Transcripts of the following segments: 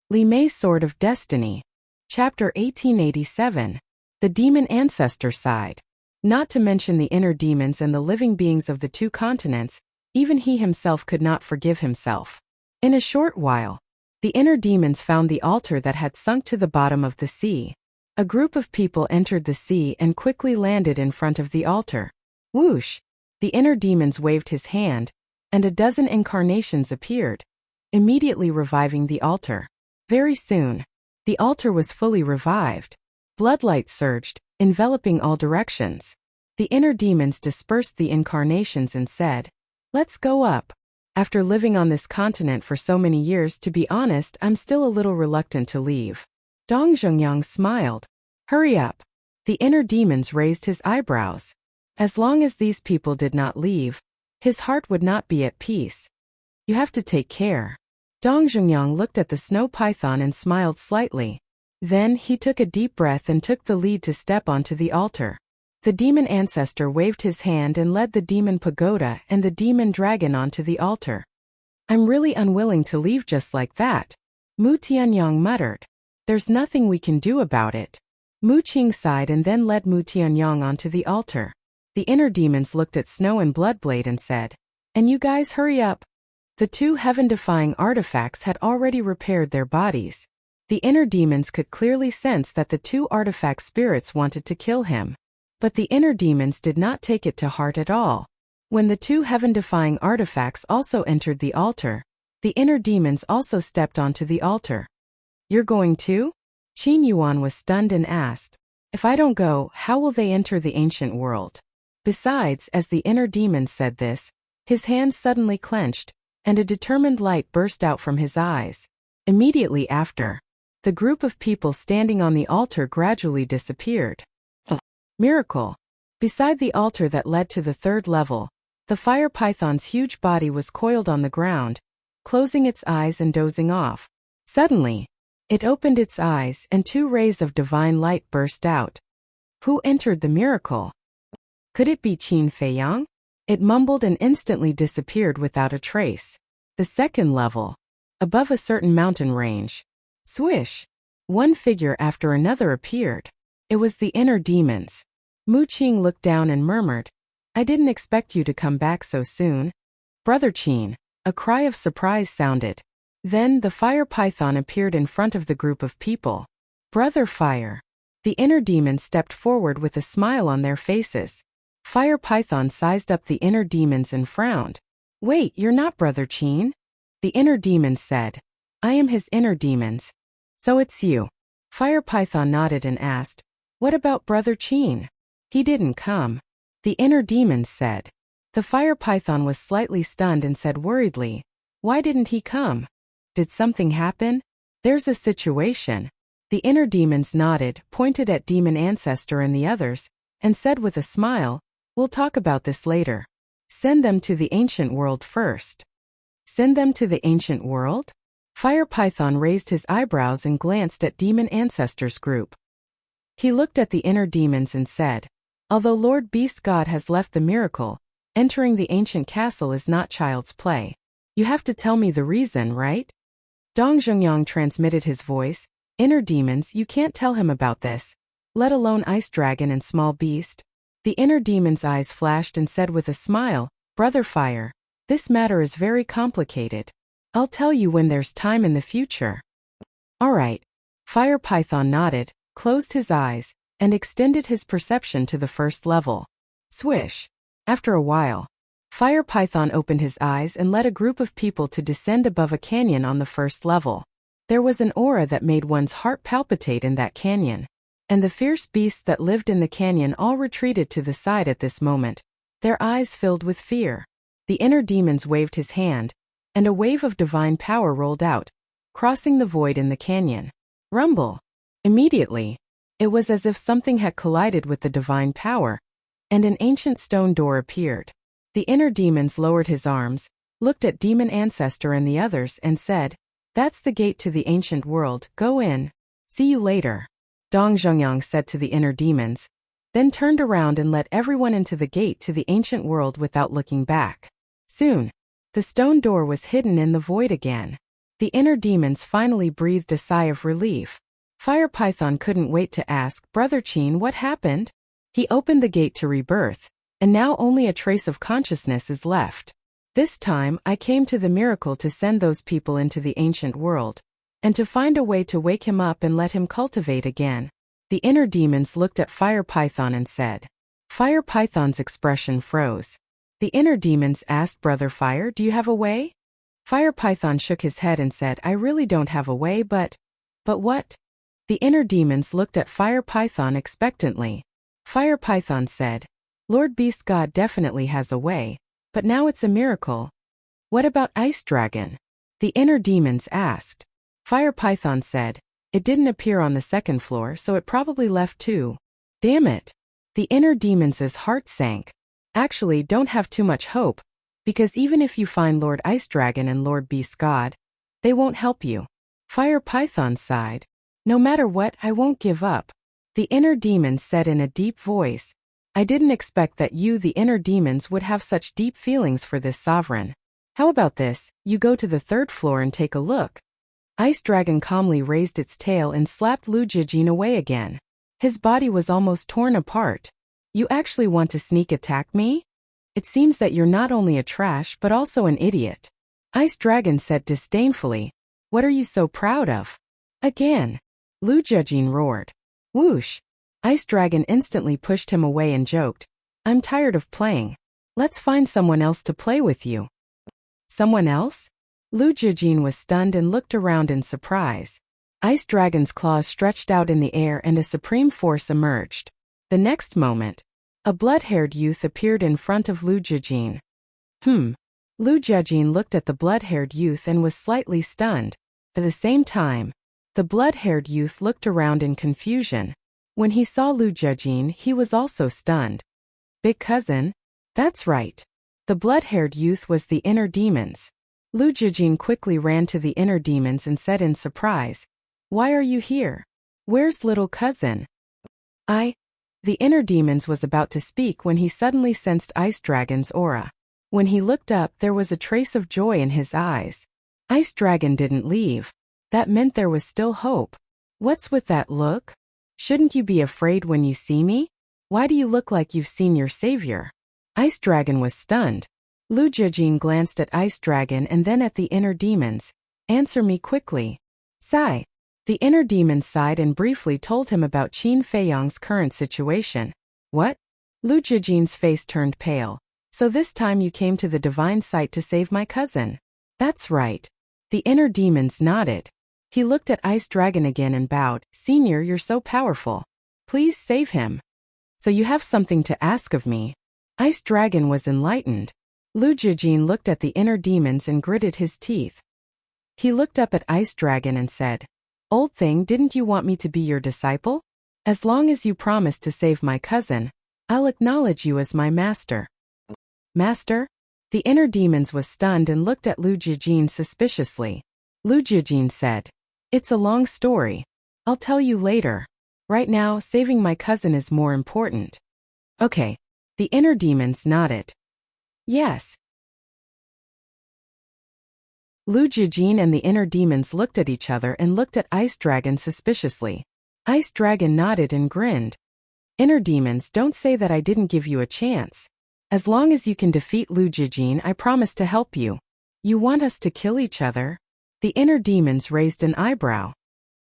Li Mei's Sword of Destiny. Chapter 1887. The Demon Ancestor Side. Not to mention the inner demons and the living beings of the two continents, even he himself could not forgive himself. In a short while, the inner demons found the altar that had sunk to the bottom of the sea. A group of people entered the sea and quickly landed in front of the altar. Whoosh! The inner demons waved his hand, and a dozen incarnations appeared, immediately reviving the altar. Very soon, the altar was fully revived. Bloodlight surged, enveloping all directions. The inner demons dispersed the incarnations and said, "Let's go up." After living on this continent for so many years, to be honest, I'm still a little reluctant to leave. Dong Zhongyang smiled. Hurry up. The inner demons raised his eyebrows. As long as these people did not leave, his heart would not be at peace. You have to take care. Dong Zhongyang looked at the snow python and smiled slightly. Then he took a deep breath and took the lead to step onto the altar. The demon ancestor waved his hand and led the demon pagoda and the demon dragon onto the altar. I'm really unwilling to leave just like that, Mu Tianyang muttered. There's nothing we can do about it. Mu Qing sighed and then led Mu Tianyang onto the altar. The inner demons looked at Snow and Bloodblade and said, "And you guys hurry up." The two heaven-defying artifacts had already repaired their bodies. The inner demons could clearly sense that the two artifact spirits wanted to kill him. But the inner demons did not take it to heart at all. When the two heaven-defying artifacts also entered the altar, the inner demons also stepped onto the altar. You're going too? Qin Yuan was stunned and asked, "If I don't go, how will they enter the ancient world?" Besides, as the inner demons said this, his hands suddenly clenched, and a determined light burst out from his eyes. Immediately after, the group of people standing on the altar gradually disappeared. Miracle. Beside the altar that led to the third level, the fire python's huge body was coiled on the ground, closing its eyes and dozing off. Suddenly, it opened its eyes and two rays of divine light burst out. Who entered the miracle? Could it be Qin Feiyang? It mumbled and instantly disappeared without a trace. The second level. Above a certain mountain range. Swish! One figure after another appeared. It was the inner demons. Mu Qing looked down and murmured, "I didn't expect you to come back so soon." "Brother Qin." A cry of surprise sounded. Then the fire python appeared in front of the group of people. "Brother Fire." The inner demons stepped forward with a smile on their faces. Fire python sized up the inner demons and frowned. "Wait, you're not Brother Qin?" The inner demons said, "I am his inner demons." "So it's you." Fire python nodded and asked, "What about Brother Qin?" "He didn't come." The inner demons said. The fire python was slightly stunned and said worriedly, "Why didn't he come? Did something happen? There's a situation." The inner demons nodded, pointed at Demon Ancestor and the others, and said with a smile, "We'll talk about this later. Send them to the ancient world first." Send them to the ancient world? Fire Python raised his eyebrows and glanced at Demon Ancestor's group. He looked at the inner demons and said, "Although Lord Beast God has left the miracle, entering the ancient castle is not child's play. You have to tell me the reason, right?" Dong Zhongyang transmitted his voice, "Inner demons, you can't tell him about this, let alone Ice Dragon and Small Beast." The inner demon's eyes flashed and said with a smile, "Brother Fire, this matter is very complicated. I'll tell you when there's time in the future." "All right." Fire Python nodded, closed his eyes, and extended his perception to the first level. Swish! After a while, Fire Python opened his eyes and led a group of people to descend above a canyon on the first level. There was an aura that made one's heart palpitate in that canyon, and the fierce beasts that lived in the canyon all retreated to the side at this moment, their eyes filled with fear. The inner demons waved his hand, and a wave of divine power rolled out, crossing the void in the canyon. Rumble! Immediately, it was as if something had collided with the divine power, and an ancient stone door appeared. The inner demons lowered his arms, looked at Demon Ancestor and the others and said, "That's the gate to the ancient world, go in. See you later." Dong Zhongyang said to the inner demons, then turned around and let everyone into the gate to the ancient world without looking back. Soon, the stone door was hidden in the void again. The inner demons finally breathed a sigh of relief. Fire Python couldn't wait to ask, "Brother Chin, what happened?" He opened the gate to rebirth, and now only a trace of consciousness is left. "This time, I came to the miracle to send those people into the ancient world, and to find a way to wake him up and let him cultivate again." The inner demons looked at Fire Python and said. Fire Python's expression froze. The inner demons asked, "Brother Fire, do you have a way?" Fire Python shook his head and said, "I really don't have a way, but what?" The inner demons looked at Fire Python expectantly. Fire Python said, "Lord Beast God definitely has a way, but now it's a miracle." "What about Ice Dragon?" the inner demons asked. Fire Python said, "It didn't appear on the second floor, so it probably left too." "Damn it." The inner demons' heart sank. "Actually, don't have too much hope, because even if you find Lord Ice Dragon and Lord Beast God, they won't help you." Fire Python sighed. "No matter what, I won't give up." The inner demons said in a deep voice, "I didn't expect that you, the inner demons, would have such deep feelings for this sovereign. How about this, you go to the third floor and take a look." Ice Dragon calmly raised its tail and slapped Lu Jijin away again. His body was almost torn apart. "You actually want to sneak attack me? It seems that you're not only a trash but also an idiot." Ice Dragon said disdainfully, "What are you so proud of?" "Again." Lu Jijin roared. Whoosh! Ice Dragon instantly pushed him away and joked, "I'm tired of playing. Let's find someone else to play with you." "Someone else?" Lu Jijin was stunned and looked around in surprise. Ice Dragon's claws stretched out in the air and a supreme force emerged. The next moment, a blood-haired youth appeared in front of Lu Jijin. Lu Jijin looked at the blood-haired youth and was slightly stunned. At the same time, the blood-haired youth looked around in confusion. When he saw Lu Jijin, he was also stunned. "Big cousin?" "That's right." The blood-haired youth was the inner demons. Lu Jijin quickly ran to the inner demons and said in surprise, "Why are you here? Where's little cousin?" The inner demons was about to speak when he suddenly sensed Ice Dragon's aura. When he looked up, there was a trace of joy in his eyes. Ice Dragon didn't leave. That meant there was still hope. "What's with that look? Shouldn't you be afraid when you see me? Why do you look like you've seen your savior?" Ice Dragon was stunned. Lu Jijin glanced at Ice Dragon and then at the inner demons. "Answer me quickly." "Sigh." The inner demon sighed and briefly told him about Qin Feiyang's current situation. "What?" Lu Jijin's face turned pale. "So this time you came to the divine site to save my cousin?" "That's right." The inner demons nodded. He looked at Ice Dragon again and bowed. "Senior, you're so powerful. Please save him." "So you have something to ask of me?" Ice Dragon was enlightened. Lu Jijin looked at the inner demons and gritted his teeth. He looked up at Ice Dragon and said, "Old thing, didn't you want me to be your disciple? As long as you promise to save my cousin, I'll acknowledge you as my master." "Master?" The inner demons was stunned and looked at Lu Jijin suspiciously. Lu Jijin said, "It's a long story. I'll tell you later. Right now, saving my cousin is more important." "Okay." The inner demons nodded. "Yes." Lu Jijin and the inner demons looked at each other and looked at Ice Dragon suspiciously. Ice Dragon nodded and grinned. "Inner demons, don't say that I didn't give you a chance. As long as you can defeat Lu Jijin, I promise to help you." "You want us to kill each other?" The inner demons raised an eyebrow.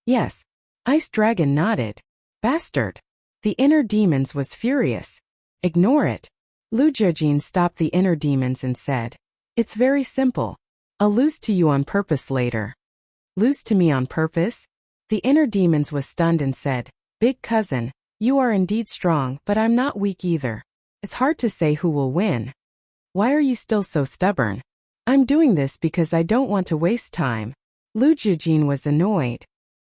"Yes." Ice Dragon nodded. "Bastard." The inner demons was furious. "Ignore it." Lu Jijin stopped the inner demons and said, "It's very simple. I'll lose to you on purpose later." "Lose to me on purpose?" The inner demons was stunned and said, "Big cousin, you are indeed strong, but I'm not weak either. It's hard to say who will win. Why are you still so stubborn?" "I'm doing this because I don't want to waste time." Lu Jijin was annoyed.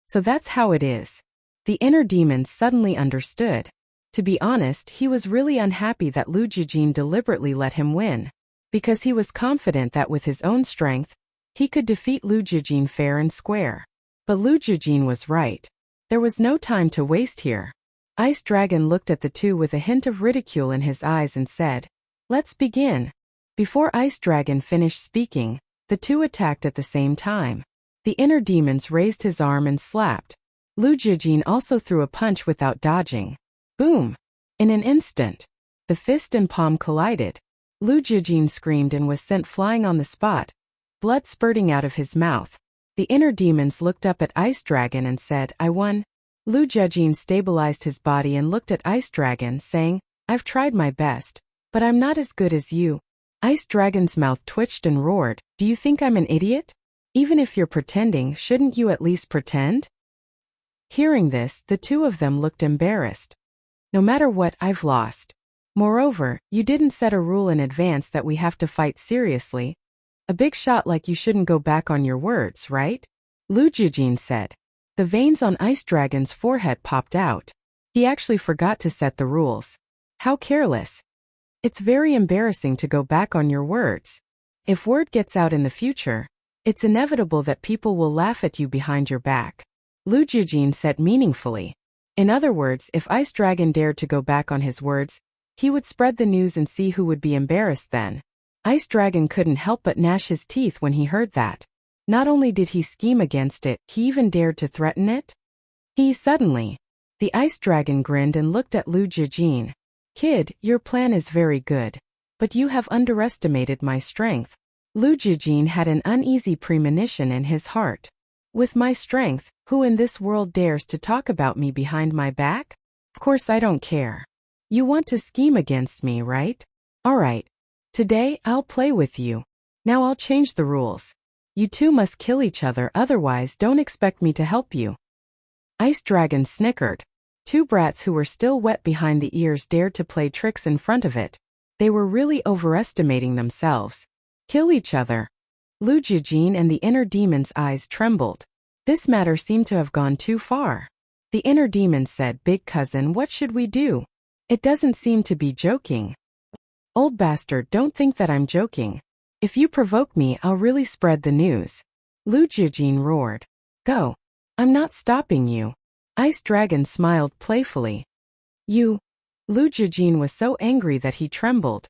"So that's how it is." The inner demons suddenly understood. To be honest, he was really unhappy that Lu Jijin deliberately let him win, because he was confident that with his own strength, he could defeat Lu Jijin fair and square. But Lu Jijin was right. There was no time to waste here. Ice Dragon looked at the two with a hint of ridicule in his eyes and said, "Let's begin." Before Ice Dragon finished speaking, the two attacked at the same time. The inner demons raised his arm and slapped. Lu Jijin also threw a punch without dodging. Boom! In an instant, the fist and palm collided. Lu Jijin screamed and was sent flying on the spot, blood spurting out of his mouth. The inner demons looked up at Ice Dragon and said, I won. Lu Jijin stabilized his body and looked at Ice Dragon, saying, I've tried my best, but I'm not as good as you. Ice Dragon's mouth twitched and roared, Do you think I'm an idiot? Even if you're pretending, shouldn't you at least pretend? Hearing this, the two of them looked embarrassed. No matter what, I've lost. Moreover, you didn't set a rule in advance that we have to fight seriously. A big shot like you shouldn't go back on your words, right? Lu Jijin said. The veins on Ice Dragon's forehead popped out. He actually forgot to set the rules. How careless. It's very embarrassing to go back on your words. If word gets out in the future, it's inevitable that people will laugh at you behind your back. Lu Jijin said meaningfully. In other words, if Ice Dragon dared to go back on his words, he would spread the news and see who would be embarrassed then. Ice Dragon couldn't help but gnash his teeth when he heard that. Not only did he scheme against it, he even dared to threaten it. Suddenly, the Ice Dragon grinned and looked at Lu Jijin. Kid, your plan is very good, but you have underestimated my strength. Lu Jijin had an uneasy premonition in his heart. With my strength, who in this world dares to talk about me behind my back? Of course I don't care. You want to scheme against me, right? Alright. Today, I'll play with you. Now I'll change the rules. You two must kill each other, otherwise don't expect me to help you. Ice Dragon snickered. Two brats who were still wet behind the ears dared to play tricks in front of it. They were really overestimating themselves. Kill each other. Lu Jijin and the inner demon's eyes trembled. This matter seemed to have gone too far. The inner demon said, Big cousin, what should we do? It doesn't seem to be joking. Old bastard, don't think that I'm joking. If you provoke me, I'll really spread the news. Lu Jijin roared. Go. I'm not stopping you. Ice Dragon smiled playfully. You. Lu Jijin was so angry that he trembled.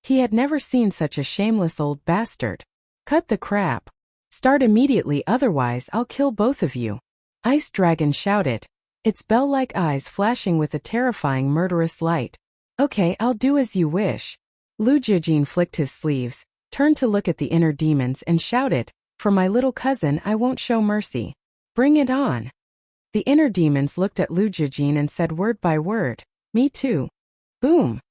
He had never seen such a shameless old bastard. Cut the crap. Start immediately, otherwise I'll kill both of you. Ice Dragon shouted, its bell-like eyes flashing with a terrifying murderous light. Okay, I'll do as you wish. Lu Jijin flicked his sleeves, turned to look at the inner demons and shouted, For my little cousin I won't show mercy. Bring it on. The inner demons looked at Lu Jijin and said word by word, Me too. Boom.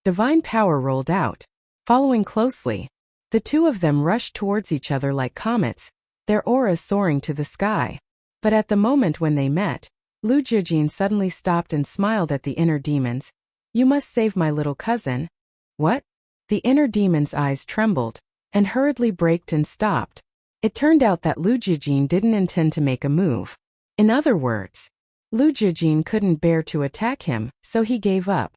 Divine power rolled out. Following closely, the two of them rushed towards each other like comets, their auras soaring to the sky. But at the moment when they met, Lu Jijin suddenly stopped and smiled at the inner demons. You must save my little cousin. What? The inner demon's eyes trembled, and hurriedly braked and stopped. It turned out that Lu Jijin didn't intend to make a move. In other words, Lu Jijin couldn't bear to attack him, so he gave up.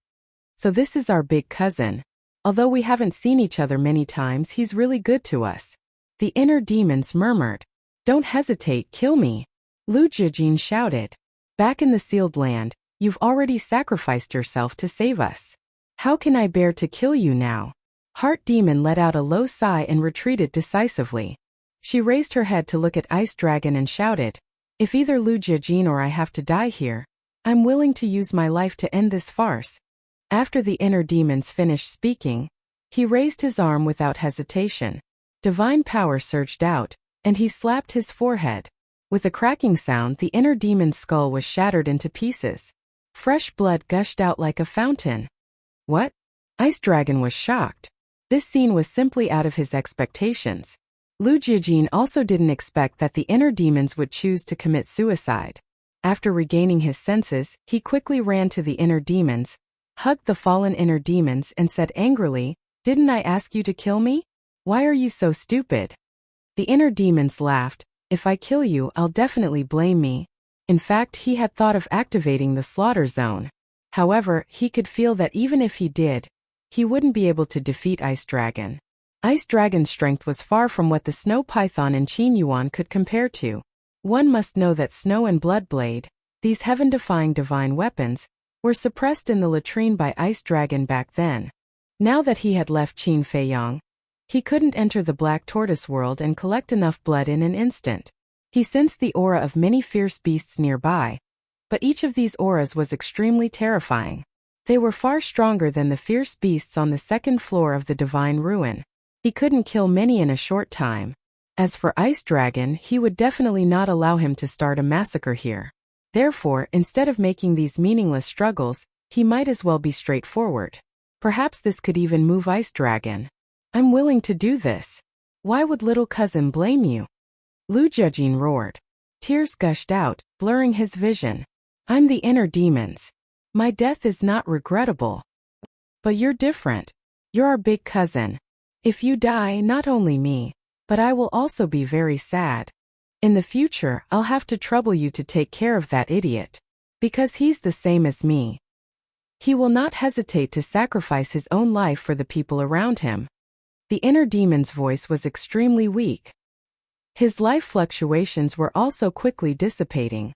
So this is our big cousin. Although we haven't seen each other many times, he's really good to us. The inner demons murmured. Don't hesitate, kill me. Lu Jijin shouted. Back in the sealed land, you've already sacrificed yourself to save us. How can I bear to kill you now? Heart Demon let out a low sigh and retreated decisively. She raised her head to look at Ice Dragon and shouted, If either Lu Jijin or I have to die here, I'm willing to use my life to end this farce. After the inner demons finished speaking, he raised his arm without hesitation. Divine power surged out, and he slapped his forehead. With a cracking sound, the inner demon's skull was shattered into pieces. Fresh blood gushed out like a fountain. What? Ice Dragon was shocked. This scene was simply out of his expectations. Lu Jijin also didn't expect that the inner demons would choose to commit suicide. After regaining his senses, he quickly ran to the inner demons, hugged the fallen inner demons and said angrily, Didn't I ask you to kill me? Why are you so stupid? The inner demons laughed. If I kill you, I'll definitely blame me. In fact, he had thought of activating the slaughter zone. However, he could feel that even if he did, he wouldn't be able to defeat Ice Dragon. Ice Dragon's strength was far from what the Snow Python and Qin Yuan could compare to. One must know that Snow and Bloodblade, these heaven-defying divine weapons, were suppressed in the latrine by Ice Dragon back then. Now that he had left Qin Feiyang, He couldn't enter the black tortoise world and collect enough blood in an instant. He sensed the aura of many fierce beasts nearby, but each of these auras was extremely terrifying. They were far stronger than the fierce beasts on the second floor of the divine ruin. He couldn't kill many in a short time. As for Ice Dragon, he would definitely not allow him to start a massacre here. Therefore, instead of making these meaningless struggles, he might as well be straightforward. Perhaps this could even move Ice Dragon. I'm willing to do this. Why would little cousin blame you? Lu Jejin roared. Tears gushed out, blurring his vision. I'm the inner demons. My death is not regrettable. But you're different. You're our big cousin. If you die, not only me, but I will also be very sad. In the future, I'll have to trouble you to take care of that idiot. Because he's the same as me. He will not hesitate to sacrifice his own life for the people around him. The inner demon's voice was extremely weak. His life fluctuations were also quickly dissipating.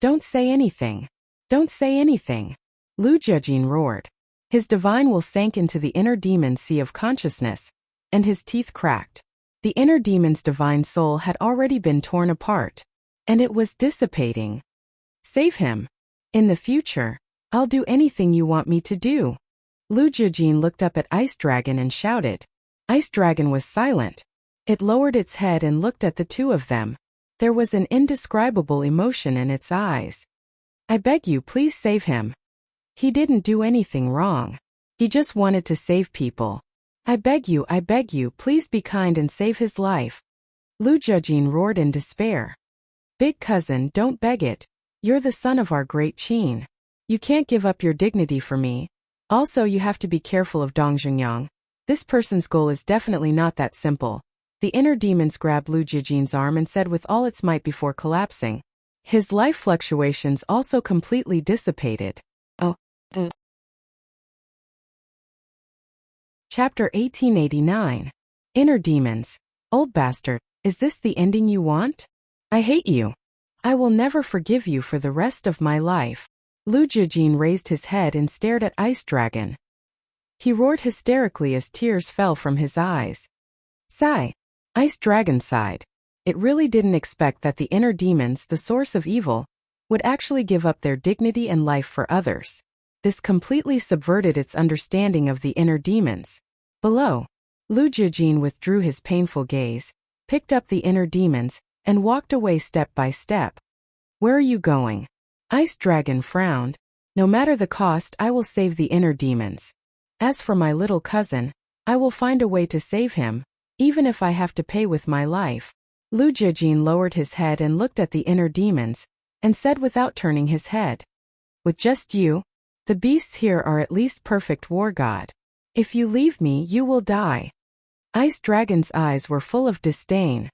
Don't say anything. Don't say anything. Lu Jejin roared. His divine will sank into the inner demon's sea of consciousness, and his teeth cracked. The inner demon's divine soul had already been torn apart, and it was dissipating. Save him. In the future, I'll do anything you want me to do. Lu Jejin looked up at Ice Dragon and shouted. Ice Dragon was silent. It lowered its head and looked at the two of them. There was an indescribable emotion in its eyes. I beg you, please save him. He didn't do anything wrong. He just wanted to save people. I beg you, please be kind and save his life. Lu Jejin roared in despair. Big cousin, don't beg it. You're the son of our great Qin. You can't give up your dignity for me. Also, you have to be careful of Dong Zhengyang. This person's goal is definitely not that simple. The inner demons grabbed Lu Jejin's arm and said with all its might before collapsing. His life fluctuations also completely dissipated. Chapter 1889. Inner Demons. Old bastard, is this the ending you want? I hate you. I will never forgive you for the rest of my life. Lu Jejin raised his head and stared at Ice Dragon. He roared hysterically as tears fell from his eyes. Sigh. Ice Dragon sighed. It really didn't expect that the inner demons, the source of evil, would actually give up their dignity and life for others. This completely subverted its understanding of the inner demons. Below, Lu Jejin withdrew his painful gaze, picked up the inner demons, and walked away step by step. Where are you going? Ice Dragon frowned. No matter the cost, I will save the inner demons. As for my little cousin, I will find a way to save him, even if I have to pay with my life. Lu Jejin lowered his head and looked at the inner demons, and said without turning his head. With just you, the beasts here are at least perfect war god. If you leave me, you will die. Ice Dragon's eyes were full of disdain.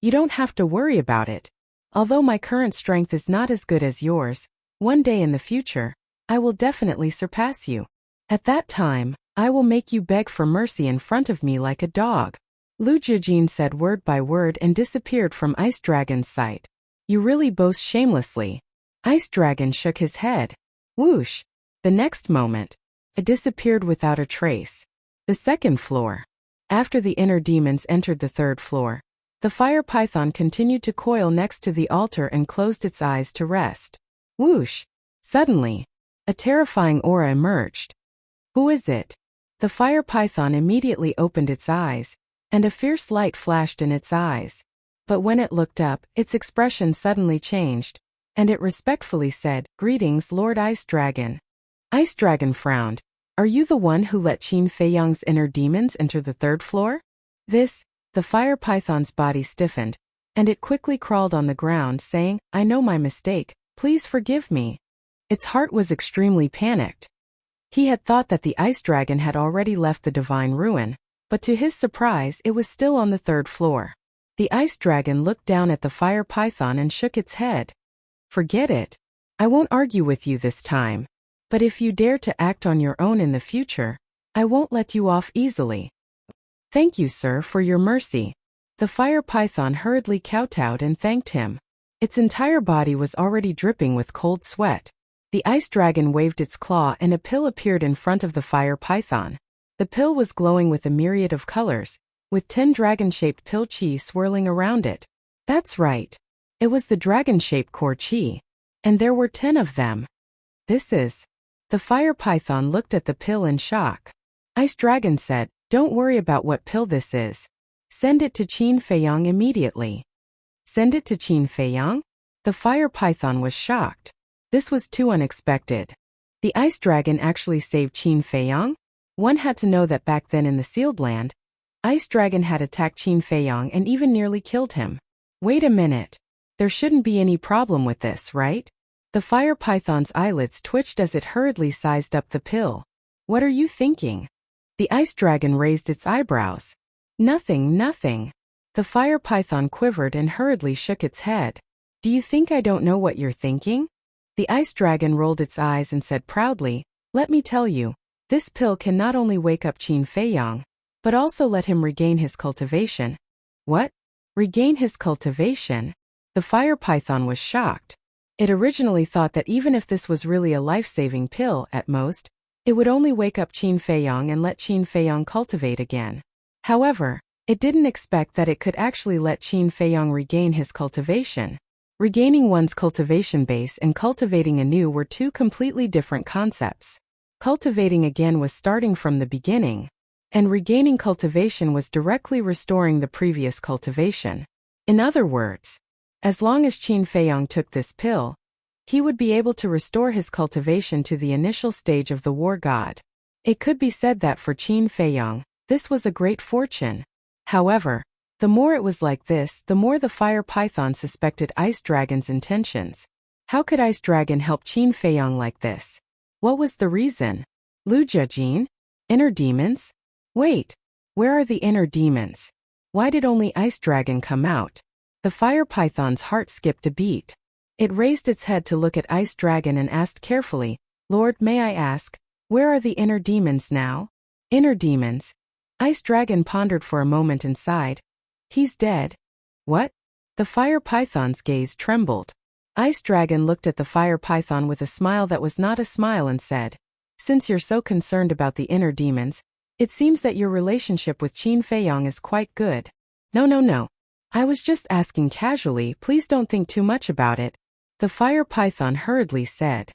You don't have to worry about it. Although my current strength is not as good as yours, one day in the future, I will definitely surpass you. At that time, I will make you beg for mercy in front of me like a dog. Lu Jejin said word by word and disappeared from Ice Dragon's sight. You really boast shamelessly. Ice Dragon shook his head. Whoosh! The next moment, it disappeared without a trace. The second floor. After the inner demons entered the third floor, the fire python continued to coil next to the altar and closed its eyes to rest. Whoosh! Suddenly, a terrifying aura emerged. Who is it? The fire python immediately opened its eyes, and a fierce light flashed in its eyes. But when it looked up, its expression suddenly changed, and it respectfully said, Greetings, Lord Ice Dragon. Ice Dragon frowned. Are you the one who let Qin Feiyang's inner demons enter the third floor? The fire python's body stiffened, and it quickly crawled on the ground saying, I know my mistake, please forgive me. Its heart was extremely panicked. He had thought that the Ice Dragon had already left the divine ruin, but to his surprise it was still on the third floor. The Ice Dragon looked down at the fire python and shook its head. Forget it. I won't argue with you this time. But if you dare to act on your own in the future, I won't let you off easily. Thank you, sir, for your mercy. The fire python hurriedly kowtowed and thanked him. Its entire body was already dripping with cold sweat. The Ice Dragon waved its claw and a pill appeared in front of the fire python. The pill was glowing with a myriad of colors, with 10 dragon-shaped pill chi swirling around it. That's right. It was the dragon-shaped core chi. And there were 10 of them. This is. The fire python looked at the pill in shock. Ice Dragon said, "Don't worry about what pill this is. Send it to Qin Feiyang immediately." Send it to Qin Feiyang? The fire python was shocked. This was too unexpected. The ice dragon actually saved Qin Feiyang? One had to know that back then in the sealed land, Ice Dragon had attacked Qin Feiyang and even nearly killed him. Wait a minute. There shouldn't be any problem with this, right? The fire python's eyelids twitched as it hurriedly sized up the pill. What are you thinking? The ice dragon raised its eyebrows. Nothing, nothing. The fire python quivered and hurriedly shook its head. Do you think I don't know what you're thinking? The ice dragon rolled its eyes and said proudly, "Let me tell you, this pill can not only wake up Qin Feiyang, but also let him regain his cultivation." What? Regain his cultivation? The fire python was shocked. It originally thought that even if this was really a life-saving pill, at most, it would only wake up Qin Feiyang and let Qin Feiyang cultivate again. However, it didn't expect that it could actually let Qin Feiyang regain his cultivation. Regaining one's cultivation base and cultivating anew were two completely different concepts. Cultivating again was starting from the beginning, and regaining cultivation was directly restoring the previous cultivation. In other words, as long as Qin Feiyang took this pill, he would be able to restore his cultivation to the initial stage of the war god. It could be said that for Qin Feiyang, this was a great fortune. However, the more it was like this, the more the fire python suspected Ice Dragon's intentions. How could Ice Dragon help Qin Feiyang like this? What was the reason? Lu Jiajin? Inner demons? Wait, where are the inner demons? Why did only Ice Dragon come out? The fire python's heart skipped a beat. It raised its head to look at Ice Dragon and asked carefully, "Lord, may I ask, where are the inner demons now?" Inner demons? Ice Dragon pondered for a moment and sighed. "He's dead." What? The fire python's gaze trembled. Ice Dragon looked at the fire python with a smile that was not a smile and said, "Since you're so concerned about the inner demons, it seems that your relationship with Qin Feiyang is quite good." No. I was just asking casually, please don't think too much about it," the fire python hurriedly said.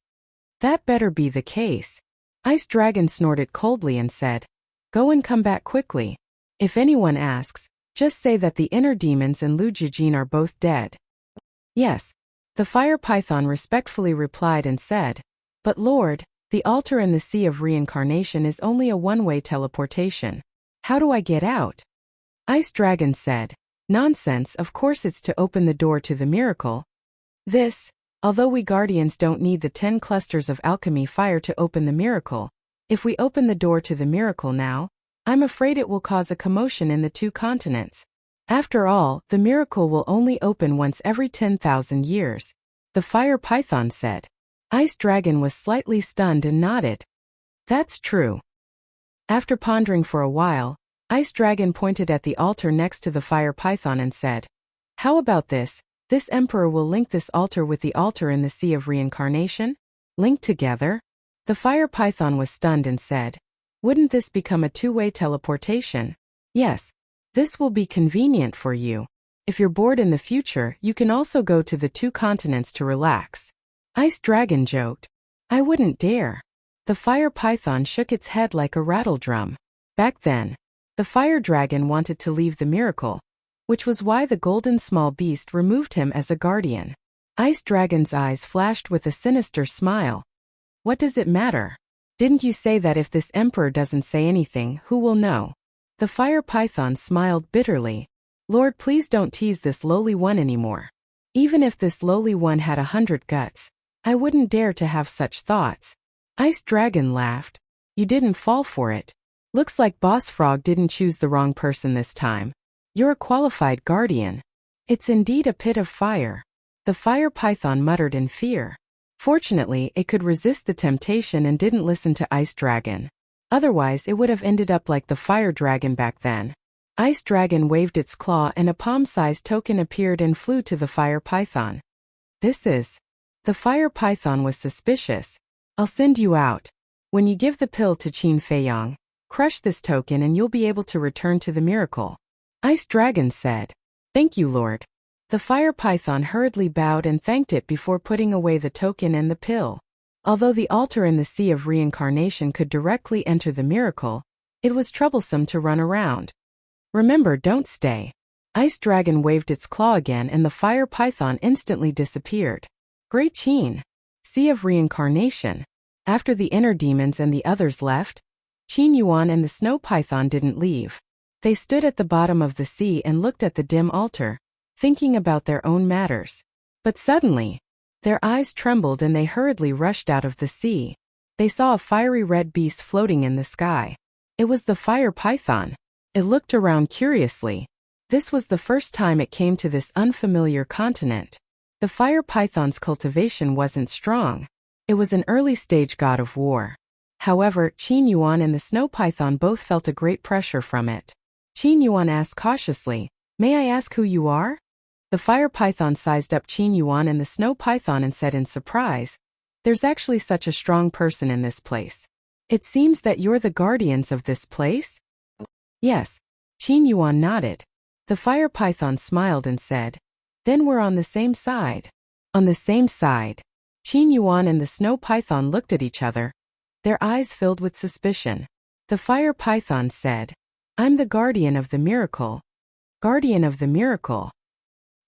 "That better be the case." Ice Dragon snorted coldly and said, "Go and come back quickly. If anyone asks, just say that the inner demons and Lu Jiajin are both dead." "Yes," the fire python respectfully replied and said, "But Lord, the altar in the Sea of Reincarnation is only a one-way teleportation. How do I get out?" Ice Dragon said, "Nonsense, of course it's to open the door to the miracle. Although we guardians don't need the 10 clusters of alchemy fire to open the miracle, if we open the door to the miracle now, I'm afraid it will cause a commotion in the 2 continents. After all, the miracle will only open once every 10,000 years, the fire python said. Ice Dragon was slightly stunned and nodded. That's true. After pondering for a while, Ice Dragon pointed at the altar next to the fire python and said, "How about this? This emperor will link this altar with the altar in the Sea of Reincarnation? Link together?" The fire python was stunned and said, "Wouldn't this become a 2-way teleportation?" "Yes. This will be convenient for you. If you're bored in the future, you can also go to the 2 continents to relax." Ice Dragon joked. "I wouldn't dare." The fire python shook its head like a rattle drum. Back then, the fire dragon wanted to leave the miracle, which was why the golden small beast removed him as a guardian. Ice Dragon's eyes flashed with a sinister smile. "What does it matter? Didn't you say that if this emperor doesn't say anything, who will know?" The fire python smiled bitterly. "Lord, please don't tease this lowly one anymore. Even if this lowly one had 100 guts, I wouldn't dare to have such thoughts." Ice Dragon laughed. "You didn't fall for it. Looks like Boss Frog didn't choose the wrong person this time. You're a qualified guardian." "It's indeed a pit of fire," the fire python muttered in fear. Fortunately, it could resist the temptation and didn't listen to Ice Dragon. Otherwise, it would have ended up like the fire dragon back then. Ice Dragon waved its claw and a palm-sized token appeared and flew to the fire python. "This is..." The fire python was suspicious. "I'll send you out. When you give the pill to Qin Feiyang, crush this token and you'll be able to return to the miracle." Ice Dragon said. Thank you, Lord. The fire python hurriedly bowed and thanked it before putting away the token and the pill. Although the altar in the Sea of Reincarnation could directly enter the miracle, it was troublesome to run around. Remember, don't stay. Ice Dragon waved its claw again and the fire python instantly disappeared. Great Qin. Sea of Reincarnation. After the inner demons and the others left, Qin Yuan and the snow python didn't leave. They stood at the bottom of the sea and looked at the dim altar, thinking about their own matters. But suddenly, their eyes trembled and they hurriedly rushed out of the sea. They saw a fiery red beast floating in the sky. It was the fire python. It looked around curiously. This was the first time it came to this unfamiliar continent. The fire python's cultivation wasn't strong. It was an early-stage god of war. However, Qin Yuan and the snow python both felt a great pressure from it. Qin Yuan asked cautiously, "May I ask who you are?" The fire python sized up Qin Yuan and the snow python and said in surprise, "There's actually such a strong person in this place. It seems that you're the guardians of this place?" "Yes." Qin Yuan nodded. The fire python smiled and said, "Then we're on the same side." On the same side. Qin Yuan and the snow python looked at each other, their eyes filled with suspicion. The fire python said, "I'm the guardian of the miracle." Guardian of the miracle.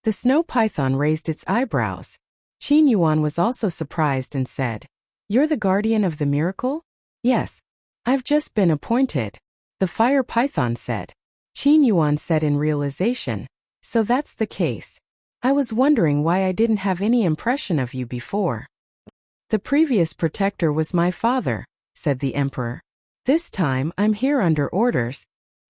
The snow python raised its eyebrows. Qin Yuan was also surprised and said, "You're the guardian of the miracle?" "Yes. I've just been appointed," the fire python said. Qin Yuan said in realization, "So that's the case. I was wondering why I didn't have any impression of you before." "The previous protector was my father," said the emperor. "This time I'm here under orders.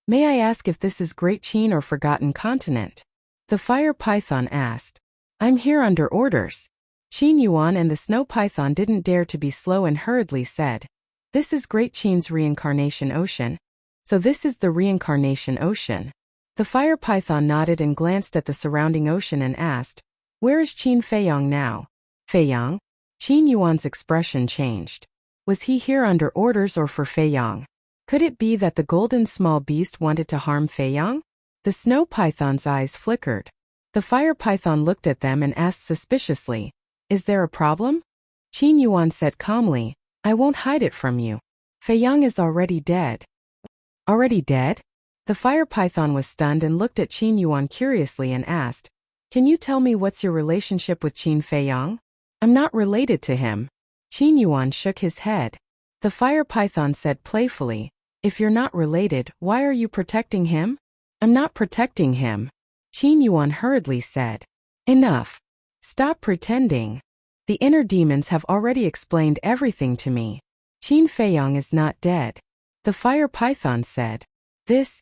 May I ask if this is Great Qin or Forgotten Continent?" The fire python asked. "I'm here under orders." Qin Yuan and the snow python didn't dare to be slow and hurriedly said, "This is Great Qin's reincarnation ocean. So this is the reincarnation ocean." The fire python nodded and glanced at the surrounding ocean and asked, "Where is Qin Feiyang now?" Feiyang? Qin Yuan's expression changed. Was he here under orders or for Feiyang? Could it be that the golden small beast wanted to harm Feiyang? The snow python's eyes flickered. The fire python looked at them and asked suspiciously, "Is there a problem?" Qin Yuan said calmly, "I won't hide it from you. Feiyang is already dead." Already dead? The fire python was stunned and looked at Qin Yuan curiously and asked, "Can you tell me what's your relationship with Qin Feiyang?" "I'm not related to him." Qin Yuan shook his head. The fire python said playfully, "If you're not related, why are you protecting him?" "I'm not protecting him." Qin Yuan hurriedly said. "Enough. Stop pretending. The inner demons have already explained everything to me. Qin Feiyang is not dead." The fire python said. "This?"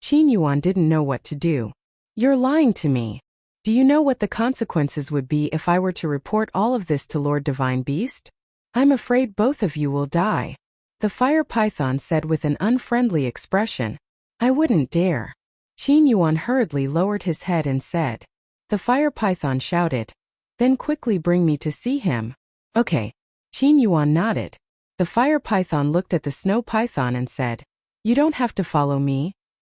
Qin Yuan didn't know what to do. "You're lying to me. Do you know what the consequences would be if I were to report all of this to Lord Divine Beast? I'm afraid both of you will die." The fire python said with an unfriendly expression. "I wouldn't dare." Qin Yuan hurriedly lowered his head and said. The fire python shouted, "Then quickly bring me to see him." "Okay." Qin Yuan nodded. The fire python looked at the snow python and said, "You don't have to follow me."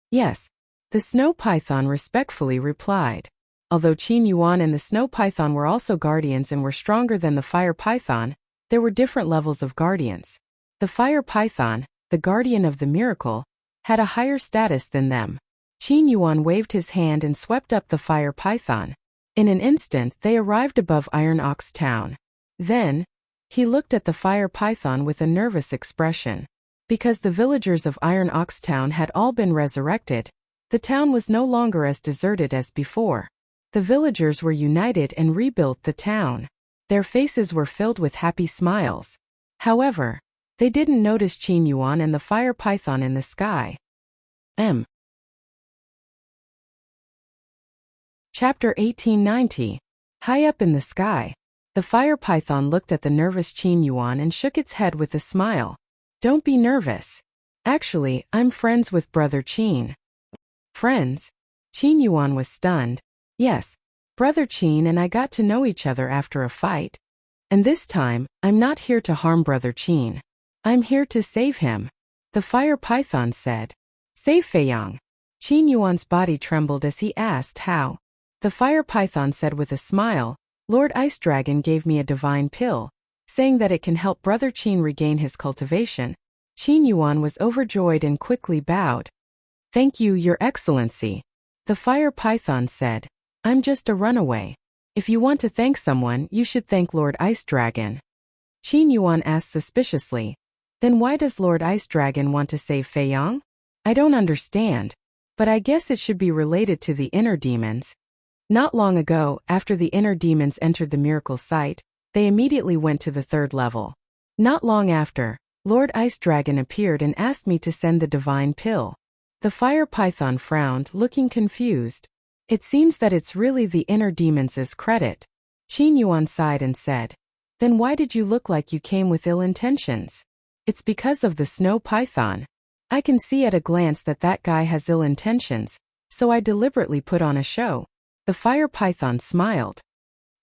"Yes." The snow python respectfully replied. Although Qin Yuan and the snow python were also guardians and were stronger than the fire python, there were different levels of guardians. The fire python, the guardian of the miracle, had a higher status than them. Qin Yuan waved his hand and swept up the fire python. In an instant they arrived above Iron Ox Town. Then, he looked at the fire python with a nervous expression. Because the villagers of Iron Ox Town had all been resurrected, the town was no longer as deserted as before. The villagers were united and rebuilt the town. Their faces were filled with happy smiles. However, they didn't notice Qin Yuan and the fire python in the sky. Chapter 1890. High up in the sky. The fire python looked at the nervous Qin Yuan and shook its head with a smile. "Don't be nervous. Actually, I'm friends with Brother Qin." "Friends?" Qin Yuan was stunned. "Yes. Brother Qin and I got to know each other after a fight. And this time, I'm not here to harm Brother Qin. I'm here to save him." The fire python said. "Save Feiyang." Qin Yuan's body trembled as he asked how. The fire python said with a smile, Lord Ice Dragon gave me a divine pill, saying that it can help Brother Qin regain his cultivation. Qin Yuan was overjoyed and quickly bowed. Thank you, Your Excellency. The fire python said, I'm just a runaway. If you want to thank someone, you should thank Lord Ice Dragon. Qin Yuan asked suspiciously, then why does Lord Ice Dragon want to save Fei Yang? I don't understand. But I guess it should be related to the inner demons. Not long ago, after the inner demons entered the miracle site, they immediately went to the 3rd level. Not long after, Lord Ice Dragon appeared and asked me to send the divine pill. The fire python frowned, looking confused. It seems that it's really the inner demons' credit. Qin Yuan sighed and said, then why did you look like you came with ill intentions? It's because of the snow python. I can see at a glance that that guy has ill intentions, so I deliberately put on a show. The fire python smiled.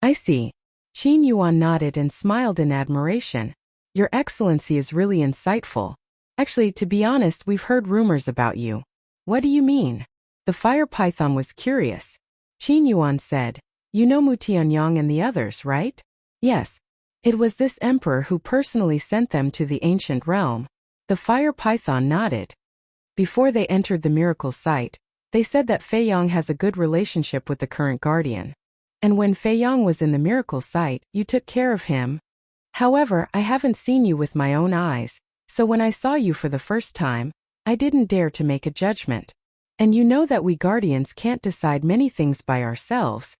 I see. Qin Yuan nodded and smiled in admiration. Your Excellency is really insightful. Actually, to be honest, we've heard rumors about you. What do you mean? The fire python was curious. Qin Yuan said, you know Mu Tianyang and the others, right? Yes. It was this emperor who personally sent them to the ancient realm. The fire python nodded. Before they entered the miracle site, they said that Fei Yang has a good relationship with the current guardian. And when Fei Yang was in the miracle site, you took care of him. However, I haven't seen you with my own eyes, so when I saw you for the first time, I didn't dare to make a judgment. And you know that we guardians can't decide many things by ourselves.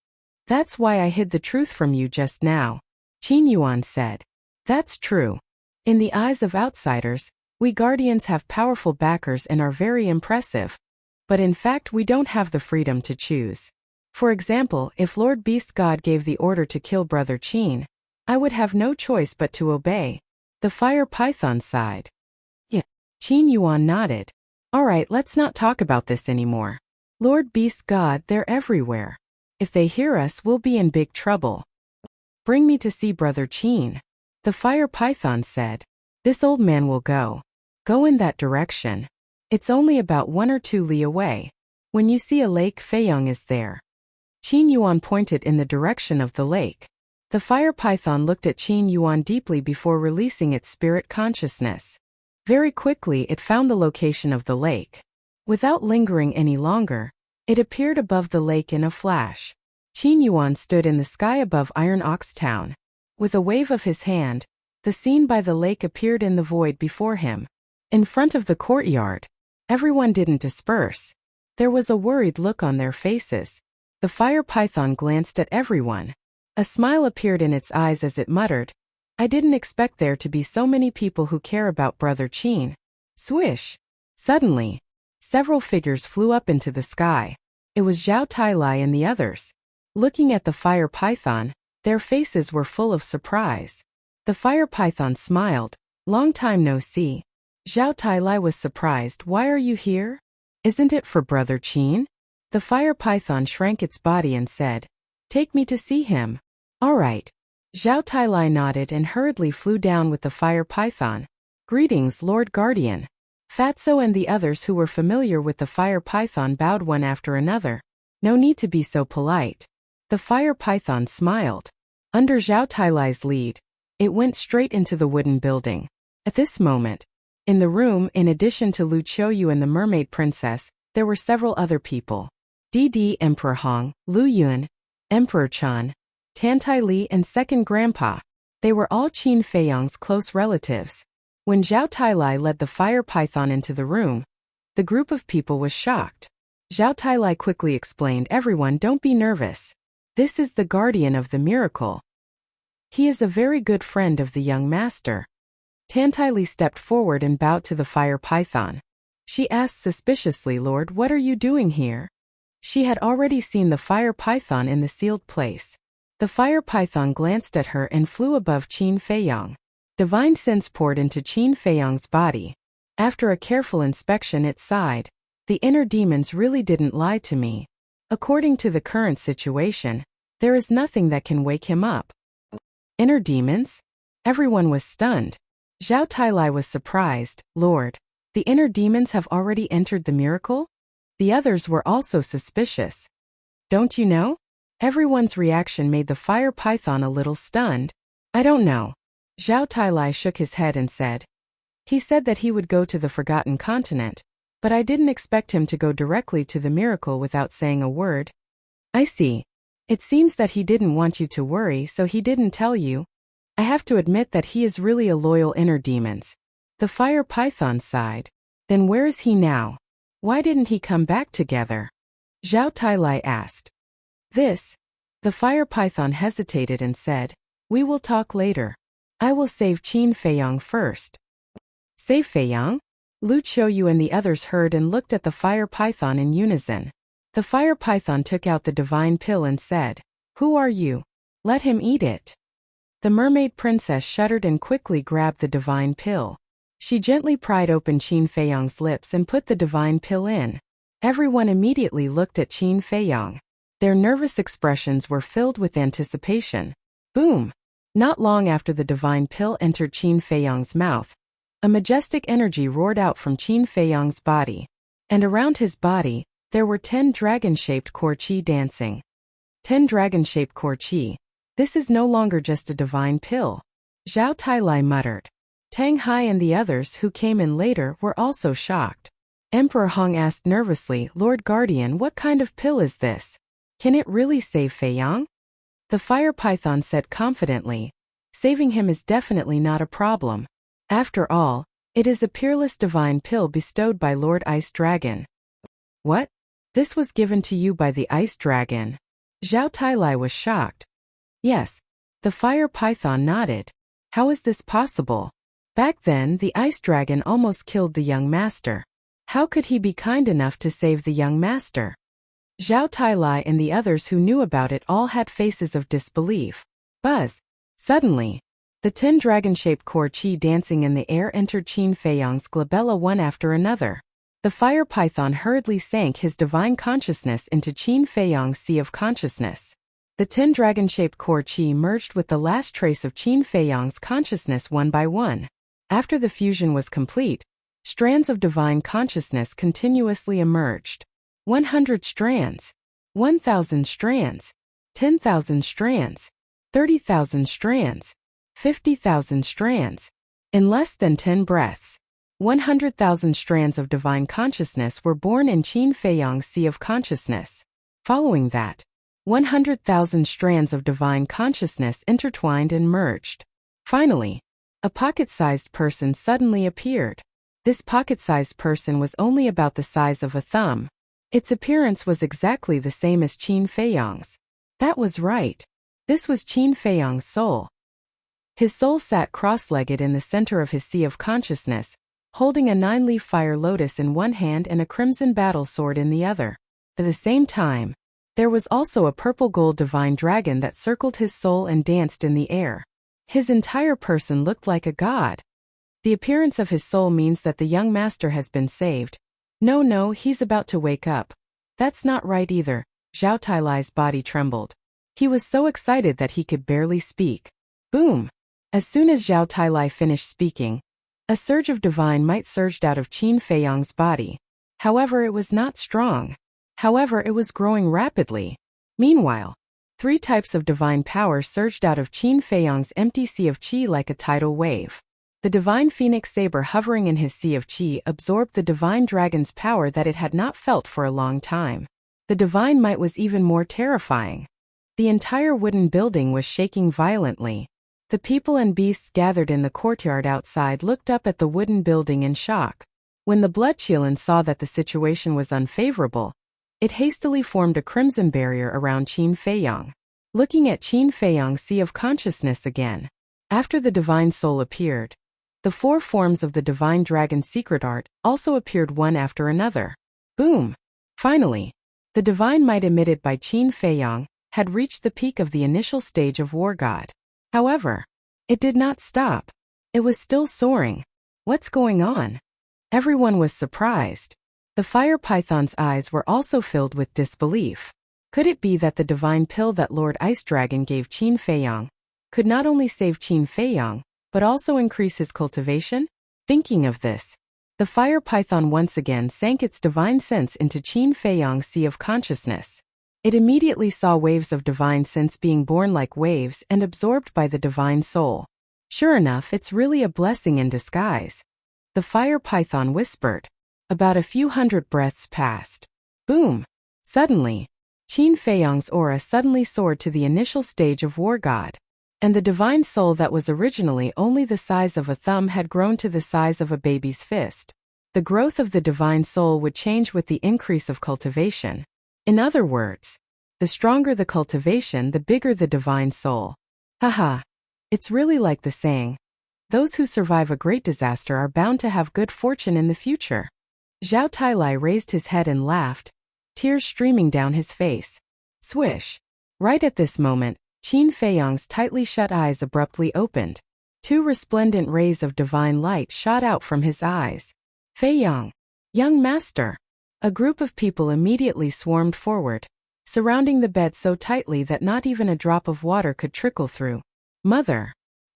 That's why I hid the truth from you just now. Qin Yuan said. That's true. In the eyes of outsiders, we guardians have powerful backers and are very impressive. But in fact we don't have the freedom to choose. For example, if Lord Beast God gave the order to kill Brother Qin, I would have no choice but to obey. The fire python sighed. Yeah. Qin Yuan nodded. Alright, let's not talk about this anymore. Lord Beast God, they're everywhere. If they hear us, we'll be in big trouble. Bring me to see Brother Qin. The fire python said. This old man will go. Go in that direction. It's only about 1 or 2 li away. When you see a lake, Fei Yang is there. Qin Yuan pointed in the direction of the lake. The fire python looked at Qin Yuan deeply before releasing its spirit consciousness. Very quickly it found the location of the lake. Without lingering any longer, it appeared above the lake in a flash. Qin Yuan stood in the sky above Iron Ox Town. With a wave of his hand, the scene by the lake appeared in the void before him. In front of the courtyard, everyone didn't disperse. There was a worried look on their faces. The fire python glanced at everyone. A smile appeared in its eyes as it muttered, I didn't expect there to be so many people who care about Brother Qin. Swish! Suddenly, several figures flew up into the sky. It was Zhao Tailai and the others. Looking at the fire python, their faces were full of surprise. The fire python smiled. Long time no see. Zhao Tailai was surprised. Why are you here? Isn't it for Brother Qin? The fire python shrank its body and said, Take me to see him. All right. Zhao Tailai nodded and hurriedly flew down with the fire python. Greetings, Lord Guardian. Fatso and the others who were familiar with the fire python bowed one after another. No need to be so polite. The fire python smiled. Under Zhao Tailai's lead, it went straight into the wooden building. At this moment, in the room, in addition to Lu Qiuyu and the mermaid princess, there were several other people. Deity, Emperor Hong, Lu Yun, Emperor Chan, Tantai Li and Second Grandpa. They were all Qin Feiyang's close relatives. When Zhao Tailai led the fire python into the room, the group of people was shocked. Zhao Tailai quickly explained, Everyone, don't be nervous. This is the guardian of the miracle. He is a very good friend of the young master. Tantai Li stepped forward and bowed to the fire python. She asked suspiciously, Lord, what are you doing here? She had already seen the fire python in the sealed place. The fire python glanced at her and flew above Qin Feiyang. Divine sense poured into Qin Feiyang's body. After a careful inspection it sighed. The inner demons really didn't lie to me. According to the current situation, there is nothing that can wake him up. Inner demons? Everyone was stunned. Zhao Tailai was surprised. Lord, the inner demons have already entered the miracle? The others were also suspicious. Don't you know? Everyone's reaction made the fire python a little stunned. I don't know. Zhao Tailai shook his head and said. He said that he would go to the Forgotten Continent, but I didn't expect him to go directly to the miracle without saying a word. I see. It seems that he didn't want you to worry, so he didn't tell you. I have to admit that he is really a loyal inner demons. The fire python sighed. Then where is he now? Why didn't he come back together? Zhao Tailai asked. The fire python hesitated and said, we will talk later. I will save Qin Feiyang first. Save Feiyang? Lu Qiuyu and the others heard and looked at the fire python in unison. The fire python took out the divine pill and said, who are you? Let him eat it. The mermaid princess shuddered and quickly grabbed the divine pill. She gently pried open Qin Feiyang's lips and put the divine pill in. Everyone immediately looked at Qin Feiyang. Their nervous expressions were filled with anticipation. Boom! Not long after the divine pill entered Qin Feiyang's mouth, a majestic energy roared out from Qin Feiyang's body. And around his body, there were 10 dragon-shaped core qi dancing. 10 dragon-shaped core qi. This is no longer just a divine pill. Zhao Tailai muttered. Tang Hai and the others who came in later were also shocked. Emperor Hong asked nervously, Lord Guardian, what kind of pill is this? Can it really save Feiyang? The fire python said confidently. Saving him is definitely not a problem. After all, it is a peerless divine pill bestowed by Lord Ice Dragon. What? This was given to you by the Ice Dragon? Zhao Tailai was shocked. Yes. The fire python nodded. How is this possible? Back then, the Ice Dragon almost killed the young master. How could he be kind enough to save the young master? Zhao Tailai and the others who knew about it all had faces of disbelief. Buzz! Suddenly, the 10 dragon-shaped core qi dancing in the air entered Qin Feiyang's glabella one after another. The fire python hurriedly sank his divine consciousness into Qin Feiyang's sea of consciousness. The 10 dragon-shaped core qi merged with the last trace of Qin Feiyang's consciousness one by one. After the fusion was complete, strands of divine consciousness continuously emerged. 100 strands, 1,000 strands, 10,000 strands, 30,000 strands, 50,000 strands. In less than 10 breaths, 100,000 strands of divine consciousness were born in Qin Feiyang's sea of consciousness. Following that, 100,000 strands of divine consciousness intertwined and merged. Finally, a pocket-sized person suddenly appeared. This pocket-sized person was only about the size of a thumb. Its appearance was exactly the same as Qin Feiyang's. That was right. This was Qin Feiyang's soul. His soul sat cross-legged in the center of his sea of consciousness, holding a 9-leaf fire lotus in one hand and a crimson battle sword in the other. At the same time, there was also a purple-gold divine dragon that circled his soul and danced in the air. His entire person looked like a god. The appearance of his soul means that the young master has been saved. No, he's about to wake up. That's not right either. Zhao Tailai's body trembled. He was so excited that he could barely speak. Boom! As soon as Zhao Tailai finished speaking, a surge of divine might surged out of Qin Feiyang's body. However, it was not strong. However, it was growing rapidly. Meanwhile, 3 types of divine power surged out of Qin Feiyang's empty sea of qi like a tidal wave. The divine phoenix saber hovering in his sea of qi absorbed the divine dragon's power that it had not felt for a long time. The divine might was even more terrifying. The entire wooden building was shaking violently. The people and beasts gathered in the courtyard outside looked up at the wooden building in shock. When the blood Qilin saw that the situation was unfavorable, it hastily formed a crimson barrier around Qin Feiyang. Looking at Qin Feiyang's sea of consciousness again, after the divine soul appeared, the 4 forms of the divine dragon's secret art also appeared one after another. Boom! Finally, the divine might emitted by Qin Feiyang had reached the peak of the initial stage of War God. However, it did not stop. It was still soaring. What's going on? Everyone was surprised. The fire python's eyes were also filled with disbelief. Could it be that the divine pill that Lord Ice Dragon gave Qin Feiyang could not only save Qin Feiyang, but also increase his cultivation? Thinking of this, The fire python once again sank its divine sense into Qin Feiyang's sea of consciousness. It immediately saw waves of divine sense being born like waves and absorbed by the divine soul. Sure enough, it's really a blessing in disguise. The fire python whispered. About a few hundred breaths passed. Boom! Suddenly, Qin Feiyang's aura suddenly soared to the initial stage of war god. And the divine soul that was originally only the size of a thumb had grown to the size of a baby's fist. The growth of the divine soul would change with the increase of cultivation. In other words, the stronger the cultivation, the bigger the divine soul. Haha. It's really like the saying, those who survive a great disaster are bound to have good fortune in the future. Zhao Tailai raised his head and laughed, tears streaming down his face. Swish. Right at this moment, Qin Feiyang's tightly shut eyes abruptly opened. Two resplendent rays of divine light shot out from his eyes. Feiyang, young master. A group of people immediately swarmed forward, surrounding the bed so tightly that not even a drop of water could trickle through. Mother.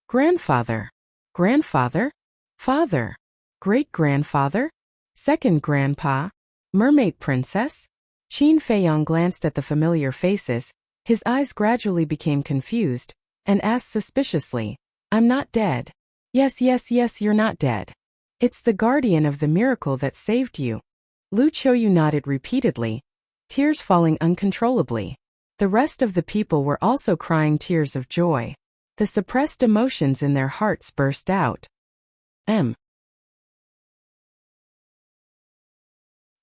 Grandfather. Grandfather? Father. Great-grandfather? Second grandpa? Mermaid princess? Qin Feiyang glanced at the familiar faces. His eyes gradually became confused, and asked suspiciously, I'm not dead. Yes, you're not dead. It's the guardian of the miracle that saved you. Lu Qiuyu nodded repeatedly, tears falling uncontrollably. The rest of the people were also crying tears of joy. The suppressed emotions in their hearts burst out.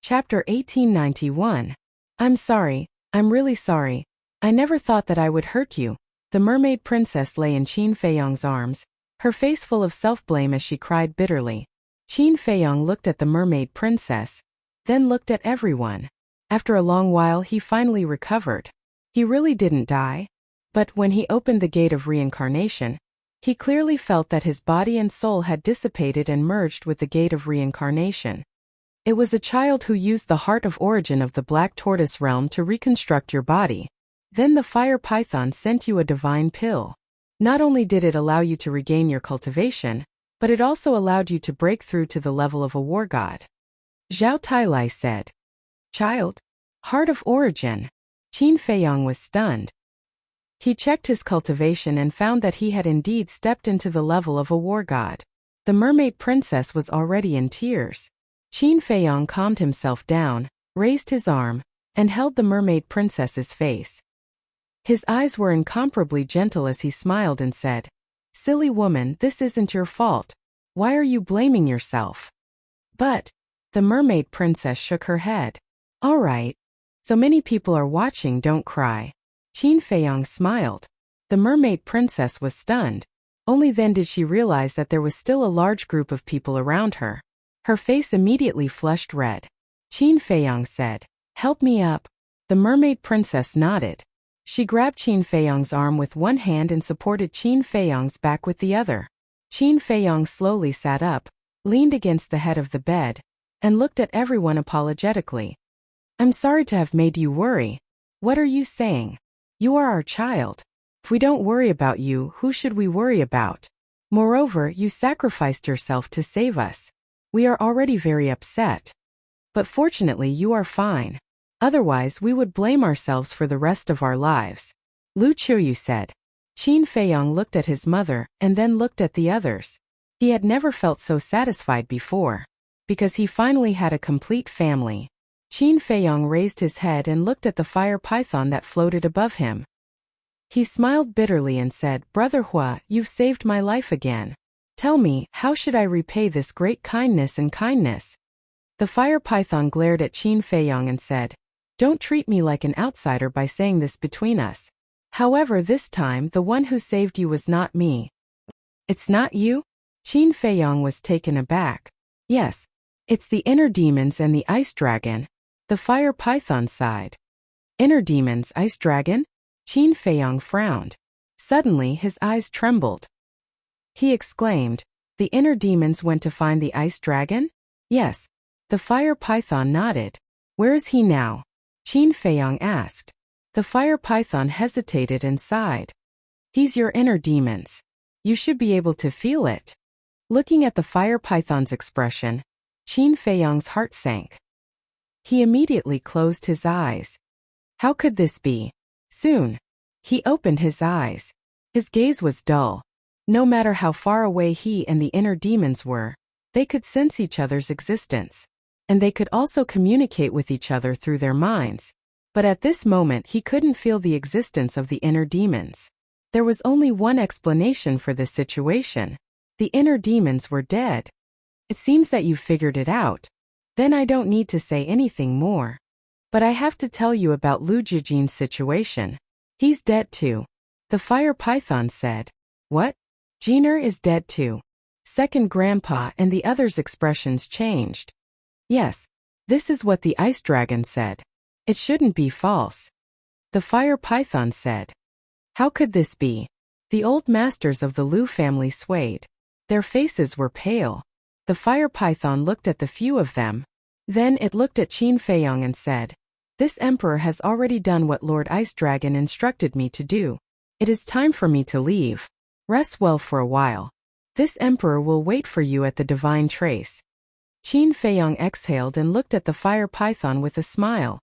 Chapter 1891. I'm sorry, I'm really sorry. I never thought that I would hurt you. The mermaid princess lay in Qin Feiyang's arms, her face full of self-blame as she cried bitterly. Qin Feiyang looked at the mermaid princess, then looked at everyone. After a long while he finally recovered. He really didn't die. But when he opened the gate of reincarnation, he clearly felt that his body and soul had dissipated and merged with the gate of reincarnation. It was a child who used the heart of origin of the black tortoise realm to reconstruct your body. Then the fire python sent you a divine pill. Not only did it allow you to regain your cultivation, but it also allowed you to break through to the level of a war god. Zhao Tailai said. Child? Heart of origin. Qin Feiyang was stunned. He checked his cultivation and found that he had indeed stepped into the level of a war god. The mermaid princess was already in tears. Qin Feiyang calmed himself down, raised his arm, and held the mermaid princess's face. His eyes were incomparably gentle as he smiled and said, Silly woman, this isn't your fault. Why are you blaming yourself? But, the mermaid princess shook her head. All right. So many people are watching, don't cry. Qin Feiyang smiled. The mermaid princess was stunned. Only then did she realize that there was still a large group of people around her. Her face immediately flushed red. Qin Feiyang said, Help me up. The mermaid princess nodded. She grabbed Qin Feiyang's arm with one hand and supported Qin Feiyang's back with the other. Qin Feiyang slowly sat up, leaned against the head of the bed, and looked at everyone apologetically. I'm sorry to have made you worry. What are you saying? You are our child. If we don't worry about you, who should we worry about? Moreover, you sacrificed yourself to save us. We are already very upset. But fortunately you are fine. Otherwise we would blame ourselves for the rest of our lives. Lu Qiuyu said. Qin Feiyang looked at his mother and then looked at the others. He had never felt so satisfied before. Because he finally had a complete family. Qin Feiyang raised his head and looked at the fire python that floated above him. He smiled bitterly and said, Brother Hua, you've saved my life again. Tell me, how should I repay this great kindness and kindness? The fire python glared at Qin Feiyang and said, Don't treat me like an outsider by saying this between us. However, this time the one who saved you was not me. It's not you? Qin Feiyang was taken aback. Yes, it's the inner demons and the ice dragon. The fire python sighed. Inner demons, ice dragon? Qin Feiyang frowned. Suddenly his eyes trembled. He exclaimed, The inner demons went to find the ice dragon? Yes. The fire python nodded. Where is he now? Qin Feiyang asked. The fire python hesitated and sighed. He's your inner demons. You should be able to feel it. Looking at the fire python's expression, Qin Feiyang's heart sank. He immediately closed his eyes. How could this be? Soon, he opened his eyes. His gaze was dull. No matter how far away he and the inner demons were, they could sense each other's existence. And they could also communicate with each other through their minds. But at this moment he couldn't feel the existence of the inner demons. There was only one explanation for this situation. The inner demons were dead. It seems that you've figured it out. Then I don't need to say anything more. But I have to tell you about Lu Jijin's situation. He's dead too. The fire python said. What? Jiner is dead too. Second grandpa and the others' expressions changed. Yes, this is what the ice dragon said. It shouldn't be false. The fire python said. How could this be? The old masters of the Lu family swayed. Their faces were pale. The fire python looked at the few of them. Then it looked at Qin Feiyang and said, This emperor has already done what Lord Ice Dragon instructed me to do. It is time for me to leave. Rest well for a while. This emperor will wait for you at the divine trace. Qin Feiyang exhaled and looked at the fire python with a smile.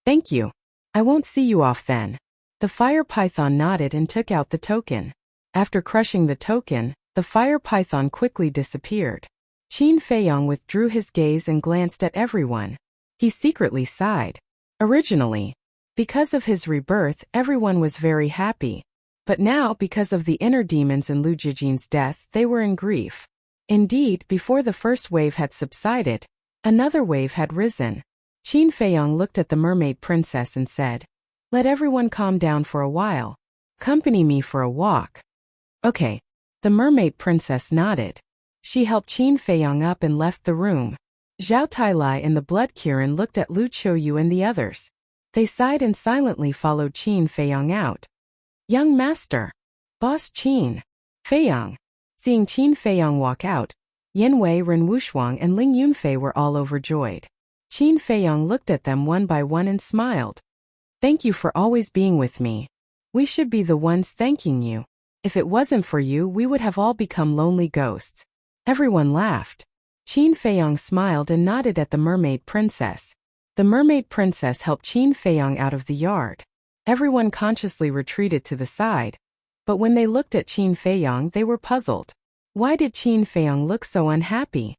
Thank you. I won't see you off then. The fire python nodded and took out the token. After crushing the token, the fire python quickly disappeared. Qin Feiyang withdrew his gaze and glanced at everyone. He secretly sighed. Originally, because of his rebirth, everyone was very happy. But now, because of the inner demons and Lu Jijin's death, they were in grief. Indeed, before the first wave had subsided, another wave had risen. Qin Feiyang looked at the mermaid princess and said, Let everyone calm down for a while. Accompany me for a walk. Okay. The mermaid princess nodded. She helped Qin Feiyang up and left the room. Zhao Tailai and the blood Kirin looked at Lu Qiuyu and the others. They sighed and silently followed Qin Feiyang out. Young master. Boss Qin. Feiyang. Seeing Qin Feiyang walk out, Yin Wei, Ren Wushuang and Ling Yunfei were all overjoyed. Qin Feiyang looked at them one by one and smiled. Thank you for always being with me. We should be the ones thanking you. If it wasn't for you, we would have all become lonely ghosts. Everyone laughed. Qin Feiyang smiled and nodded at the mermaid princess. The mermaid princess helped Qin Feiyang out of the yard. Everyone consciously retreated to the side. But when they looked at Qin Feiyang, they were puzzled. Why did Qin Feiyang look so unhappy?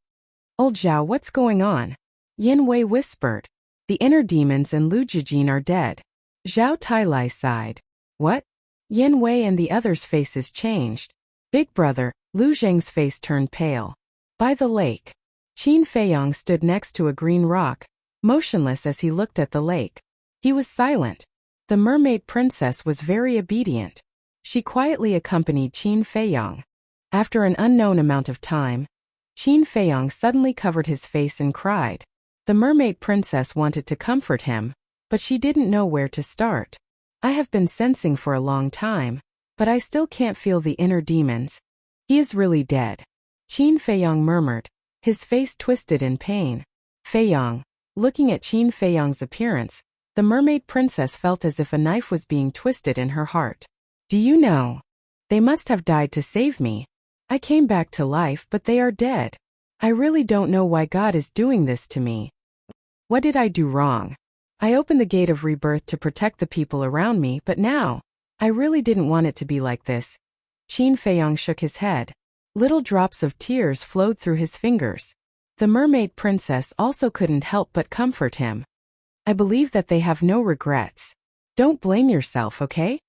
Old Zhao, what's going on? Yin Wei whispered. The inner demons and Lu Jijin are dead. Zhao Tailai sighed. What? Yin Wei and the others' faces changed. Big brother, Lu Zheng's face turned pale. By the lake. Qin Feiyang stood next to a green rock, motionless as he looked at the lake. He was silent. The mermaid princess was very obedient. She quietly accompanied Qin Feiyang. After an unknown amount of time, Qin Feiyang suddenly covered his face and cried. The mermaid princess wanted to comfort him, but she didn't know where to start. I have been sensing for a long time, but I still can't feel the inner demons. He is really dead. Qin Feiyang murmured, his face twisted in pain. Feiyang. Looking at Qin Feiyang's appearance, the mermaid princess felt as if a knife was being twisted in her heart. Do you know? They must have died to save me. I came back to life, but they are dead. I really don't know why God is doing this to me. What did I do wrong? I opened the gate of rebirth to protect the people around me, but now, I really didn't want it to be like this. Qin Feiyang shook his head. Little drops of tears flowed through his fingers. The mermaid princess also couldn't help but comfort him. I believe that they have no regrets. Don't blame yourself, okay?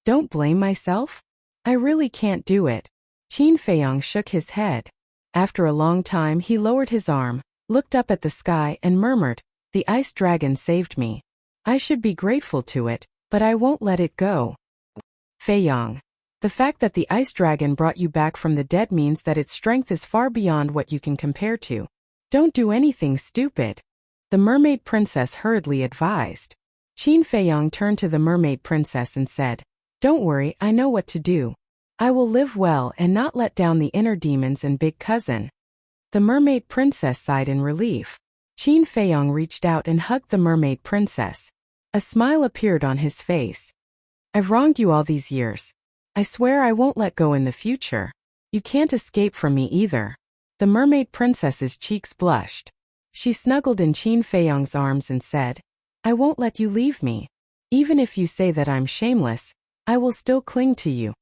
Don't blame myself? I really can't do it. Qin Feiyang shook his head. After a long time he lowered his arm, looked up at the sky and murmured, The ice dragon saved me. I should be grateful to it, but I won't let it go. Feiyang. The fact that the ice dragon brought you back from the dead means that its strength is far beyond what you can compare to. Don't do anything stupid. The mermaid princess hurriedly advised. Qin Feiyang turned to the mermaid princess and said, Don't worry, I know what to do. I will live well and not let down the inner demons and big cousin. The mermaid princess sighed in relief. Qin Feiyang reached out and hugged the mermaid princess. A smile appeared on his face. I've wronged you all these years. I swear I won't let go in the future. You can't escape from me either. The mermaid princess's cheeks blushed. She snuggled in Qin Feiyong's arms and said, I won't let you leave me. Even if you say that I'm shameless, I will still cling to you.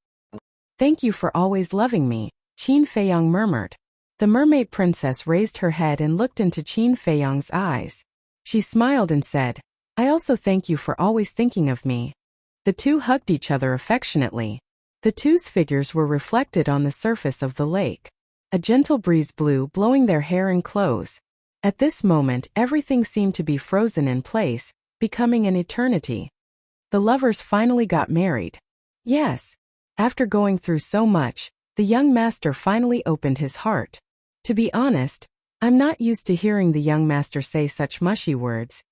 Thank you for always loving me, Qin Feiyong murmured. The mermaid princess raised her head and looked into Qin Feiyong's eyes. She smiled and said, I also thank you for always thinking of me. The two hugged each other affectionately. The two's figures were reflected on the surface of the lake. A gentle breeze blew, blowing their hair and clothes. At this moment, everything seemed to be frozen in place, becoming an eternity. The lovers finally got married. Yes. After going through so much, the young master finally opened his heart. To be honest, I'm not used to hearing the young master say such mushy words.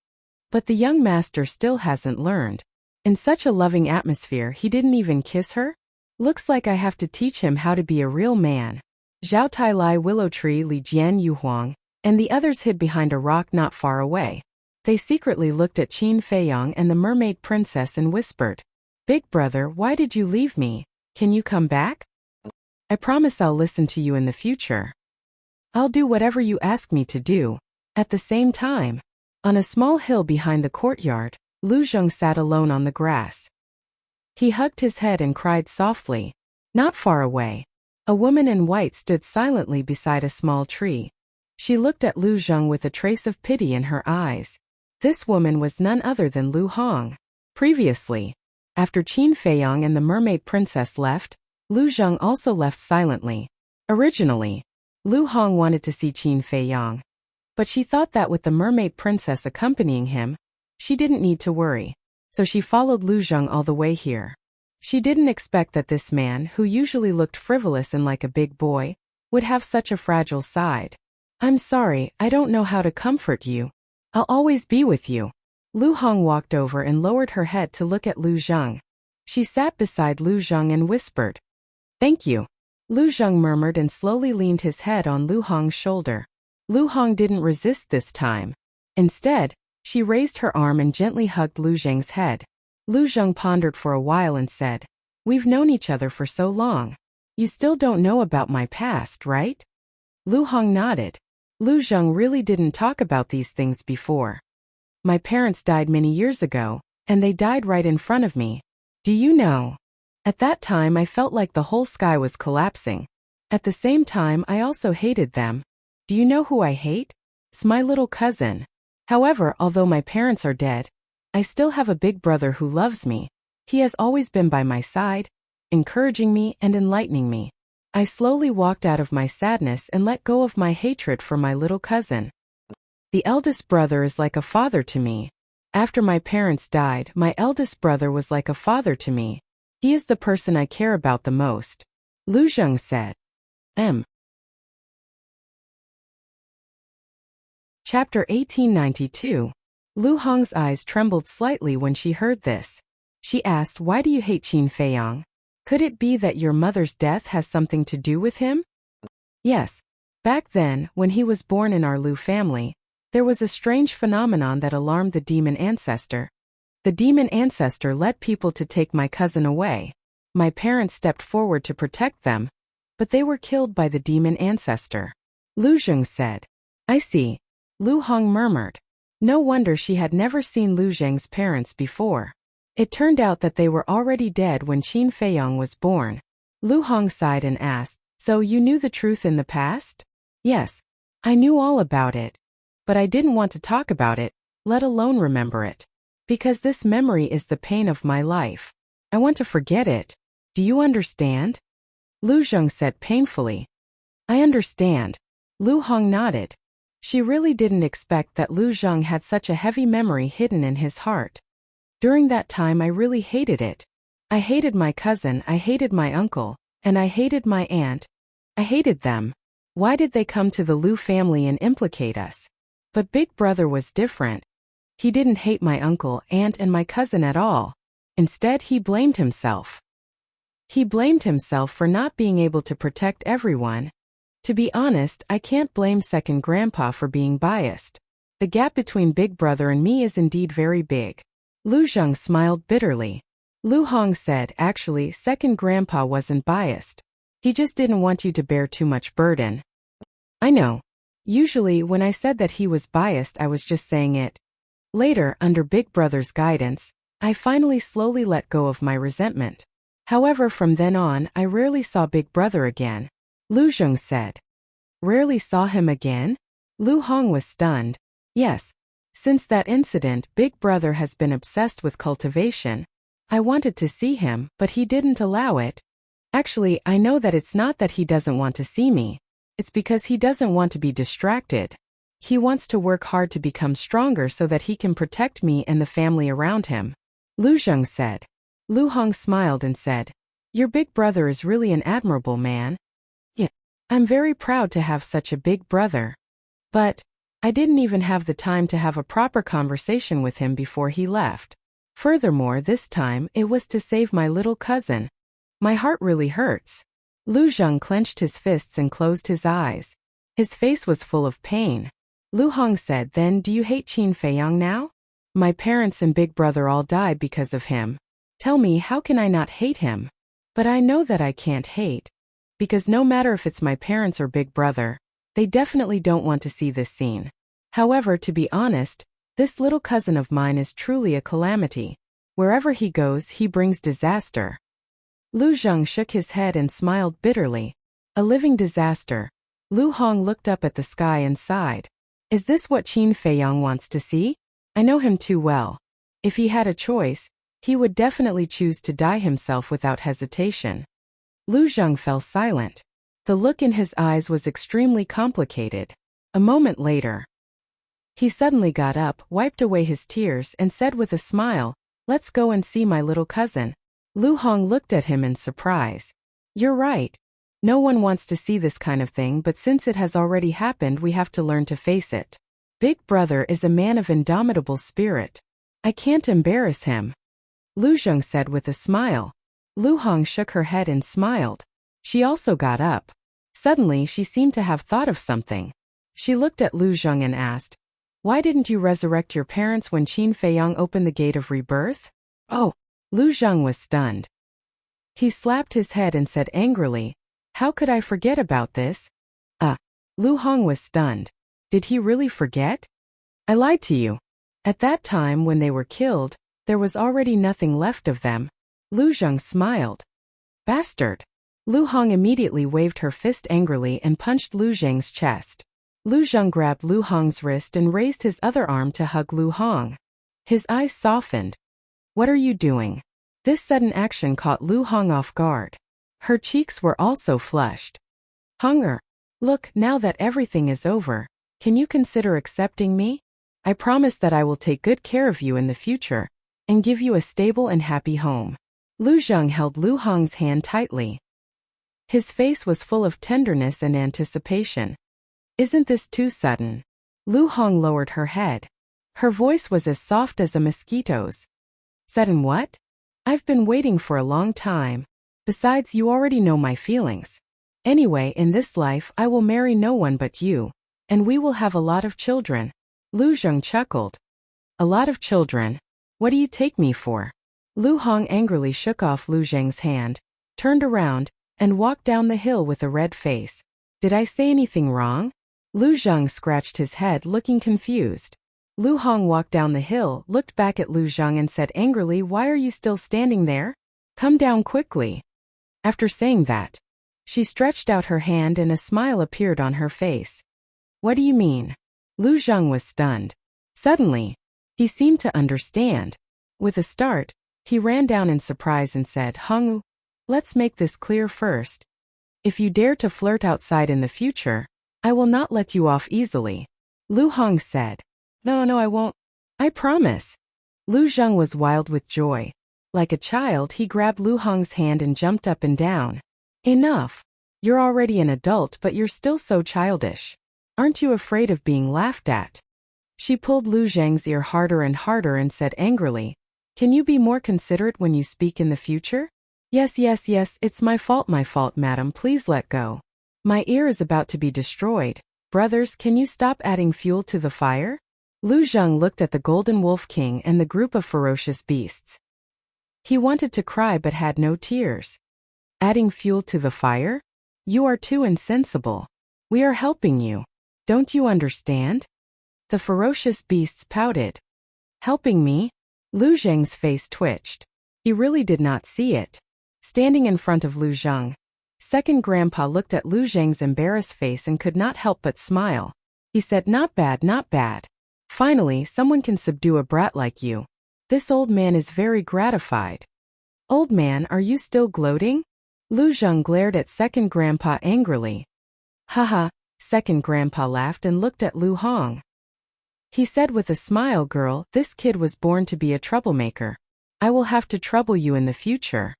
But the young master still hasn't learned. In such a loving atmosphere, he didn't even kiss her? Looks like I have to teach him how to be a real man. Zhao Tai Lai, Willow Tree, Li Jian, Yu Huang, and the others hid behind a rock not far away. They secretly looked at Qin Feiyong and the mermaid princess and whispered, Big brother, why did you leave me? Can you come back? I promise I'll listen to you in the future. I'll do whatever you ask me to do. At the same time, on a small hill behind the courtyard, Lu Zheng sat alone on the grass. He hugged his head and cried softly. Not far away, a woman in white stood silently beside a small tree. She looked at Lu Zheng with a trace of pity in her eyes. This woman was none other than Lu Hong. Previously, after Qin Feiyong and the mermaid princess left, Lu Zheng also left silently. Originally, Lu Hong wanted to see Qin Feiyong. But she thought that with the mermaid princess accompanying him, she didn't need to worry. So she followed Lu Zheng all the way here. She didn't expect that this man, who usually looked frivolous and like a big boy, would have such a fragile side. I'm sorry, I don't know how to comfort you. I'll always be with you. Lu Hong walked over and lowered her head to look at Lu Zheng. She sat beside Lu Zheng and whispered, Thank you. Lu Zheng murmured and slowly leaned his head on Lu Hong's shoulder. Lu Hong didn't resist this time. Instead, she raised her arm and gently hugged Lu Zheng's head. Lu Zheng pondered for a while and said, We've known each other for so long. You still don't know about my past, right? Lu Hong nodded. Lu Zheng really didn't talk about these things before. My parents died many years ago, and they died right in front of me. Do you know? At that time I felt like the whole sky was collapsing. At the same time I also hated them. Do you know who I hate? It's my little cousin. However, although my parents are dead, I still have a big brother who loves me. He has always been by my side, encouraging me and enlightening me. I slowly walked out of my sadness and let go of my hatred for my little cousin. The eldest brother is like a father to me. After my parents died, my eldest brother was like a father to me. He is the person I care about the most. Lu Zheng said. Chapter 1892. Lu Hong's eyes trembled slightly when she heard this. She asked, Why do you hate Qin Feiyong? Could it be that your mother's death has something to do with him? Yes. Back then, when he was born in our Lu family, there was a strange phenomenon that alarmed the demon ancestor. The demon ancestor led people to take my cousin away. My parents stepped forward to protect them, but they were killed by the demon ancestor. Lu Zheng said. I see. Lu Hong murmured. No wonder she had never seen Lu Zheng's parents before. It turned out that they were already dead when Qin Feiyong was born. Lu Hong sighed and asked, So you knew the truth in the past? Yes. I knew all about it. But I didn't want to talk about it, let alone remember it. Because this memory is the pain of my life. I want to forget it. Do you understand? Lu Zheng said painfully. I understand. Lu Hong nodded. She really didn't expect that Lu Zheng had such a heavy memory hidden in his heart. During that time I really hated it. I hated my cousin, I hated my uncle, and I hated my aunt. I hated them. Why did they come to the Lu family and implicate us? But Big Brother was different. He didn't hate my uncle, aunt, and my cousin at all. Instead, he blamed himself. He blamed himself for not being able to protect everyone. To be honest, I can't blame Second Grandpa for being biased. The gap between Big Brother and me is indeed very big. Lu Zheng smiled bitterly. Lu Hong said, Actually, Second Grandpa wasn't biased. He just didn't want you to bear too much burden. I know. Usually, when I said that he was biased, I was just saying it. Later, under Big Brother's guidance, I finally slowly let go of my resentment. However, from then on, I rarely saw Big Brother again. Lu Zheng said. Rarely saw him again? Lu Hong was stunned. Yes. Since that incident, Big Brother has been obsessed with cultivation. I wanted to see him, but he didn't allow it. Actually, I know that it's not that he doesn't want to see me. It's because he doesn't want to be distracted. He wants to work hard to become stronger so that he can protect me and the family around him. Lu Zheng said. Lu Hong smiled and said, Your big brother is really an admirable man. Yeah, I'm very proud to have such a big brother. But I didn't even have the time to have a proper conversation with him before he left. Furthermore, this time, it was to save my little cousin. My heart really hurts. Lu Zheng clenched his fists and closed his eyes. His face was full of pain. Lu Hong said, Then do you hate Qin Feiyang now? My parents and big brother all died because of him. Tell me, how can I not hate him? But I know that I can't hate. Because no matter if it's my parents or big brother, they definitely don't want to see this scene. However, to be honest, this little cousin of mine is truly a calamity. Wherever he goes, he brings disaster. Lu Zheng shook his head and smiled bitterly. A living disaster. Lu Hong looked up at the sky and sighed. Is this what Qin Feiyang wants to see? I know him too well. If he had a choice, he would definitely choose to die himself without hesitation. Lu Zheng fell silent. The look in his eyes was extremely complicated. A moment later, he suddenly got up, wiped away his tears, and said with a smile, Let's go and see my little cousin. Lu Hong looked at him in surprise. You're right. No one wants to see this kind of thing, but since it has already happened, we have to learn to face it. Big Brother is a man of indomitable spirit. I can't embarrass him. Lu Zheng said with a smile. Lu Hong shook her head and smiled. She also got up. Suddenly, she seemed to have thought of something. She looked at Lu Zheng and asked, Why didn't you resurrect your parents when Qin Feiyang opened the gate of rebirth? Oh. Lu Zheng was stunned. He slapped his head and said angrily, How could I forget about this? Lu Hong was stunned. Did he really forget? I lied to you. At that time when they were killed, there was already nothing left of them. Lu Zheng smiled. Bastard. Lu Hong immediately waved her fist angrily and punched Lu Zheng's chest. Lu Zheng grabbed Lu Hong's wrist and raised his other arm to hug Lu Hong. His eyes softened. What are you doing? This sudden action caught Lu Hong off guard. Her cheeks were also flushed. Hunger. Look, now that everything is over, can you consider accepting me? I promise that I will take good care of you in the future and give you a stable and happy home. Lu Zheng held Lu Hong's hand tightly. His face was full of tenderness and anticipation. Isn't this too sudden? Lu Hong lowered her head. Her voice was as soft as a mosquito's. Sudden what? I've been waiting for a long time. Besides, you already know my feelings. Anyway, in this life I will marry no one but you, and we will have a lot of children. Lu Zheng chuckled. A lot of children? What do you take me for? Lu Hong angrily shook off Lu Zheng's hand, turned around, and walked down the hill with a red face. Did I say anything wrong? Lu Zheng scratched his head, looking confused. Lu Hong walked down the hill, looked back at Lu Zheng and said angrily, Why are you still standing there? Come down quickly. After saying that, she stretched out her hand and a smile appeared on her face. What do you mean? Lu Zheng was stunned. Suddenly, he seemed to understand. With a start, he ran down in surprise and said, Hongwu, let's make this clear first. If you dare to flirt outside in the future, I will not let you off easily. Lu Hong said. No, I won't. I promise. Lu Zheng was wild with joy. Like a child, he grabbed Lu Hong's hand and jumped up and down. Enough. You're already an adult, but you're still so childish. Aren't you afraid of being laughed at? She pulled Lu Zheng's ear harder and harder and said angrily, Can you be more considerate when you speak in the future? Yes, it's my fault, madam, please let go. My ear is about to be destroyed. Brothers, can you stop adding fuel to the fire? Lu Zheng looked at the Golden Wolf King and the group of ferocious beasts. He wanted to cry but had no tears. Adding fuel to the fire? You are too insensible. We are helping you. Don't you understand? The ferocious beasts pouted. Helping me? Lu Zheng's face twitched. He really did not see it. Standing in front of Lu Zheng, second grandpa looked at Lu Zheng's embarrassed face and could not help but smile. He said, not bad, not bad. Finally, someone can subdue a brat like you. This old man is very gratified. Old man, are you still gloating? Lu Zheng glared at second grandpa angrily. Haha, second grandpa laughed and looked at Lu Hong. He said with a smile, girl, this kid was born to be a troublemaker. I will have to trouble you in the future.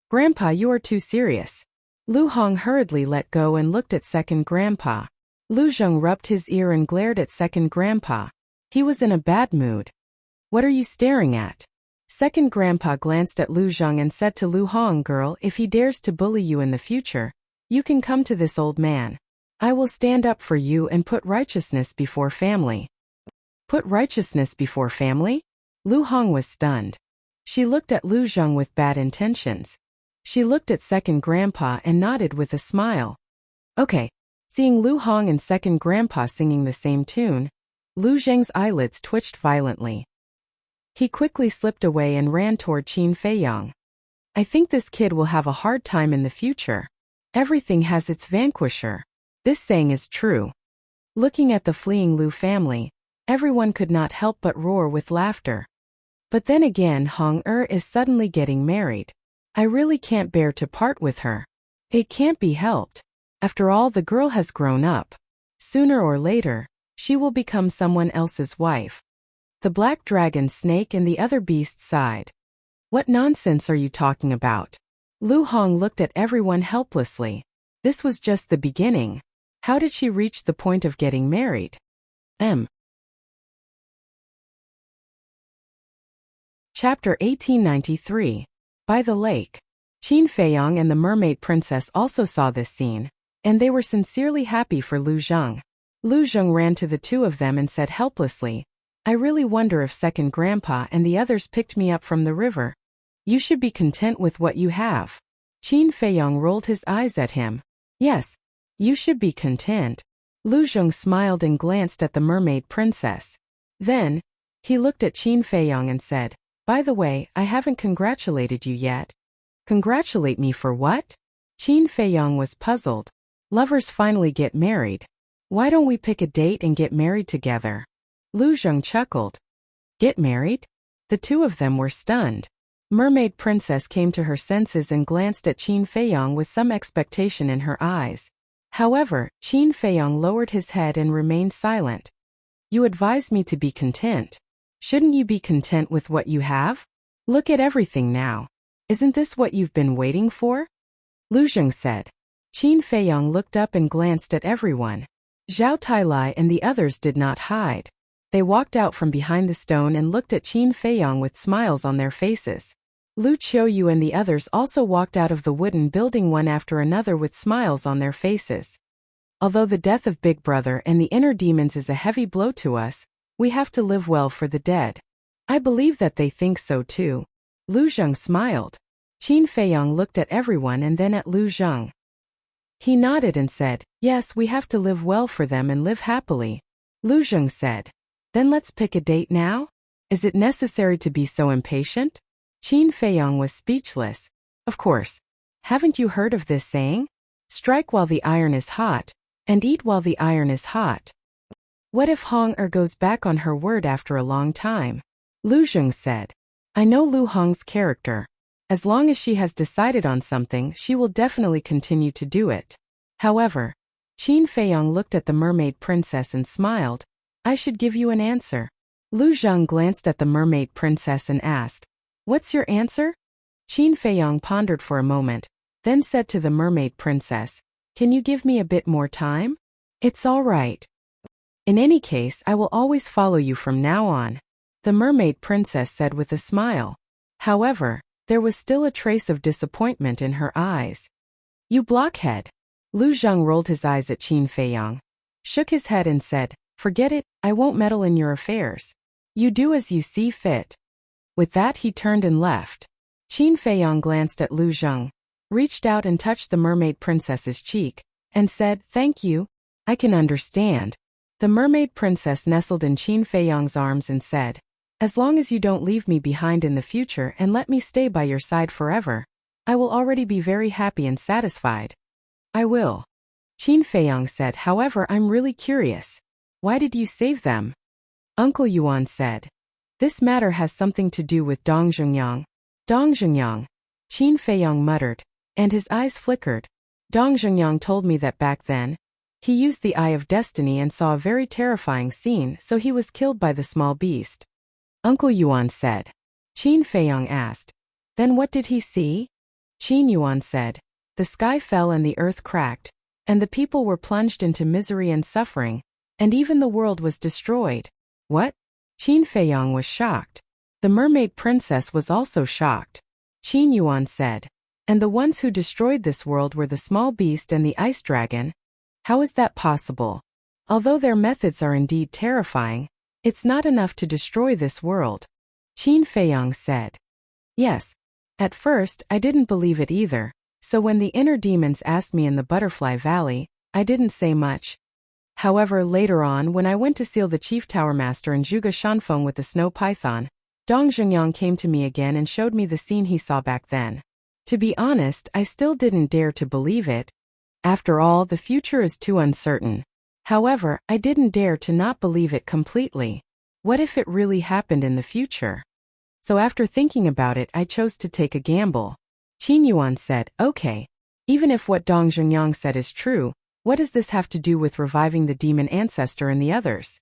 Grandpa, you are too serious. Lu Hong hurriedly let go and looked at second grandpa. Lu Zheng rubbed his ear and glared at second grandpa. He was in a bad mood. What are you staring at? Second grandpa glanced at Lu Zheng and said to Lu Hong, girl, if he dares to bully you in the future, you can come to this old man. I will stand up for you and put righteousness before family. Put righteousness before family? Lu Hong was stunned. She looked at Lu Zheng with bad intentions. She looked at second grandpa and nodded with a smile. Okay. Seeing Lu Hong and second grandpa singing the same tune, Lu Zheng's eyelids twitched violently. He quickly slipped away and ran toward Qin Feiyang. I think this kid will have a hard time in the future. Everything has its vanquisher. This saying is true. Looking at the fleeing Lu family, everyone could not help but roar with laughter. But then again, Hong is suddenly getting married. I really can't bear to part with her. It can't be helped. After all, the girl has grown up. Sooner or later, she will become someone else's wife. The black dragon snake and the other beasts sighed. What nonsense are you talking about? Lu Hong looked at everyone helplessly. This was just the beginning. How did she reach the point of getting married? Chapter 1893. By the lake. Qin Feiyang and the mermaid princess also saw this scene, and they were sincerely happy for Lu Zheng. Lu Zheng ran to the two of them and said helplessly, I really wonder if second grandpa and the others picked me up from the river. You should be content with what you have. Qin Feiyang rolled his eyes at him. Yes, you should be content. Lu Zheng smiled and glanced at the mermaid princess. Then, he looked at Qin Feiyang and said, by the way, I haven't congratulated you yet. Congratulate me for what? Qin Feiyang was puzzled. Lovers finally get married. Why don't we pick a date and get married together? Lu Zheng chuckled. Get married? The two of them were stunned. Mermaid princess came to her senses and glanced at Qin Feiyang with some expectation in her eyes. However, Qin Feiyang lowered his head and remained silent. You advise me to be content. Shouldn't you be content with what you have? Look at everything now. Isn't this what you've been waiting for? Lu Zheng said. Qin Feiyang looked up and glanced at everyone. Zhao Tailai and the others did not hide. They walked out from behind the stone and looked at Qin Feiyang with smiles on their faces. Lu Qiuyu and the others also walked out of the wooden building one after another with smiles on their faces. Although the death of Big Brother and the inner demons is a heavy blow to us, we have to live well for the dead. I believe that they think so too. Lu Zheng smiled. Qin Feiyang looked at everyone and then at Lu Zheng. He nodded and said, yes, we have to live well for them and live happily. Lu Zheng said, then let's pick a date now? Is it necessary to be so impatient? Qin Feiyang was speechless. Of course. Haven't you heard of this saying? Strike while the iron is hot, and eat while the iron is hot. What if Hong goes back on her word after a long time? Lu Zheng said. I know Lu Hong's character. As long as she has decided on something, she will definitely continue to do it. However, Qin Feiyang looked at the mermaid princess and smiled. I should give you an answer. Lu Zheng glanced at the mermaid princess and asked, what's your answer? Qin Feiyang pondered for a moment, then said to the mermaid princess, can you give me a bit more time? It's all right. In any case, I will always follow you from now on, the mermaid princess said with a smile. However, there was still a trace of disappointment in her eyes. You blockhead. Lu Zheng rolled his eyes at Qin Feiyang, shook his head and said, forget it, I won't meddle in your affairs. You do as you see fit. With that he turned and left. Qin Feiyang glanced at Lu Zheng, reached out and touched the mermaid princess's cheek, and said, thank you. I can understand. The mermaid princess nestled in Qin Feiyang's arms and said, as long as you don't leave me behind in the future and let me stay by your side forever, I will already be very happy and satisfied. I will. Qin Feiyang said, however, I'm really curious. Why did you save them? Uncle Yuan said, this matter has something to do with Dong Zhengyang. Dong Zhengyang, Qin Feiyang muttered, and his eyes flickered. Dong Zhengyang told me that back then, he used the Eye of Destiny and saw a very terrifying scene, so he was killed by the small beast. Uncle Yuan said. Qin Feiyang asked, then what did he see? Qin Yuan said, the sky fell and the earth cracked, and the people were plunged into misery and suffering, and even the world was destroyed. What? Qin Feiyang was shocked. The mermaid princess was also shocked. Qin Yuan said, and the ones who destroyed this world were the small beast and the ice dragon. How is that possible? Although their methods are indeed terrifying, it's not enough to destroy this world. Qin Feiyang said. Yes. At first, I didn't believe it either, so when the inner demons asked me in the Butterfly Valley, I didn't say much. However, later on when I went to seal the Chief Tower Master in Zhuge Shanfeng with the snow python, Dong Zhengyang came to me again and showed me the scene he saw back then. To be honest, I still didn't dare to believe it. After all, the future is too uncertain. However, I didn't dare to not believe it completely. What if it really happened in the future? So after thinking about it, I chose to take a gamble. Qin Yuan said, okay. Even if what Dong Zhengyang said is true, what does this have to do with reviving the demon ancestor and the others?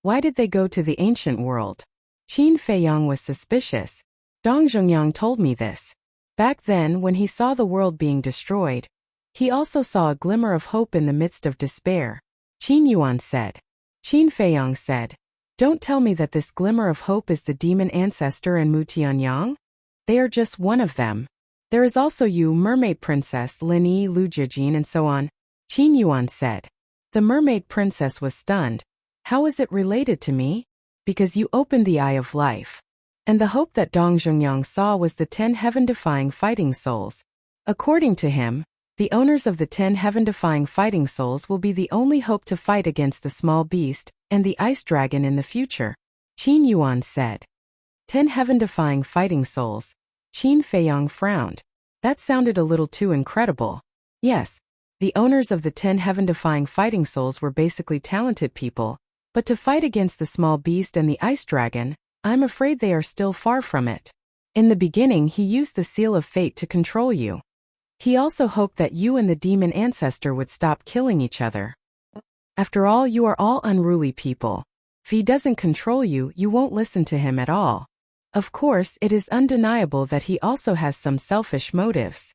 Why did they go to the ancient world? Qin Feiyang was suspicious. Dong Zhengyang told me this. Back then, when he saw the world being destroyed, he also saw a glimmer of hope in the midst of despair. Qin Yuan said. Qin Feiyang said, don't tell me that this glimmer of hope is the demon ancestor and Mu Tianyang? They are just one of them. There is also you, mermaid princess, Lin Yi, Lu Jijin, and so on. Qin Yuan said. The mermaid princess was stunned. How is it related to me? Because you opened the Eye of Life. And the hope that Dong Zhengyang saw was the 10 heaven-defying fighting souls. According to him, the owners of the 10 heaven-defying fighting souls will be the only hope to fight against the small beast and the ice dragon in the future. Qin Yuan said. 10 heaven-defying fighting souls. Qin Feiyang frowned. That sounded a little too incredible. Yes, the owners of the 10 heaven-defying fighting souls were basically talented people, but to fight against the small beast and the ice dragon, I'm afraid they are still far from it. In the beginning, he used the seal of fate to control you. He also hoped that you and the demon ancestor would stop killing each other. After all, you are all unruly people. If he doesn't control you, you won't listen to him at all. Of course, it is undeniable that he also has some selfish motives.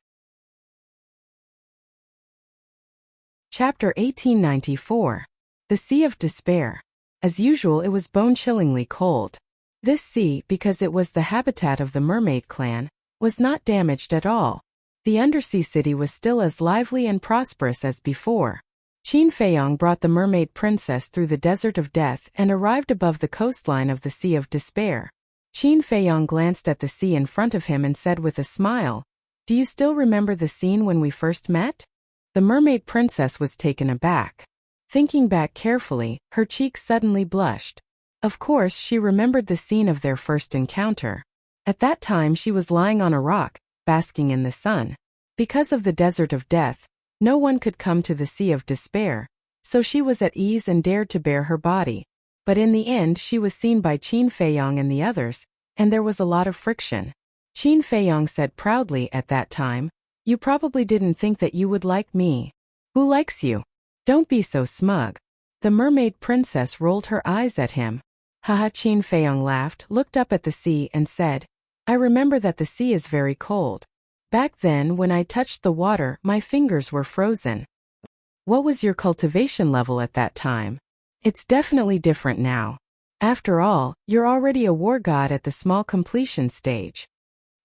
Chapter 1894. The Sea of Despair. As usual, it was bone-chillingly cold. This sea, because it was the habitat of the mermaid clan, was not damaged at all. The undersea city was still as lively and prosperous as before. Qin Feiyang brought the mermaid princess through the desert of death and arrived above the coastline of the Sea of Despair. Qin Feiyang glanced at the sea in front of him and said with a smile, do you still remember the scene when we first met? The mermaid princess was taken aback. Thinking back carefully, her cheeks suddenly blushed. Of course, she remembered the scene of their first encounter. At that time she was lying on a rock, basking in the sun. Because of the desert of death, no one could come to the Sea of Despair, so she was at ease and dared to bare her body. But in the end she was seen by Qin Feiyang and the others, and there was a lot of friction. Qin Feiyang said proudly at that time, you probably didn't think that you would like me. Who likes you? Don't be so smug. The mermaid princess rolled her eyes at him. Haha, Qin Feiyang laughed, looked up at the sea and said, I remember that the sea is very cold. Back then, when I touched the water, my fingers were frozen. What was your cultivation level at that time? It's definitely different now. After all, you're already a war god at the small completion stage.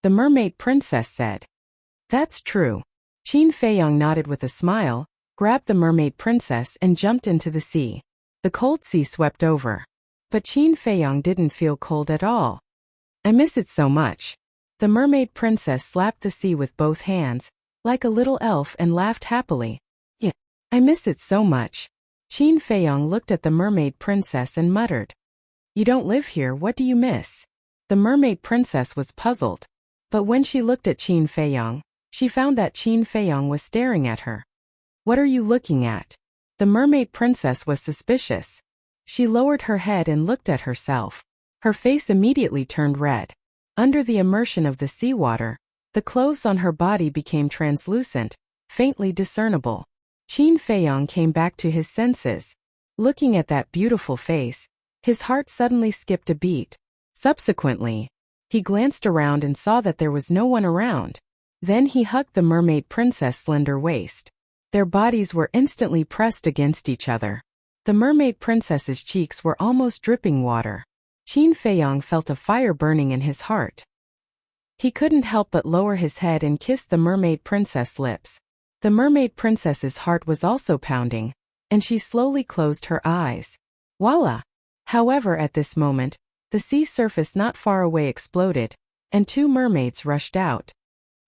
The mermaid princess said. That's true. Qin Feiyang nodded with a smile, grabbed the mermaid princess and jumped into the sea. The cold sea swept over. But Qin Feiyang didn't feel cold at all. I miss it so much. The mermaid princess slapped the sea with both hands, like a little elf, and laughed happily. Yeah, I miss it so much. Qin Feiyong looked at the mermaid princess and muttered, "You don't live here, what do you miss?" The mermaid princess was puzzled. But when she looked at Qin Feiyong, she found that Qin Feiyong was staring at her. "What are you looking at?" The mermaid princess was suspicious. She lowered her head and looked at herself. Her face immediately turned red. Under the immersion of the seawater, the clothes on her body became translucent, faintly discernible. Qin Feiyong came back to his senses. Looking at that beautiful face, his heart suddenly skipped a beat. Subsequently, he glanced around and saw that there was no one around. Then he hugged the mermaid princess' slender waist. Their bodies were instantly pressed against each other. The mermaid princess's cheeks were almost dripping water. Qin Feiyong felt a fire burning in his heart. He couldn't help but lower his head and kiss the mermaid princess' lips. The mermaid princess's heart was also pounding, and she slowly closed her eyes. Voila! However, at this moment, the sea surface not far away exploded, and two mermaids rushed out.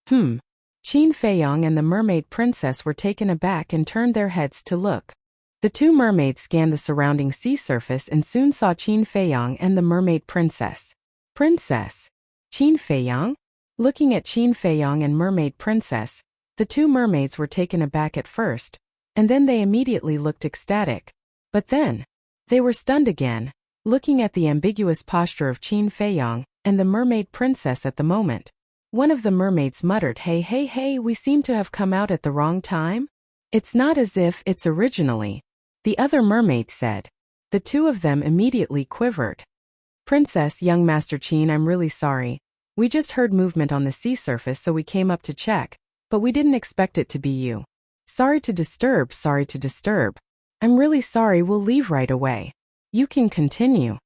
Qin Feiyong and the mermaid princess were taken aback and turned their heads to look. The two mermaids scanned the surrounding sea surface and soon saw Qin Feiyong and the mermaid princess. "Princess? Qin Feiyong?" Looking at Qin Feiyong and mermaid princess, the two mermaids were taken aback at first, and then they immediately looked ecstatic. But then, they were stunned again, looking at the ambiguous posture of Qin Feiyong and the mermaid princess at the moment. One of the mermaids muttered, Hey, we seem to have come out at the wrong time? It's not as if it's originally," the other mermaid said. The two of them immediately quivered. "Princess, young Master Qin, I'm really sorry. We just heard movement on the sea surface, so we came up to check, but we didn't expect it to be you. Sorry to disturb. I'm really sorry, we'll leave right away. You can continue."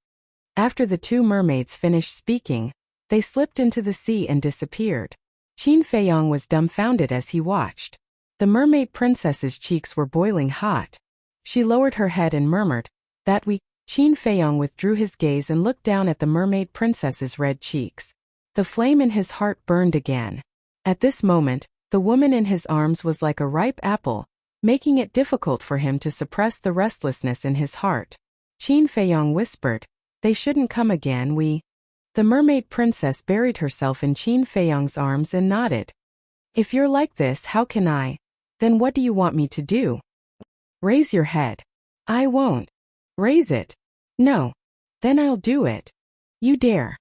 After the two mermaids finished speaking, they slipped into the sea and disappeared. Qin Feiyong was dumbfounded as he watched. The mermaid princess's cheeks were boiling hot. She lowered her head and murmured, "That we..." Qin Feiyong withdrew his gaze and looked down at the mermaid princess's red cheeks. The flame in his heart burned again. At this moment, the woman in his arms was like a ripe apple, making it difficult for him to suppress the restlessness in his heart. Qin Feiyong whispered, "They shouldn't come again, we..." The mermaid princess buried herself in Qin Feiyong's arms and nodded. "If you're like this, how can I? Then what do you want me to do?" "Raise your head." "I won't." "Raise it." "No." "Then I'll do it." "You dare."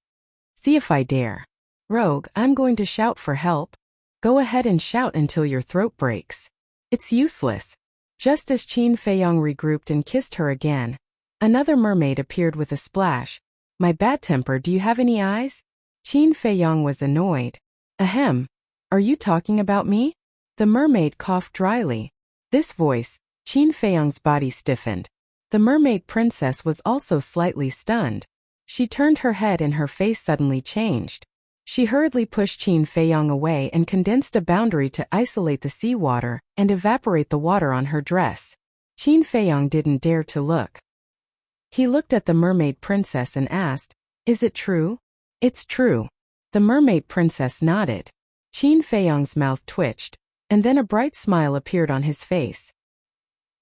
"See if I dare." "Rogue, I'm going to shout for help." "Go ahead and shout until your throat breaks." "It's useless." Just as Qin Feiyong regrouped and kissed her again, another mermaid appeared with a splash. "My bad temper, do you have any eyes?" Qin Feiyong was annoyed. "Ahem. Are you talking about me?" The mermaid coughed dryly. This voice, Qin Feiyong's body stiffened. The mermaid princess was also slightly stunned. She turned her head and her face suddenly changed. She hurriedly pushed Qin Feiyong away and condensed a boundary to isolate the seawater and evaporate the water on her dress. Qin Feiyong didn't dare to look. He looked at the mermaid princess and asked, "Is it true?" "It's true." The mermaid princess nodded. Qin Feiyong's mouth twitched, and then a bright smile appeared on his face.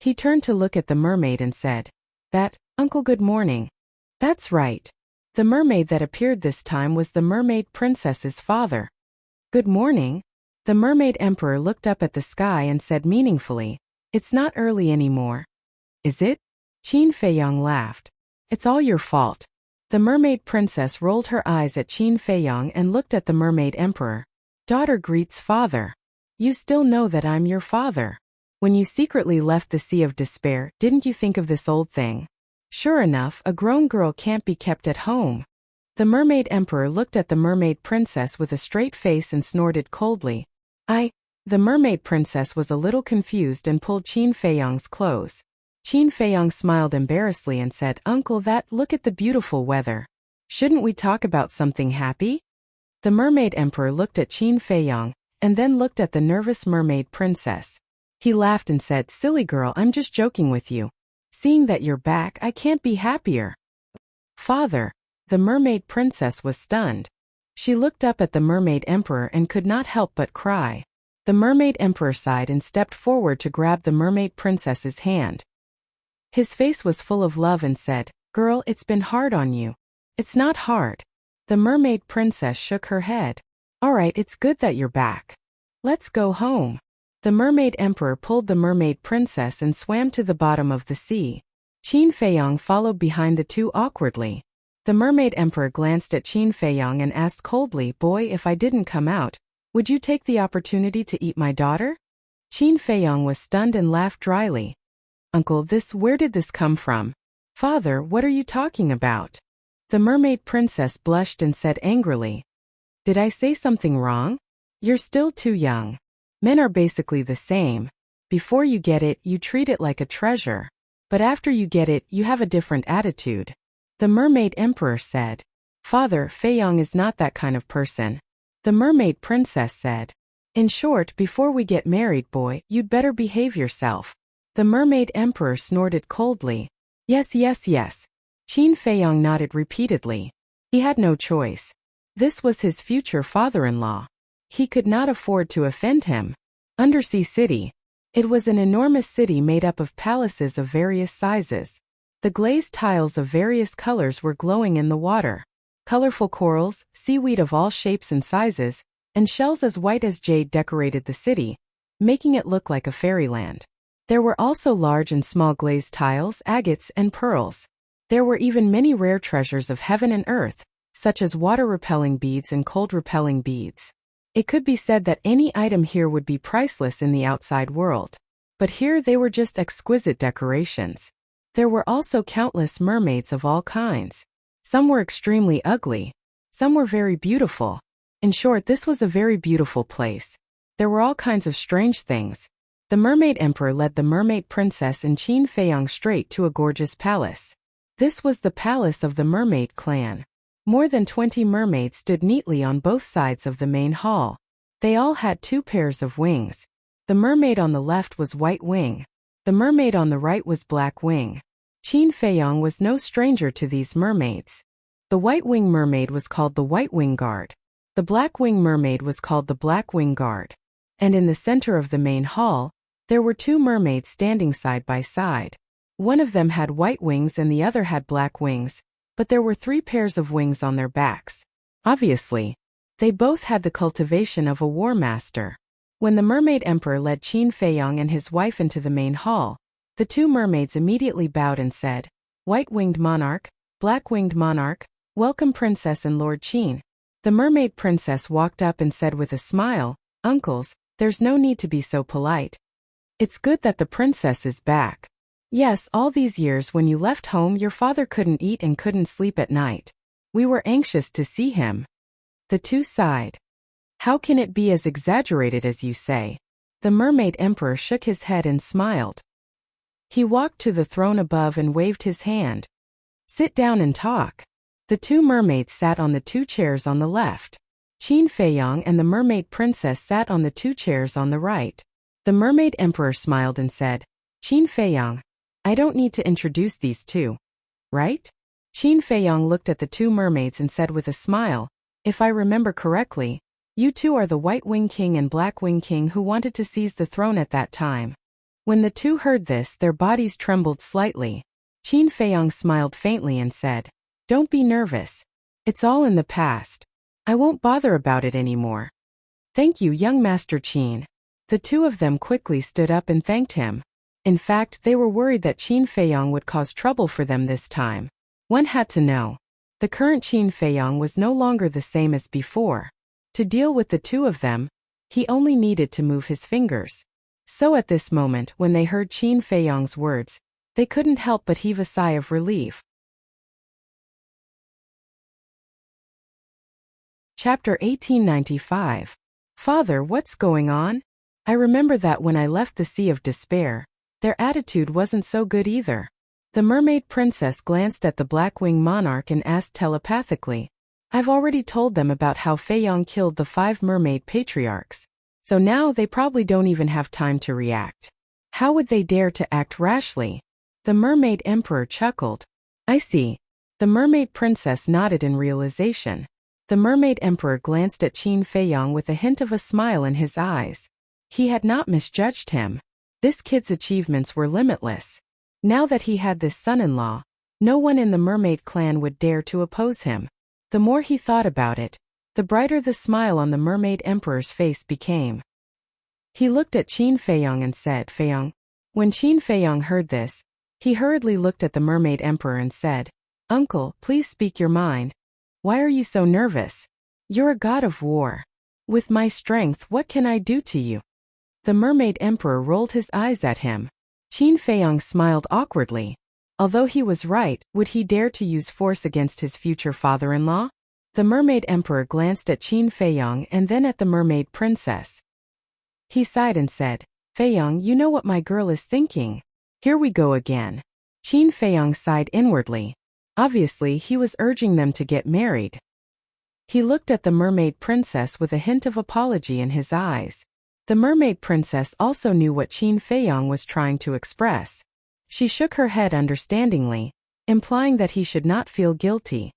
He turned to look at the mermaid and said, "That, Uncle, good morning." "That's right." The mermaid that appeared this time was the mermaid princess's father. "Good morning." The mermaid emperor looked up at the sky and said meaningfully, "It's not early anymore." "Is it?" Qin Feiyong laughed. "It's all your fault." The mermaid princess rolled her eyes at Qin Feiyong and looked at the mermaid emperor. "Daughter greets father. You still know that I'm your father. When you secretly left the Sea of Despair, didn't you think of this old thing? Sure enough, a grown girl can't be kept at home." The mermaid emperor looked at the mermaid princess with a straight face and snorted coldly. The mermaid princess was a little confused and pulled Qin Feiyong's clothes. Qin Feiyong smiled embarrassedly and said, "Uncle, look at the beautiful weather. Shouldn't we talk about something happy?" The mermaid emperor looked at Qin Feiyong, and then looked at the nervous mermaid princess. He laughed and said, "Silly girl, I'm just joking with you. Seeing that you're back, I can't be happier." "Father." The mermaid princess was stunned. She looked up at the mermaid emperor and could not help but cry. The mermaid emperor sighed and stepped forward to grab the mermaid princess's hand. His face was full of love and said, "Girl, it's been hard on you." "It's not hard." The mermaid princess shook her head. "All right, it's good that you're back. Let's go home." The mermaid emperor pulled the mermaid princess and swam to the bottom of the sea. Qin Feiyong followed behind the two awkwardly. The mermaid emperor glanced at Qin Feiyong and asked coldly, "Boy, if I didn't come out, would you take the opportunity to eat my daughter?" Qin Feiyong was stunned and laughed dryly. "Uncle, where did this come from?" "Father, what are you talking about?" The mermaid princess blushed and said angrily, "Did I say something wrong? You're still too young. Men are basically the same. Before you get it, you treat it like a treasure. But after you get it, you have a different attitude." The mermaid emperor said, "Father, Feiyong is not that kind of person." The mermaid princess said, "In short, before we get married, boy, you'd better behave yourself." The mermaid emperor snorted coldly. "Yes, yes, yes." Qin Feiyong nodded repeatedly. He had no choice. This was his future father-in-law. He could not afford to offend him. Undersea City. It was an enormous city made up of palaces of various sizes. The glazed tiles of various colors were glowing in the water. Colorful corals, seaweed of all shapes and sizes, and shells as white as jade decorated the city, making it look like a fairyland. There were also large and small glazed tiles, agates, and pearls. There were even many rare treasures of heaven and earth, such as water-repelling beads and cold-repelling beads. It could be said that any item here would be priceless in the outside world. But here they were just exquisite decorations. There were also countless mermaids of all kinds. Some were extremely ugly. Some were very beautiful. In short, this was a very beautiful place. There were all kinds of strange things. The mermaid emperor led the mermaid princess and Qin Feiyong straight to a gorgeous palace. This was the palace of the mermaid clan. More than 20 mermaids stood neatly on both sides of the main hall. They all had 2 pairs of wings. The mermaid on the left was White Wing. The mermaid on the right was Black Wing. Qin Feiyong was no stranger to these mermaids. The White Wing mermaid was called the White Wing Guard. The Black Wing mermaid was called the Black Wing Guard. And in the center of the main hall, there were 2 mermaids standing side by side. One of them had white wings and the other had black wings, but there were 3 pairs of wings on their backs. Obviously, they both had the cultivation of a war master. When the mermaid emperor led Qin Feiyong and his wife into the main hall, the 2 mermaids immediately bowed and said, "White-winged monarch, black-winged monarch, welcome Princess and Lord Qin." The mermaid princess walked up and said with a smile, "Uncles, there's no need to be so polite. It's good that the princess is back. Yes, all these years when you left home your father couldn't eat and couldn't sleep at night. We were anxious to see him." The 2 sighed. "How can it be as exaggerated as you say?" The mermaid emperor shook his head and smiled. He walked to the throne above and waved his hand. "Sit down and talk." The 2 mermaids sat on the 2 chairs on the left. Qin Feiyong and the mermaid princess sat on the 2 chairs on the right. The mermaid emperor smiled and said, "Qin Feiyong, I don't need to introduce these 2, right?" Qin Feiyong looked at the 2 mermaids and said with a smile, "If I remember correctly, you 2 are the White Wing King and Black Wing King who wanted to seize the throne at that time." When the 2 heard this, their bodies trembled slightly. Qin Feiyong smiled faintly and said, "Don't be nervous. It's all in the past. I won't bother about it anymore." "Thank you, young Master Qin." The 2 of them quickly stood up and thanked him. In fact, they were worried that Qin Feiyong would cause trouble for them this time. One had to know. The current Qin Feiyong was no longer the same as before. To deal with the 2 of them, he only needed to move his fingers. So at this moment, when they heard Qin Feiyong's words, they couldn't help but heave a sigh of relief. Chapter 1895. Father, what's going on? I remember that when I left the Sea of Despair, their attitude wasn't so good either. The mermaid princess glanced at the Blackwing monarch and asked telepathically, "I've already told them about how Feiyong killed the 5 mermaid patriarchs. So now they probably don't even have time to react. How would they dare to act rashly?" The mermaid emperor chuckled. "I see." The mermaid princess nodded in realization. The mermaid emperor glanced at Qin Feiyong with a hint of a smile in his eyes. He had not misjudged him. This kid's achievements were limitless. Now that he had this son-in-law, no one in the mermaid clan would dare to oppose him. The more he thought about it, the brighter the smile on the mermaid emperor's face became. He looked at Qin Feiyong and said, Feiyong. When Qin Feiyong heard this, he hurriedly looked at the mermaid emperor and said, Uncle, please speak your mind. Why are you so nervous? You're a god of war. With my strength, what can I do to you? The mermaid emperor rolled his eyes at him. Qin Feiyong smiled awkwardly. Although he was right, would he dare to use force against his future father-in-law? The mermaid emperor glanced at Qin Feiyong and then at the mermaid princess. He sighed and said, Feiyong, you know what my girl is thinking. Here we go again. Qin Feiyong sighed inwardly. Obviously, he was urging them to get married. He looked at the mermaid princess with a hint of apology in his eyes. The mermaid princess also knew what Qin Feiyong was trying to express. She shook her head understandingly, implying that he should not feel guilty.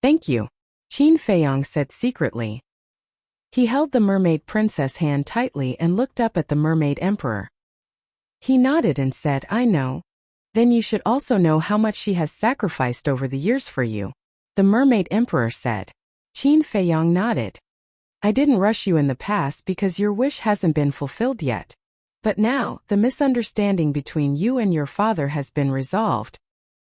Thank you, Qin Feiyong said secretly. He held the mermaid princess' hand tightly and looked up at the mermaid emperor. He nodded and said, I know. Then you should also know how much she has sacrificed over the years for you, the mermaid emperor said. Qin Feiyong nodded. I didn't rush you in the past because your wish hasn't been fulfilled yet. But now, the misunderstanding between you and your father has been resolved.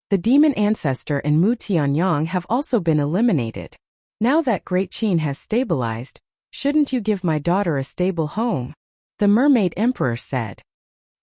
The demon ancestor and Mu Tianyang have also been eliminated. Now that Great Qin has stabilized, shouldn't you give my daughter a stable home? The mermaid emperor said.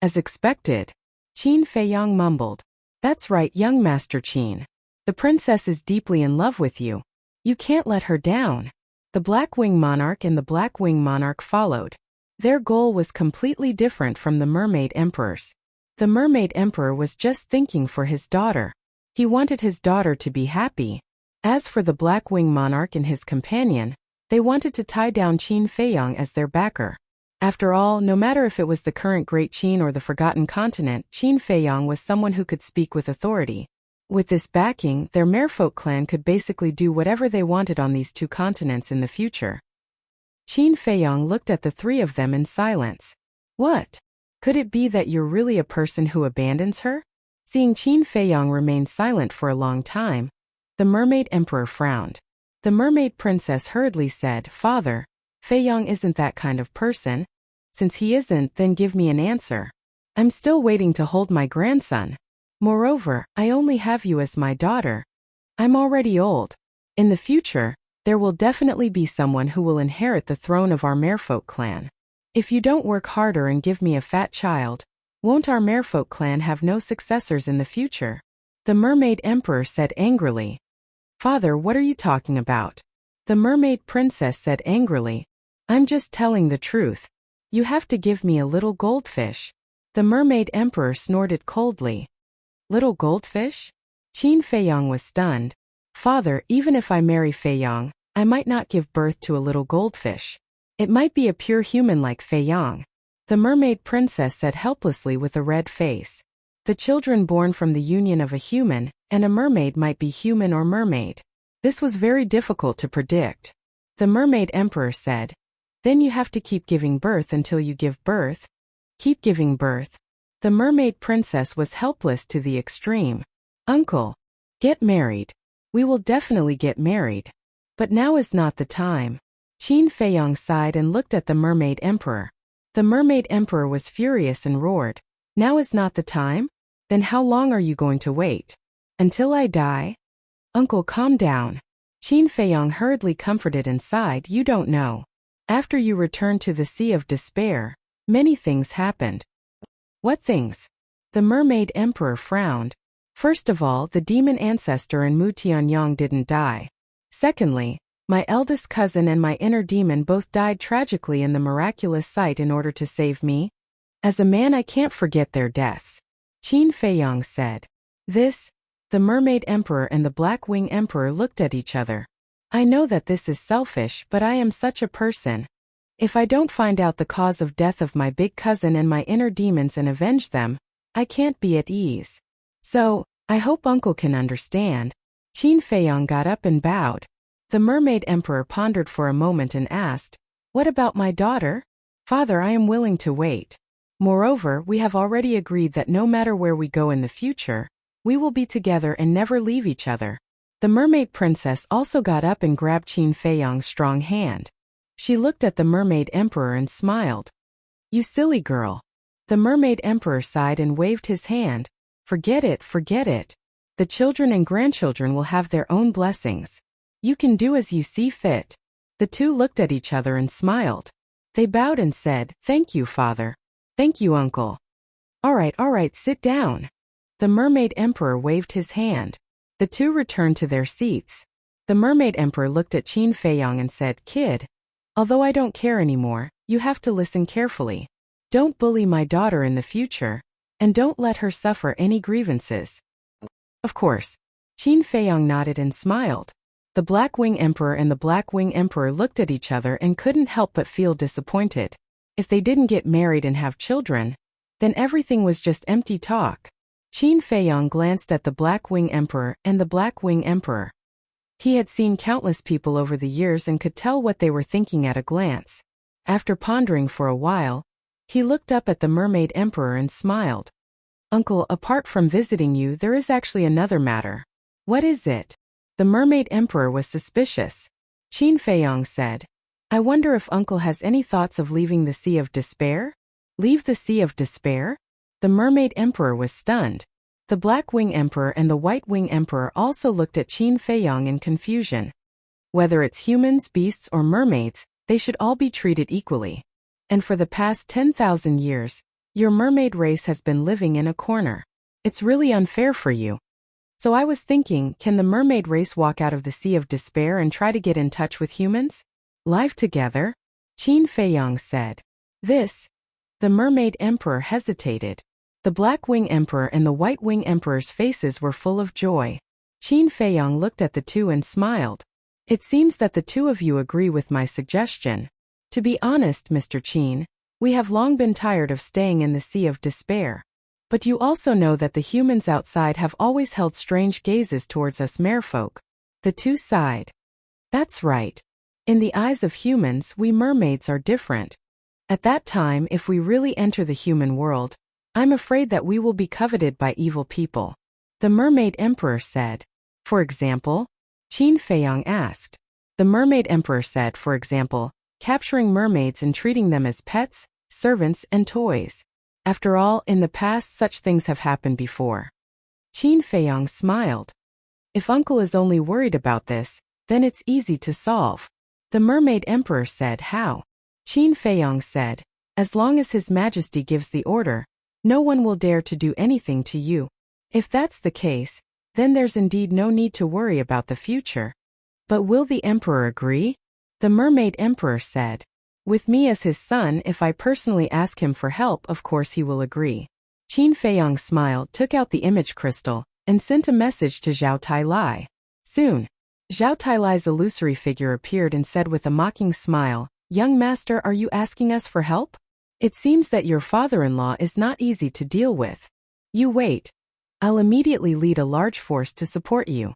As expected. Qin Feiyong mumbled. That's right, young Master Qin. The princess is deeply in love with you. You can't let her down. The Black Wing Monarch and the Black Wing Monarch followed. Their goal was completely different from the mermaid emperor's. The mermaid emperor was just thinking for his daughter. He wanted his daughter to be happy. As for the Black Wing Monarch and his companion, they wanted to tie down Qin Feiyong as their backer. After all, no matter if it was the current Great Qin or the Forgotten Continent, Qin Feiyong was someone who could speak with authority. With this backing, their merfolk clan could basically do whatever they wanted on these two continents in the future. Qin Feiyong looked at the three of them in silence. What? Could it be that you're really a person who abandons her? Seeing Qin Feiyong remain silent for a long time, the mermaid emperor frowned. The mermaid princess hurriedly said, Father, Feiyong isn't that kind of person. Since he isn't, then give me an answer. I'm still waiting to hold my grandson. Moreover, I only have you as my daughter. I'm already old. In the future, there will definitely be someone who will inherit the throne of our merfolk clan. If you don't work harder and give me a fat child, won't our merfolk clan have no successors in the future? The mermaid emperor said angrily. Father, what are you talking about? The mermaid princess said angrily. I'm just telling the truth. You have to give me a little goldfish. The mermaid emperor snorted coldly. Little goldfish? Qin Feiyong was stunned. Father, even if I marry Feiyong, I might not give birth to a little goldfish. It might be a pure human like Feiyong. The mermaid princess said helplessly with a red face. The children born from the union of a human and a mermaid might be human or mermaid. This was very difficult to predict. The mermaid emperor said, Then you have to keep giving birth until you give birth. Keep giving birth. The mermaid princess was helpless to the extreme. Uncle, get married. We will definitely get married. But now is not the time. Qin Feiyong sighed and looked at the mermaid emperor. The mermaid emperor was furious and roared. Now is not the time? Then how long are you going to wait? Until I die? Uncle, calm down. Qin Feiyong hurriedly comforted and sighed, You don't know. After you returned to the Sea of Despair, many things happened. What things? The mermaid emperor frowned. First of all, the demon ancestor and Mu Tianyang didn't die. Secondly, my eldest cousin and my inner demon both died tragically in the miraculous sight in order to save me. As a man, I can't forget their deaths. Qin Feiyong said. The mermaid emperor and the Black Wing Emperor looked at each other. I know that this is selfish, but I am such a person. If I don't find out the cause of death of my big cousin and my inner demons and avenge them, I can't be at ease. So, I hope Uncle can understand. Qin Feiyong got up and bowed. The mermaid emperor pondered for a moment and asked, What about my daughter? Father, I am willing to wait. Moreover, we have already agreed that no matter where we go in the future, we will be together and never leave each other. The mermaid princess also got up and grabbed Qin Feiyang's strong hand. She looked at the mermaid emperor and smiled. You silly girl. The mermaid emperor sighed and waved his hand. Forget it, forget it. The children and grandchildren will have their own blessings. You can do as you see fit. The two looked at each other and smiled. They bowed and said, Thank you, father. Thank you, uncle. All right, sit down. The mermaid emperor waved his hand. The two returned to their seats. The mermaid emperor looked at Qin Feiyang and said, Kid, although I don't care anymore, you have to listen carefully. Don't bully my daughter in the future, and don't let her suffer any grievances. Of course. Qin Feiyang nodded and smiled. The Black Wing Emperor and the Black Wing Emperor looked at each other and couldn't help but feel disappointed. If they didn't get married and have children, then everything was just empty talk. Qin Feiyang glanced at the Black Wing Emperor and the Black Wing Emperor. He had seen countless people over the years and could tell what they were thinking at a glance. After pondering for a while, he looked up at the Mermaid Emperor and smiled. Uncle, apart from visiting you, there is actually another matter. What is it? The Mermaid Emperor was suspicious. Qin Feiyang said, I wonder if Uncle has any thoughts of leaving the Sea of Despair? Leave the Sea of Despair? The Mermaid Emperor was stunned. The Black Wing Emperor and the White Wing Emperor also looked at Qin Feiyang in confusion. Whether it's humans, beasts, or mermaids, they should all be treated equally. And for the past 10,000 years, your mermaid race has been living in a corner. It's really unfair for you. So I was thinking, can the mermaid race walk out of the Sea of Despair and try to get in touch with humans? Live together? Qin Feiyang said. This. The Mermaid Emperor hesitated. The Black Wing Emperor and the White Wing Emperor's faces were full of joy. Qin Feiyang looked at the two and smiled. It seems that the two of you agree with my suggestion. To be honest, Mr. Qin, we have long been tired of staying in the Sea of Despair. But you also know that the humans outside have always held strange gazes towards us merfolk. The two sighed. That's right. In the eyes of humans, we mermaids are different. At that time, if we really enter the human world, I'm afraid that we will be coveted by evil people. The Mermaid Emperor said. For example? Qin Feiyang asked. The Mermaid Emperor said, for example, capturing mermaids and treating them as pets, servants, and toys. After all, in the past such things have happened before. Qin Feiyang smiled. If Uncle is only worried about this, then it's easy to solve. The Mermaid Emperor said, How? Qin Feiyang said, As long as His Majesty gives the order, no one will dare to do anything to you. If that's the case, then there's indeed no need to worry about the future. But will the Emperor agree? The Mermaid Emperor said, With me as his son, if I personally ask him for help, of course he will agree. Qin Feiyang smiled, took out the image crystal, and sent a message to Zhao Tai. Soon, Zhao Tai's illusory figure appeared and said with a mocking smile, Young master, are you asking us for help? It seems that your father-in-law is not easy to deal with. You wait. I'll immediately lead a large force to support you.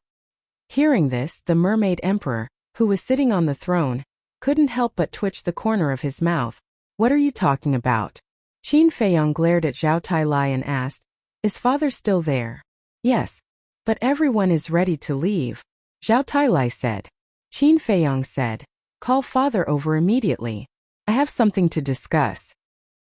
Hearing this, the Mermaid Emperor, who was sitting on the throne, couldn't help but twitch the corner of his mouth. What are you talking about? Qin Feiyang glared at Zhao Tai and asked, Is father still there? Yes. But everyone is ready to leave. Zhao Tai said. Qin Feiyang said, Call father over immediately. I have something to discuss.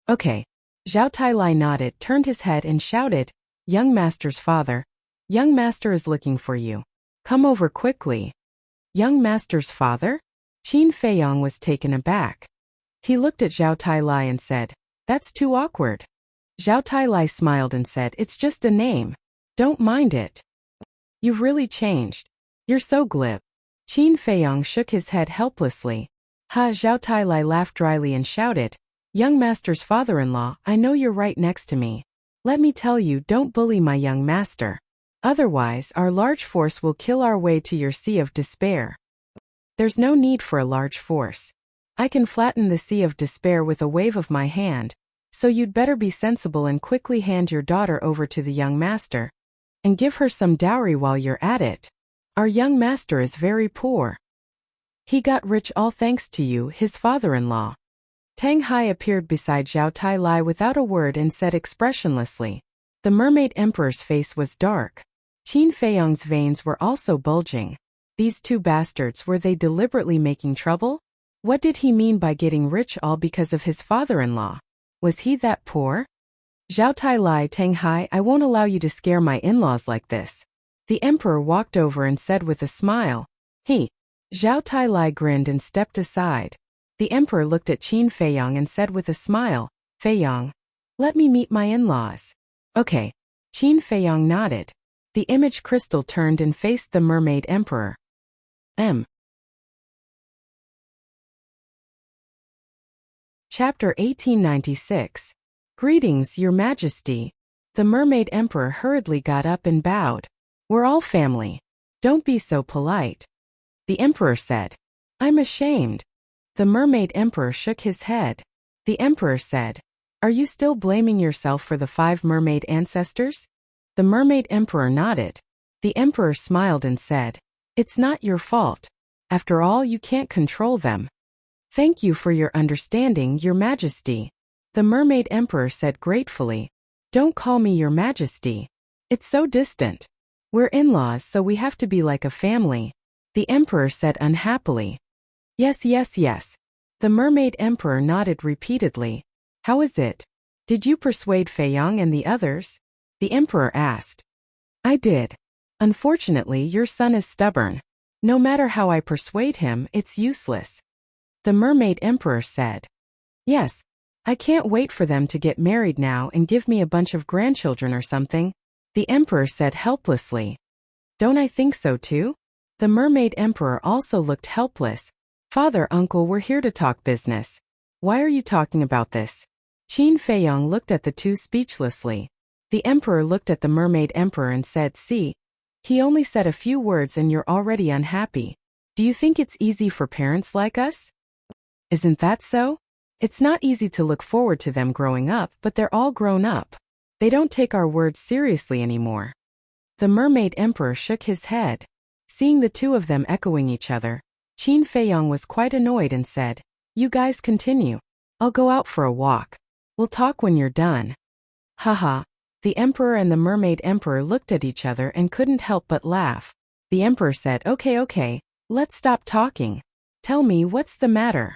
Okay. Zhao Tai nodded, turned his head and shouted, Young master's father. Young master is looking for you. Come over quickly. Young master's father? Qin Feiyang was taken aback. He looked at Zhao Tai and said, That's too awkward. Zhao Tai smiled and said, It's just a name. Don't mind it. You've really changed. You're so glib. Qin Feiyang shook his head helplessly. Zhao Tai laughed dryly and shouted, Young master's father-in-law, I know you're right next to me. Let me tell you, don't bully my young master. Otherwise, our large force will kill our way to your Sea of Despair. There's no need for a large force. I can flatten the Sea of Despair with a wave of my hand, so you'd better be sensible and quickly hand your daughter over to the young master, and give her some dowry while you're at it. Our young master is very poor. He got rich all thanks to you, his father-in-law. Tang Hai appeared beside Zhao Tai Lai without a word and said expressionlessly. The mermaid emperor's face was dark. Qin Feiyong's veins were also bulging. These two bastards, were they deliberately making trouble? What did he mean by getting rich all because of his father-in-law? Was he that poor? Zhao Tai Lai, Tang Hai, I won't allow you to scare my in-laws like this. The emperor walked over and said with a smile. He. Zhao Tai Lai grinned and stepped aside. The emperor looked at Qin Feiyong and said with a smile, Feiyong, let me meet my in-laws. Okay. Qin Feiyong nodded. The image crystal turned and faced the mermaid emperor. Chapter 1896. Greetings, Your Majesty. The mermaid emperor hurriedly got up and bowed. We're all family. Don't be so polite. The emperor said. I'm ashamed. The mermaid emperor shook his head. The emperor said. Are you still blaming yourself for the 5 mermaid ancestors? The mermaid emperor nodded. The emperor smiled and said. It's not your fault. After all, you can't control them. Thank you for your understanding, Your Majesty. The mermaid emperor said gratefully. Don't call me Your Majesty. It's so distant. We're in-laws, so we have to be like a family. The emperor said unhappily. Yes, yes, yes. The mermaid emperor nodded repeatedly. How is it? Did you persuade Feiyong and the others? The emperor asked. I did. Unfortunately, your son is stubborn. No matter how I persuade him, it's useless. The mermaid emperor said. Yes. I can't wait for them to get married now and give me a bunch of grandchildren or something. The emperor said helplessly. Don't I think so too? The mermaid emperor also looked helpless. Father, uncle, we're here to talk business. Why are you talking about this? Qin Feiyong looked at the two speechlessly. The emperor looked at the mermaid emperor and said, see, he only said a few words and you're already unhappy. Do you think it's easy for parents like us? Isn't that so? It's not easy to look forward to them growing up, but they're all grown up. They don't take our words seriously anymore. The mermaid emperor shook his head. Seeing the two of them echoing each other, Qin Feiyong was quite annoyed and said, you guys continue. I'll go out for a walk. We'll talk when you're done. Haha. The emperor and the mermaid emperor looked at each other and couldn't help but laugh. The emperor said, okay, let's stop talking. Tell me, what's the matter?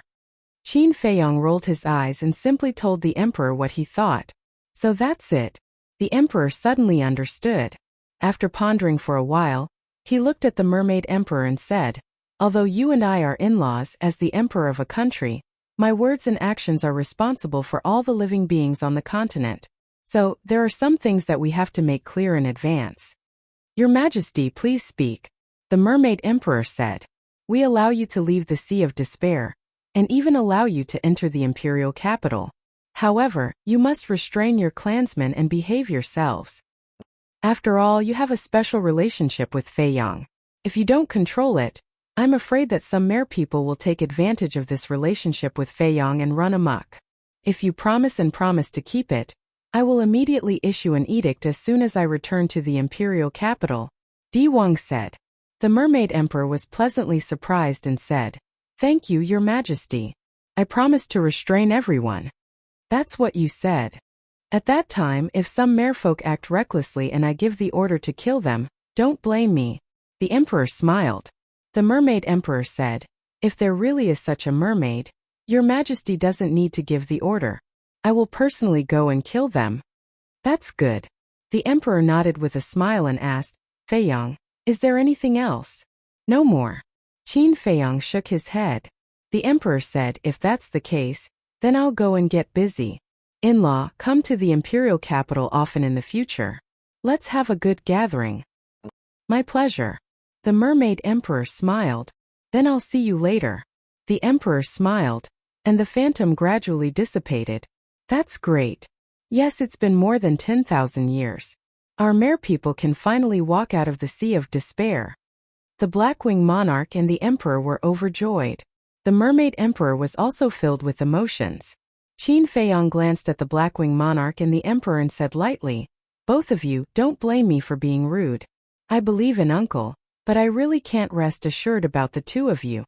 Qin Feiyong rolled his eyes and simply told the emperor what he thought. So that's it. The emperor suddenly understood. After pondering for a while, he looked at the mermaid emperor and said, although you and I are in-laws as the emperor of a country, my words and actions are responsible for all the living beings on the continent. So, there are some things that we have to make clear in advance. Your Majesty, please speak. The mermaid emperor said. We allow you to leave the Sea of Despair, and even allow you to enter the imperial capital. However, you must restrain your clansmen and behave yourselves. After all, you have a special relationship with Feiyong. If you don't control it, I'm afraid that some mere people will take advantage of this relationship with Feiyong and run amok. If you promise to keep it, I will immediately issue an edict as soon as I return to the imperial capital. Di Wang said. The mermaid emperor was pleasantly surprised and said, thank you, Your Majesty. I promise to restrain everyone. That's what you said. At that time, if some merfolk act recklessly and I give the order to kill them, don't blame me. The emperor smiled. The mermaid emperor said, if there really is such a mermaid, Your Majesty doesn't need to give the order. I will personally go and kill them. That's good. The emperor nodded with a smile and asked, Feiyong, is there anything else? No more. Qin Feiyong shook his head. The emperor said, if that's the case, then I'll go and get busy. In-law, come to the imperial capital often in the future. Let's have a good gathering. My pleasure. The mermaid emperor smiled. Then I'll see you later. The emperor smiled, and the phantom gradually dissipated. That's great. Yes, it's been more than 10,000 years. Our mere people can finally walk out of the Sea of Despair. The Blackwing monarch and the emperor were overjoyed. The mermaid emperor was also filled with emotions. Qin Feiyong glanced at the Blackwing monarch and the emperor and said lightly, both of you, don't blame me for being rude. I believe in uncle, but I really can't rest assured about the two of you.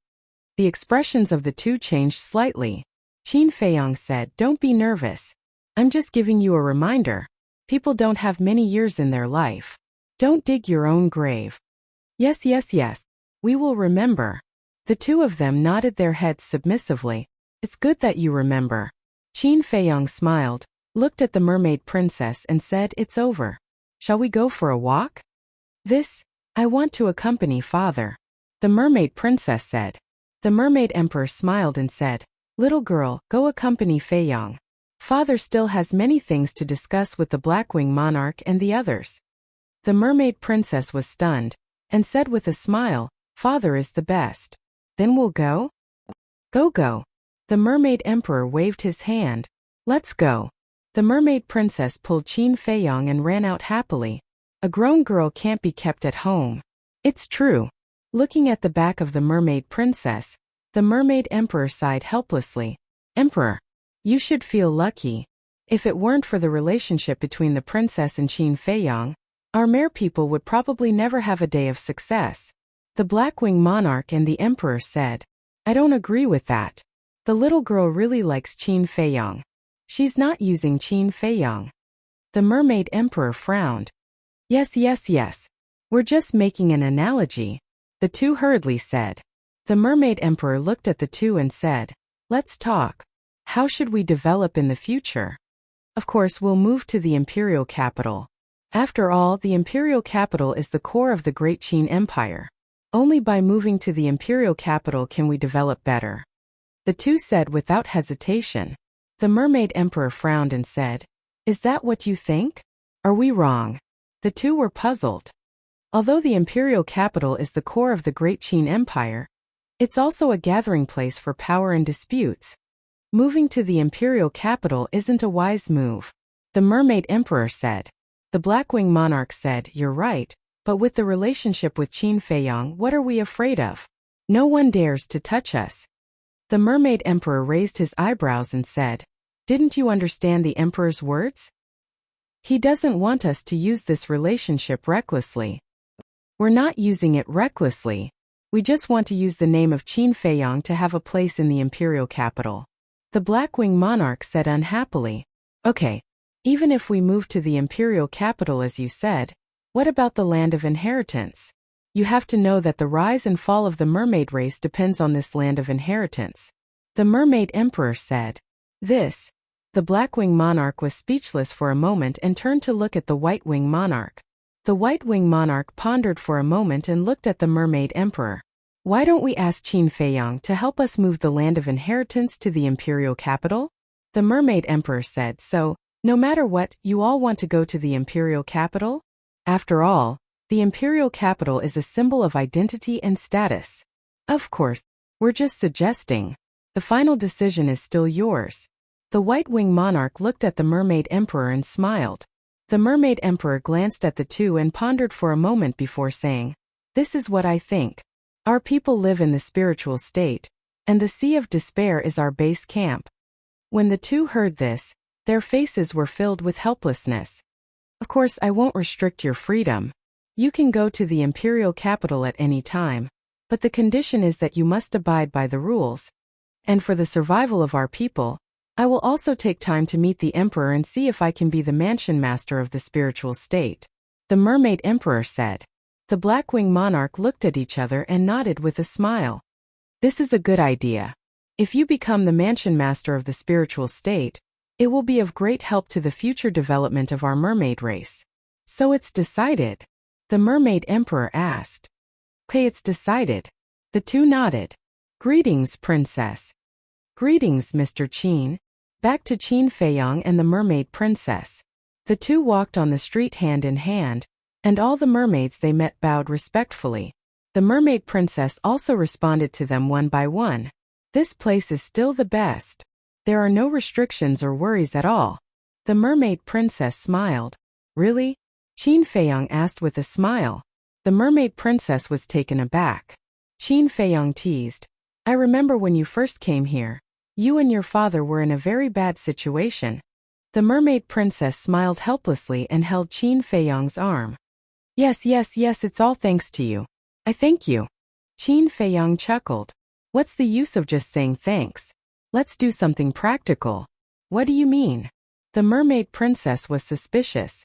The expressions of the two changed slightly. Qin Feiyang said, "Don't be nervous. I'm just giving you a reminder. People don't have many years in their life. Don't dig your own grave." Yes, yes, yes. We will remember. The two of them nodded their heads submissively. It's good that you remember. Qin Feiyang smiled, looked at the mermaid princess and said, "It's over. Shall we go for a walk?" I want to accompany father," the mermaid princess said. The mermaid emperor smiled and said, "Little girl, go accompany Feiyang. Father still has many things to discuss with the Blackwing monarch and the others." The mermaid princess was stunned, and said with a smile, "Father is the best. Then we'll go?" Go. The mermaid emperor waved his hand. "Let's go." The mermaid princess pulled Qin Feiyang and ran out happily. A grown girl can't be kept at home. It's true. Looking at the back of the mermaid princess, the mermaid emperor sighed helplessly. "Emperor, you should feel lucky. If it weren't for the relationship between the princess and Qin Feiyang, our mere people would probably never have a day of success." The Blackwing monarch and the emperor said, "I don't agree with that. The little girl really likes Qin Feiyang. She's not using Qin Feiyang." The mermaid emperor frowned. Yes. We're just making an analogy," the two hurriedly said. The mermaid emperor looked at the two and said, "Let's talk. How should we develop in the future? Of course, we'll move to the imperial capital. After all, the imperial capital is the core of the great Qin Empire. Only by moving to the imperial capital can we develop better." The two said without hesitation. The mermaid emperor frowned and said, "Is that what you think? Are we wrong?" The two were puzzled. Although the imperial capital is the core of the great Qin Empire, it's also a gathering place for power and disputes. Moving to the imperial capital isn't a wise move, the mermaid emperor said. The Blackwing monarch said, "You're right, but with the relationship with Qin Feiyang, what are we afraid of? No one dares to touch us." The mermaid emperor raised his eyebrows and said, "Didn't you understand the emperor's words? He doesn't want us to use this relationship recklessly." "We're not using it recklessly. We just want to use the name of Qin Feiyang to have a place in the imperial capital," the Blackwing monarch said unhappily. "Okay, even if we move to the imperial capital as you said, what about the land of inheritance? You have to know that the rise and fall of the mermaid race depends on this land of inheritance," the mermaid emperor said. The Blackwing monarch was speechless for a moment and turned to look at the Whitewing monarch. The Whitewing monarch pondered for a moment and looked at the mermaid emperor. "Why don't we ask Qin Feiyang to help us move the land of inheritance to the imperial capital?" The mermaid emperor said, "So, no matter what, you all want to go to the imperial capital? After all, the imperial capital is a symbol of identity and status." "Of course, we're just suggesting. The final decision is still yours." The Whitewing monarch looked at the mermaid emperor and smiled. The mermaid emperor glanced at the two and pondered for a moment before saying, "This is what I think. Our people live in the spiritual state, and the Sea of Despair is our base camp." When the two heard this, their faces were filled with helplessness. "Of course, I won't restrict your freedom. You can go to the imperial capital at any time, but the condition is that you must abide by the rules. And for the survival of our people, I will also take time to meet the emperor and see if I can be the mansion master of the spiritual state," the mermaid emperor said. The Blackwing monarch looked at each other and nodded with a smile. "This is a good idea. If you become the mansion master of the spiritual state, it will be of great help to the future development of our mermaid race." "So it's decided?" the mermaid emperor asked. "Okay, it's decided." The two nodded. "Greetings, princess." "Greetings, Mr. Qin." Back to Qin Feiyang and the mermaid princess. The two walked on the street hand in hand, and all the mermaids they met bowed respectfully. The mermaid princess also responded to them one by one. "This place is still the best. There are no restrictions or worries at all." The mermaid princess smiled. "Really?" Qin Feiyang asked with a smile. The mermaid princess was taken aback. Qin Feiyang teased, "I remember when you first came here. You and your father were in a very bad situation." The mermaid princess smiled helplessly and held Qin Feiyang's arm. Yes, it's all thanks to you. I thank you." Qin Feiyang chuckled. "What's the use of just saying thanks? Let's do something practical. What do you mean? The mermaid princess was suspicious.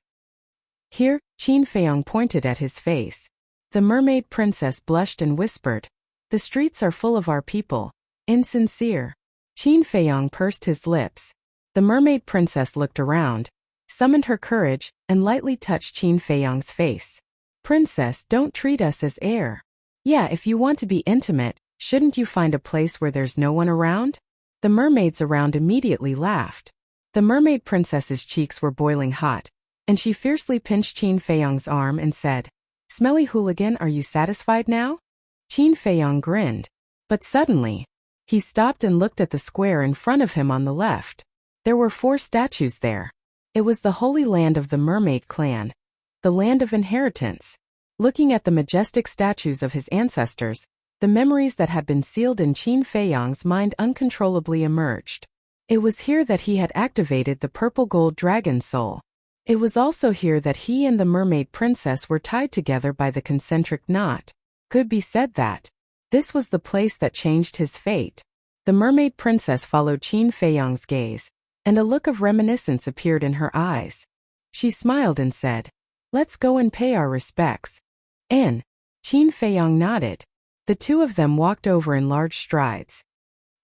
Here, Qin Feiyong pointed at his face. The mermaid princess blushed and whispered, "The streets are full of our people. Insincere." Qin Feiyong pursed his lips. The mermaid princess looked around, summoned her courage, and lightly touched Qin Feiyong's face. "Princess, don't treat us as air. Yeah, if you want to be intimate, shouldn't you find a place where there's no one around?" The mermaids around immediately laughed. The mermaid princess's cheeks were boiling hot, and she fiercely pinched Qin Feiyong's arm and said, "Smelly hooligan, are you satisfied now?" Qin Feiyong grinned. But suddenly, he stopped and looked at the square in front of him on the left. There were 4 statues there. It was the holy land of the mermaid clan, the land of inheritance. Looking at the majestic statues of his ancestors, the memories that had been sealed in Qin Feiyong's mind uncontrollably emerged. It was here that he had activated the purple gold dragon soul. It was also here that he and the mermaid princess were tied together by the concentric knot. Could be said that this was the place that changed his fate. The mermaid princess followed Qin Feiyong's gaze, and a look of reminiscence appeared in her eyes. She smiled and said, "Let's go and pay our respects." And Qin Feiyong nodded. The 2 of them walked over in large strides.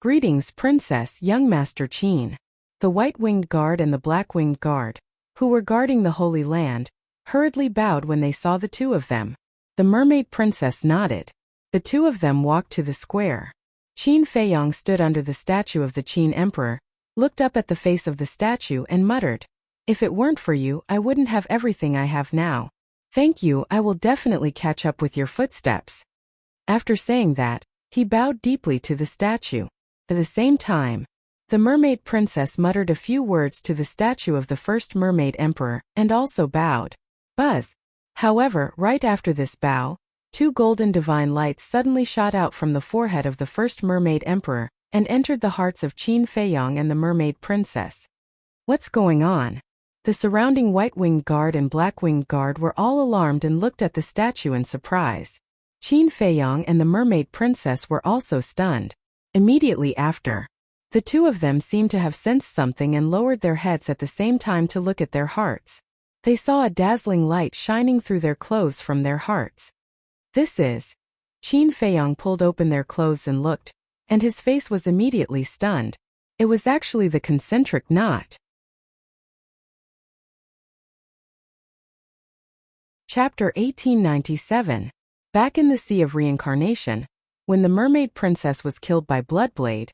"Greetings, Princess, young Master Qin." The white-winged guard and the black-winged guard, who were guarding the Holy Land, hurriedly bowed when they saw the 2 of them. The mermaid princess nodded. The 2 of them walked to the square. Qin Feiyong stood under the statue of the Qin Emperor, looked up at the face of the statue and muttered, "If it weren't for you, I wouldn't have everything I have now. Thank you, I will definitely catch up with your footsteps." After saying that, he bowed deeply to the statue. At the same time, the mermaid princess muttered a few words to the statue of the first mermaid emperor, and also bowed. Buzz! However, right after this bow, 2 golden divine lights suddenly shot out from the forehead of the first mermaid emperor, and entered the hearts of Qin Feiyong and the mermaid princess. What's going on? The surrounding white-winged guard and black-winged guard were all alarmed and looked at the statue in surprise. Qin Feiyong and the mermaid princess were also stunned. Immediately after, the 2 of them seemed to have sensed something and lowered their heads at the same time to look at their hearts. They saw a dazzling light shining through their clothes from their hearts. "This is..." Qin Feiyong pulled open their clothes and looked, and his face was immediately stunned. It was actually the concentric knot. Chapter 1897. Back in the Sea of Reincarnation, when the mermaid princess was killed by Bloodblade,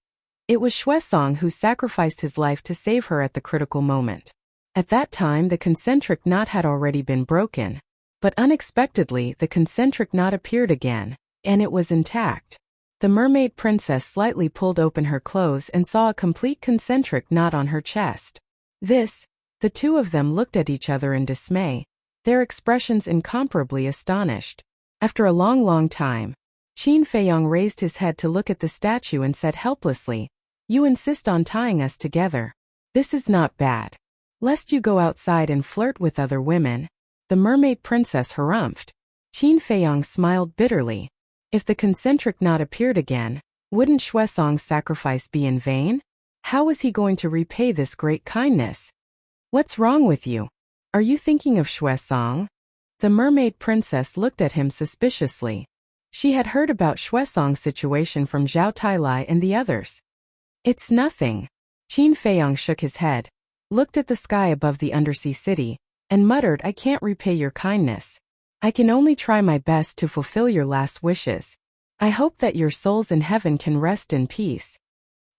it was Xuesong who sacrificed his life to save her at the critical moment. At that time, the concentric knot had already been broken, but unexpectedly the concentric knot appeared again, and it was intact. The mermaid princess slightly pulled open her clothes and saw a complete concentric knot on her chest. The 2 of them looked at each other in dismay, their expressions incomparably astonished. After a long time, Qin Feiyong raised his head to look at the statue and said helplessly, "You insist on tying us together. This is not bad. Lest you go outside and flirt with other women." The mermaid princess harumphed. Qin Feiyong smiled bitterly. If the concentric knot appeared again, wouldn't Xuesong's sacrifice be in vain? How was he going to repay this great kindness? "What's wrong with you? Are you thinking of Xuesong?" The mermaid princess looked at him suspiciously. She had heard about Xuesong's situation from Zhao Tailai and the others. "It's nothing." Qin Feiyong shook his head, looked at the sky above the undersea city, and muttered, "I can't repay your kindness. I can only try my best to fulfill your last wishes. I hope that your souls in heaven can rest in peace."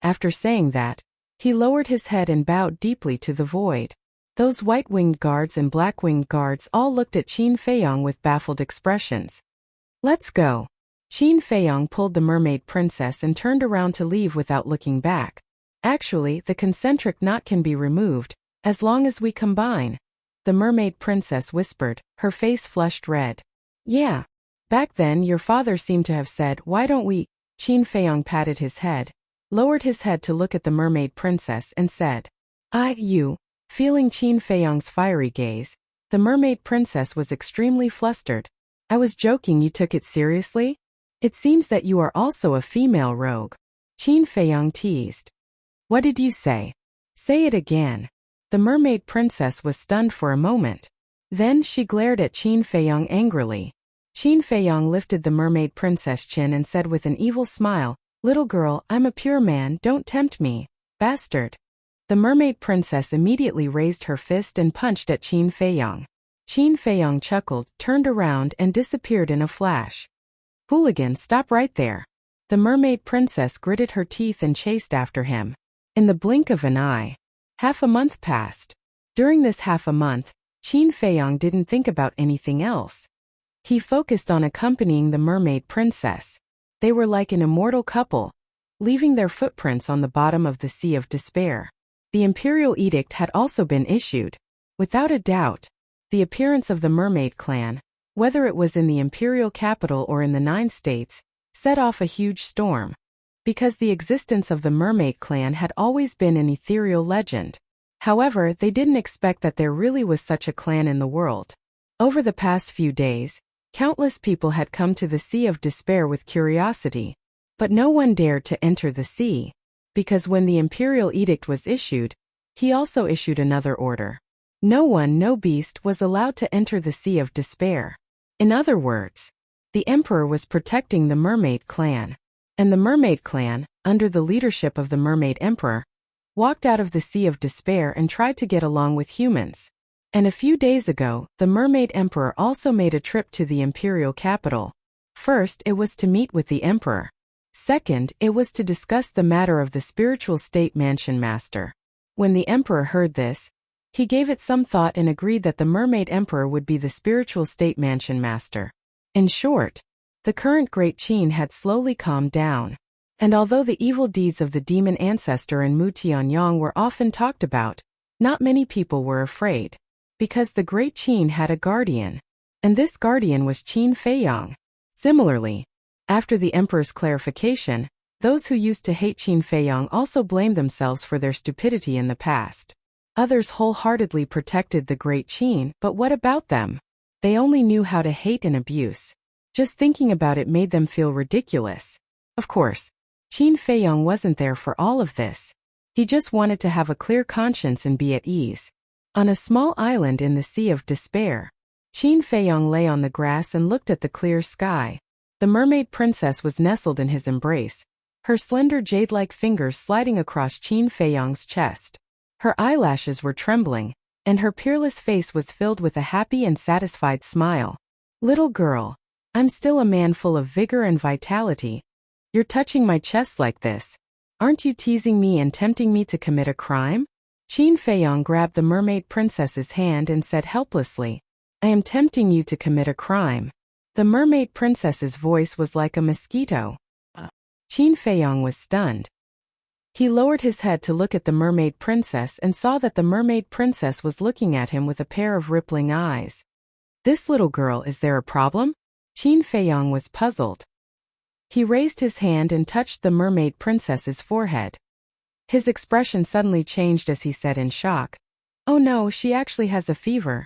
After saying that, he lowered his head and bowed deeply to the void. Those white-winged guards and black-winged guards all looked at Qin Feiyong with baffled expressions. "Let's go." Qin Feiyong pulled the mermaid princess and turned around to leave without looking back. "Actually, the concentric knot can be removed, as long as we combine," the mermaid princess whispered, her face flushed red. "Yeah. Back then your father seemed to have said, 'Why don't we?'" Qin Feiyong patted his head, lowered his head to look at the mermaid princess and said, "You." Feeling Qin Feiyong's fiery gaze, the mermaid princess was extremely flustered. "I was joking, you took it seriously? It seems that you are also a female rogue," Qin Feiyong teased. What did you say? Say it again. The mermaid princess was stunned for a moment. Then she glared at Qin Feiyong angrily. Qin Feiyong lifted the mermaid princess' chin and said with an evil smile, "Little girl, I'm a pure man, don't tempt me, bastard." The mermaid princess immediately raised her fist and punched at Qin Feiyong. Qin Feiyong chuckled, turned around and disappeared in a flash. "Hooligan, stop right there." The mermaid princess gritted her teeth and chased after him. In the blink of an eye, half a month passed. During this half a month, Qin Feiyong didn't think about anything else. He focused on accompanying the mermaid princess. They were like an immortal couple, leaving their footprints on the bottom of the Sea of Despair. The imperial edict had also been issued. Without a doubt, the appearance of the mermaid clan, whether it was in the imperial capital or in the 9 states, set off a huge storm. Because the existence of the mermaid clan had always been an ethereal legend. However, they didn't expect that there really was such a clan in the world. Over the past few days, countless people had come to the Sea of Despair with curiosity, but no one dared to enter the sea, because when the imperial edict was issued, he also issued another order. No beast was allowed to enter the Sea of Despair. In other words, the emperor was protecting the mermaid clan. And the mermaid clan, under the leadership of the mermaid emperor, walked out of the Sea of Despair and tried to get along with humans. And a few days ago, the mermaid emperor also made a trip to the imperial capital. First, it was to meet with the emperor. Second, it was to discuss the matter of the spiritual state mansion master. When the emperor heard this, he gave it some thought and agreed that the mermaid emperor would be the spiritual state mansion master. In short, the current Great Qin had slowly calmed down. And although the evil deeds of the demon ancestor and Mu Tianyang were often talked about, not many people were afraid. Because the Great Qin had a guardian. And this guardian was Qin Feiyong. Similarly, after the emperor's clarification, those who used to hate Qin Feiyong also blamed themselves for their stupidity in the past. Others wholeheartedly protected the Great Qin, but what about them? They only knew how to hate and abuse. Just thinking about it made them feel ridiculous. Of course, Qin Feiyong wasn't there for all of this. He just wanted to have a clear conscience and be at ease. On a small island in the Sea of Despair, Qin Feiyong lay on the grass and looked at the clear sky. The mermaid princess was nestled in his embrace, her slender jade-like fingers sliding across Qin Feiyong's chest. Her eyelashes were trembling, and her peerless face was filled with a happy and satisfied smile. "Little girl, I'm still a man full of vigor and vitality. You're touching my chest like this. Aren't you teasing me and tempting me to commit a crime?" Qin Feiyong grabbed the mermaid princess's hand and said helplessly, "I am tempting you to commit a crime." The mermaid princess's voice was like a mosquito. Qin Feiyong was stunned. He lowered his head to look at the mermaid princess and saw that the mermaid princess was looking at him with a pair of rippling eyes. "This little girl, is there a problem?" Qin Feiyong was puzzled. He raised his hand and touched the mermaid princess's forehead. His expression suddenly changed as he said in shock, "Oh no, she actually has a fever."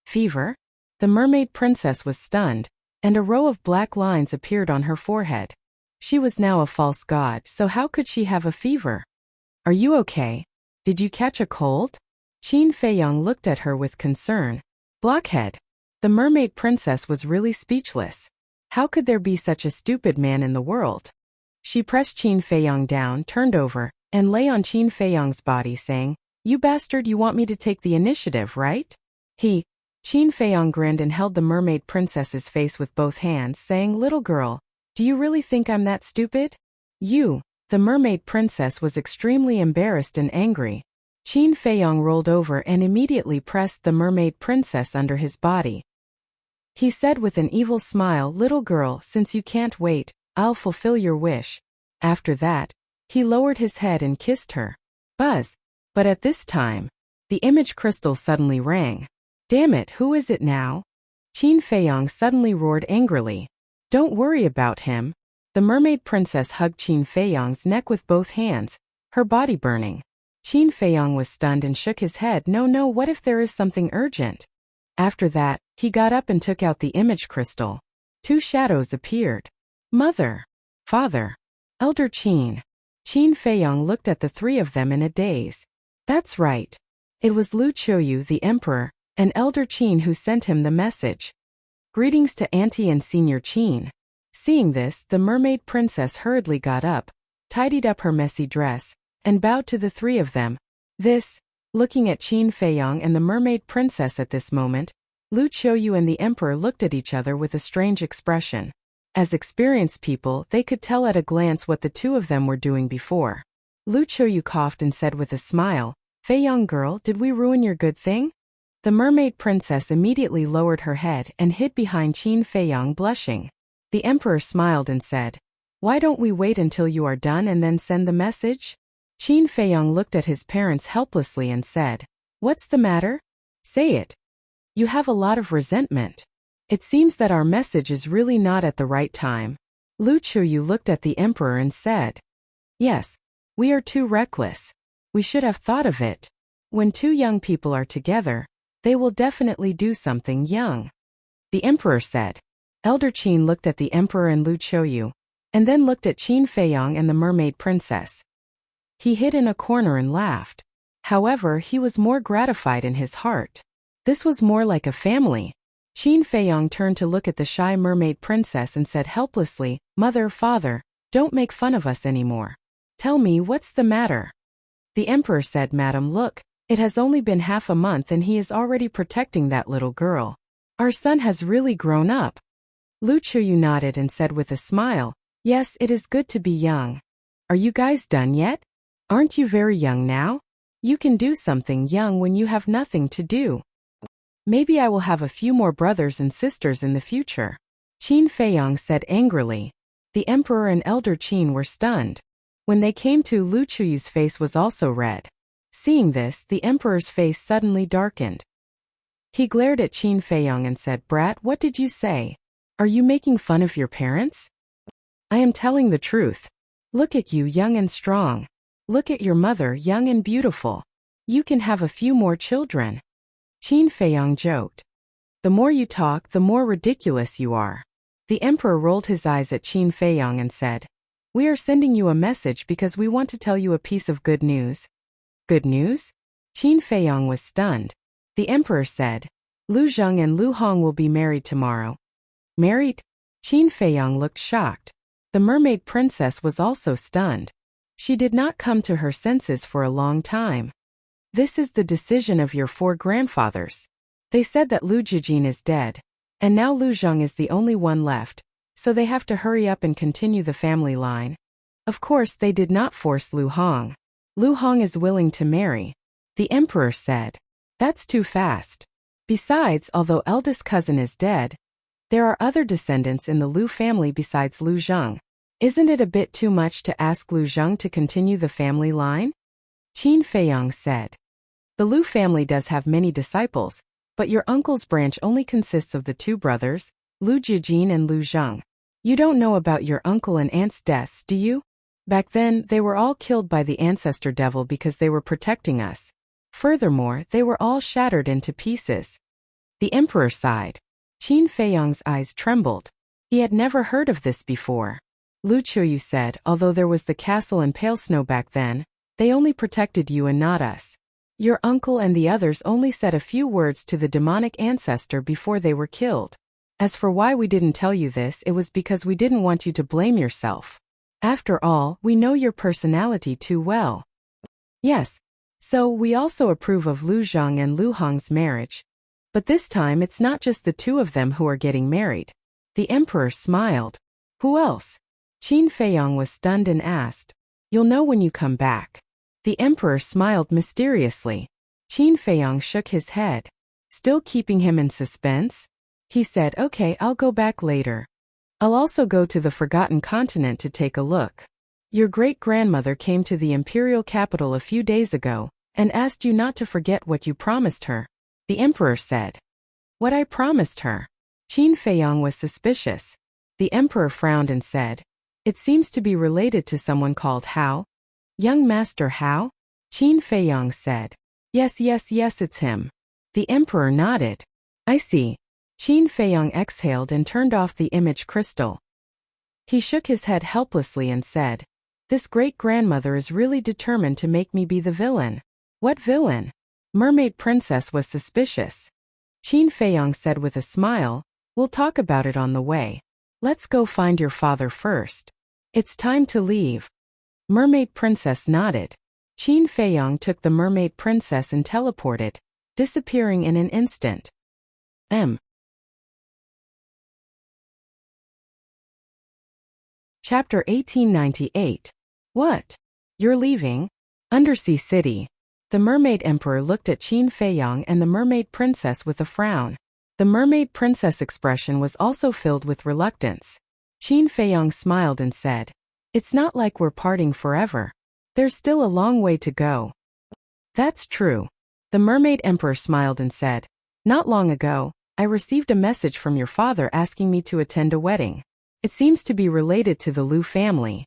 "Fever?" The mermaid princess was stunned, and a row of black lines appeared on her forehead. She was now a false god, so how could she have a fever? "Are you okay? Did you catch a cold?" Qin Feiyong looked at her with concern. Blockhead. The mermaid princess was really speechless. How could there be such a stupid man in the world? She pressed Qin Feiyong down, turned over, and lay on Qin Feiyong's body saying, "You bastard, you want me to take the initiative, right?" Qin Feiyong grinned and held the mermaid princess's face with both hands, saying, "Little girl, do you really think I'm that stupid?" The mermaid princess was extremely embarrassed and angry. Qin Feiyong rolled over and immediately pressed the mermaid princess under his body. He said with an evil smile, "Little girl, since you can't wait, I'll fulfill your wish." After that, he lowered his head and kissed her. Buzz. But at this time, the image crystal suddenly rang. "Damn it, who is it now?" Qin Feiyong suddenly roared angrily. "Don't worry about him." The mermaid princess hugged Qin Feiyong's neck with both hands, her body burning. Qin Feiyong was stunned and shook his head. No, what if there is something urgent? After that, he got up and took out the image crystal. 2 shadows appeared. Mother. Father. Elder Qin. Qin Feiyong looked at the three of them in a daze. That's right. It was Lu Qiuyu the Emperor, and Elder Qin who sent him the message. Greetings to Auntie and Senior Qin. Seeing this, the mermaid princess hurriedly got up, tidied up her messy dress, and bowed to the three of them. Looking at Qin Feiyong and the mermaid princess at this moment, Lu Qiuyu and the emperor looked at each other with a strange expression. As experienced people, they could tell at a glance what the two of them were doing before. Lu Qiuyu coughed and said with a smile, "Feiyong girl, did we ruin your good thing?" The mermaid princess immediately lowered her head and hid behind Qin Feiyong, blushing. The emperor smiled and said, "Why don't we wait until you are done and then send the message?" Qin Feiyong looked at his parents helplessly and said, "What's the matter? Say it. You have a lot of resentment. It seems that our message is really not at the right time." Lu Qiuyu looked at the emperor and said, "Yes, we are too reckless. We should have thought of it. When two young people are together, they will definitely do something young." The emperor said. Elder Qin looked at the emperor and Lu Qiuyu, and then looked at Qin Feiyong and the mermaid princess. He hid in a corner and laughed. However, he was more gratified in his heart. This was more like a family. Qin Feiyong turned to look at the shy mermaid princess and said helplessly, "Mother, father, don't make fun of us anymore. Tell me, what's the matter?" The emperor said, "Madam, look, it has only been half a month and he is already protecting that little girl. Our son has really grown up." Lu Qiuyu nodded and said with a smile, "Yes, it is good to be young. Are you guys done yet? Aren't you very young now? You can do something young when you have nothing to do. Maybe I will have a few more brothers and sisters in the future." Qin Feiyong said angrily. The emperor and Elder Qin were stunned. When they came to, Lu Qiuyu's face was also red. Seeing this, the emperor's face suddenly darkened. He glared at Qin Feiyong and said, "Brat, what did you say? Are you making fun of your parents?" "I am telling the truth. Look at you, young and strong. Look at your mother, young and beautiful. You can have a few more children." Qin Feiyong joked. "The more you talk, the more ridiculous you are." The emperor rolled his eyes at Qin Feiyong and said, "We are sending you a message because we want to tell you a piece of good news." "Good news?" Qin Feiyong was stunned. The emperor said, "Lu Zheng and Lu Hong will be married tomorrow." "Married?" Qin Feiyong looked shocked. The mermaid princess was also stunned. She did not come to her senses for a long time. "This is the decision of your four grandfathers. They said that Lu Jijin is dead, and now Lu Zheng is the only one left, so they have to hurry up and continue the family line. Of course, they did not force Lu Hong. Lu Hong is willing to marry." The emperor said, "That's too fast. Besides, although eldest cousin is dead, there are other descendants in the Lu family besides Lu Zheng. Isn't it a bit too much to ask Lu Zheng to continue the family line?" Qin Feiyong said, "The Lu family does have many disciples, but your uncle's branch only consists of the two brothers, Lu Jijin and Lu Zheng. You don't know about your uncle and aunt's deaths, do you? Back then, they were all killed by the ancestor devil because they were protecting us. Furthermore, they were all shattered into pieces." The emperor sighed. Qin Feiyong's eyes trembled. He had never heard of this before. Lu Qiuyu said, "Although there was the castle and pale snow back then, they only protected you and not us. Your uncle and the others only said a few words to the demonic ancestor before they were killed. As for why we didn't tell you this, it was because we didn't want you to blame yourself. After all, we know your personality too well. Yes. So we also approve of Lu Zheng and Lu Hong's marriage. But this time it's not just the two of them who are getting married." The emperor smiled. "Who else?" Qin Feiyong was stunned and asked. "You'll know when you come back." The emperor smiled mysteriously. Qin Feiyong shook his head. Still keeping him in suspense? He said, "Okay, I'll go back later. I'll also go to the Forgotten Continent to take a look. Your great-grandmother came to the imperial capital a few days ago and asked you not to forget what you promised her." The emperor said. "What I promised her?" Qin Feiyong was suspicious. The emperor frowned and said, "It seems to be related to someone called Hao." "Young Master Hao?" Qin Feiyong said. Yes, it's him." The emperor nodded. "I see." Qin Feiyong exhaled and turned off the image crystal. He shook his head helplessly and said, This great-grandmother is really determined to make me be the villain. What villain? Mermaid Princess was suspicious. Qin Feiyong said with a smile, we'll talk about it on the way. Let's go find your father first. It's time to leave. Mermaid Princess nodded. Qin Feiyong took the Mermaid Princess and teleported, disappearing in an instant. Chapter 1898. What? You're leaving? Undersea City. The Mermaid Emperor looked at Qin Feiyong and the Mermaid Princess with a frown. The Mermaid Princess' expression was also filled with reluctance. Qin Feiyong smiled and said, it's not like we're parting forever. There's still a long way to go. That's true. The Mermaid Emperor smiled and said, not long ago, I received a message from your father asking me to attend a wedding. It seems to be related to the Liu family.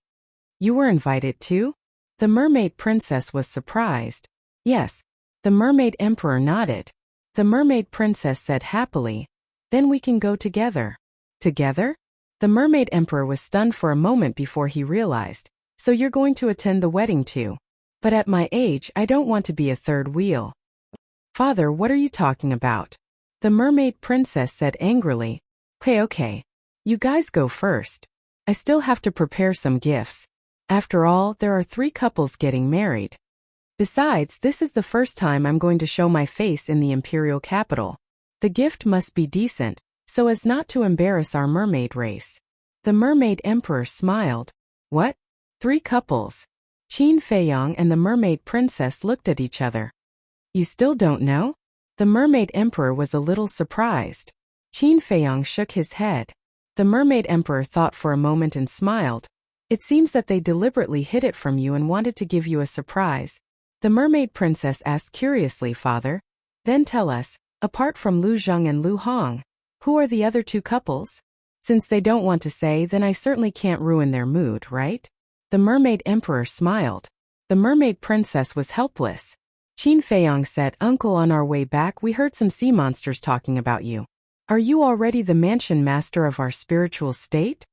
You were invited too? The Mermaid Princess was surprised. Yes. The Mermaid Emperor nodded. The Mermaid Princess said happily, then we can go together. Together? The Mermaid Emperor was stunned for a moment before he realized. So you're going to attend the wedding too. But at my age, I don't want to be a third wheel. Father, what are you talking about? The Mermaid Princess said angrily. Okay. You guys go first. I still have to prepare some gifts. After all, there are 3 couples getting married. Besides, this is the first time I'm going to show my face in the imperial capital. The gift must be decent, so as not to embarrass our mermaid race. The Mermaid Emperor smiled. What? 3 couples? Qin Feiyong and the Mermaid Princess looked at each other. You still don't know? The Mermaid Emperor was a little surprised. Qin Feiyong shook his head. The Mermaid Emperor thought for a moment and smiled. It seems that they deliberately hid it from you and wanted to give you a surprise. The Mermaid Princess asked curiously, Father. Then tell us, apart from Lu Zheng and Lu Hong, who are the other 2 couples? Since they don't want to say, then I certainly can't ruin their mood, right? The Mermaid Emperor smiled. The Mermaid Princess was helpless. Qin Feiyong said, Uncle, on our way back we heard some sea monsters talking about you. Are you already the mansion master of our spiritual state?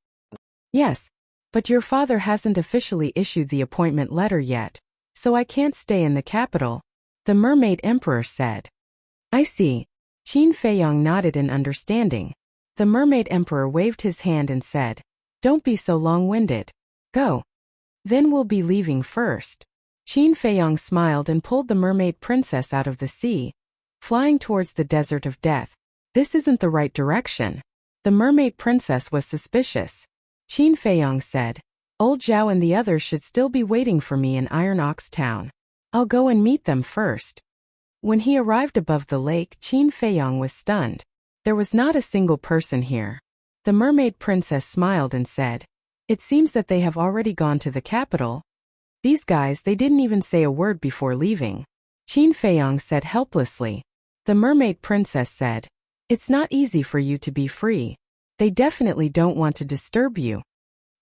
Yes. But your father hasn't officially issued the appointment letter yet, so I can't stay in the capital, the Mermaid Emperor said. I see. Qin Feiyong nodded in understanding. The Mermaid Emperor waved his hand and said, don't be so long-winded. Go. Then we'll be leaving first. Qin Feiyong smiled and pulled the Mermaid Princess out of the sea, flying towards the desert of death. This isn't the right direction. The Mermaid Princess was suspicious. Qin Feiyong said, Old Zhao and the others should still be waiting for me in Iron Ox Town. I'll go and meet them first. When he arrived above the lake, Qin Feiyong was stunned. There was not a single person here. The Mermaid Princess smiled and said, it seems that they have already gone to the capital. These guys, they didn't even say a word before leaving. Qin Feiyong said helplessly. The Mermaid Princess said, it's not easy for you to be free. They definitely don't want to disturb you.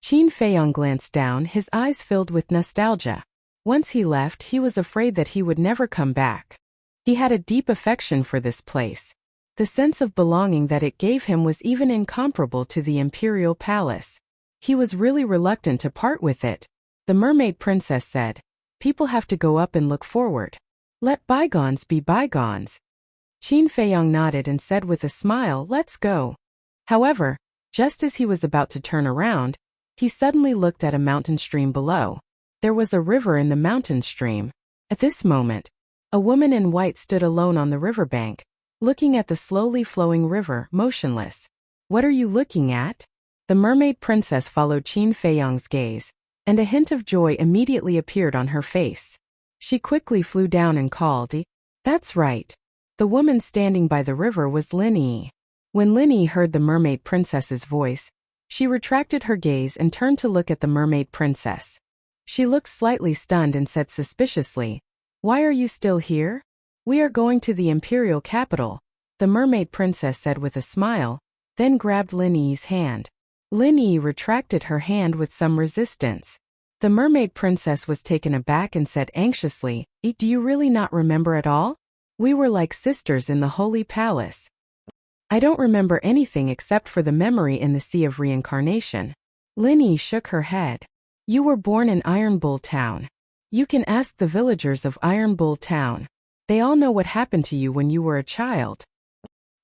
Qin Feiyong glanced down, his eyes filled with nostalgia. Once he left, he was afraid that he would never come back. He had a deep affection for this place. The sense of belonging that it gave him was even incomparable to the imperial palace. He was really reluctant to part with it. The Mermaid Princess said, people have to go up and look forward. Let bygones be bygones. Qin Feiyong nodded and said with a smile, let's go. However, just as he was about to turn around, he suddenly looked at a mountain stream below. There was a river in the mountain stream. At this moment, a woman in white stood alone on the riverbank, looking at the slowly flowing river, motionless. What are you looking at? The Mermaid Princess followed Qin Feiyong's gaze, and a hint of joy immediately appeared on her face. She quickly flew down and called, that's right. The woman standing by the river was Lin Yi. When Lin Yi heard the Mermaid Princess's voice, she retracted her gaze and turned to look at the Mermaid Princess. She looked slightly stunned and said suspiciously, why are you still here? We are going to the imperial capital, the Mermaid Princess said with a smile, then grabbed Lin Yi's hand. Lin Yi retracted her hand with some resistance. The Mermaid Princess was taken aback and said anxiously, do you really not remember at all? We were like sisters in the Holy Palace. I don't remember anything except for the memory in the Sea of Reincarnation. Lin Yi shook her head. You were born in Iron Bull Town. You can ask the villagers of Iron Bull Town. They all know what happened to you when you were a child.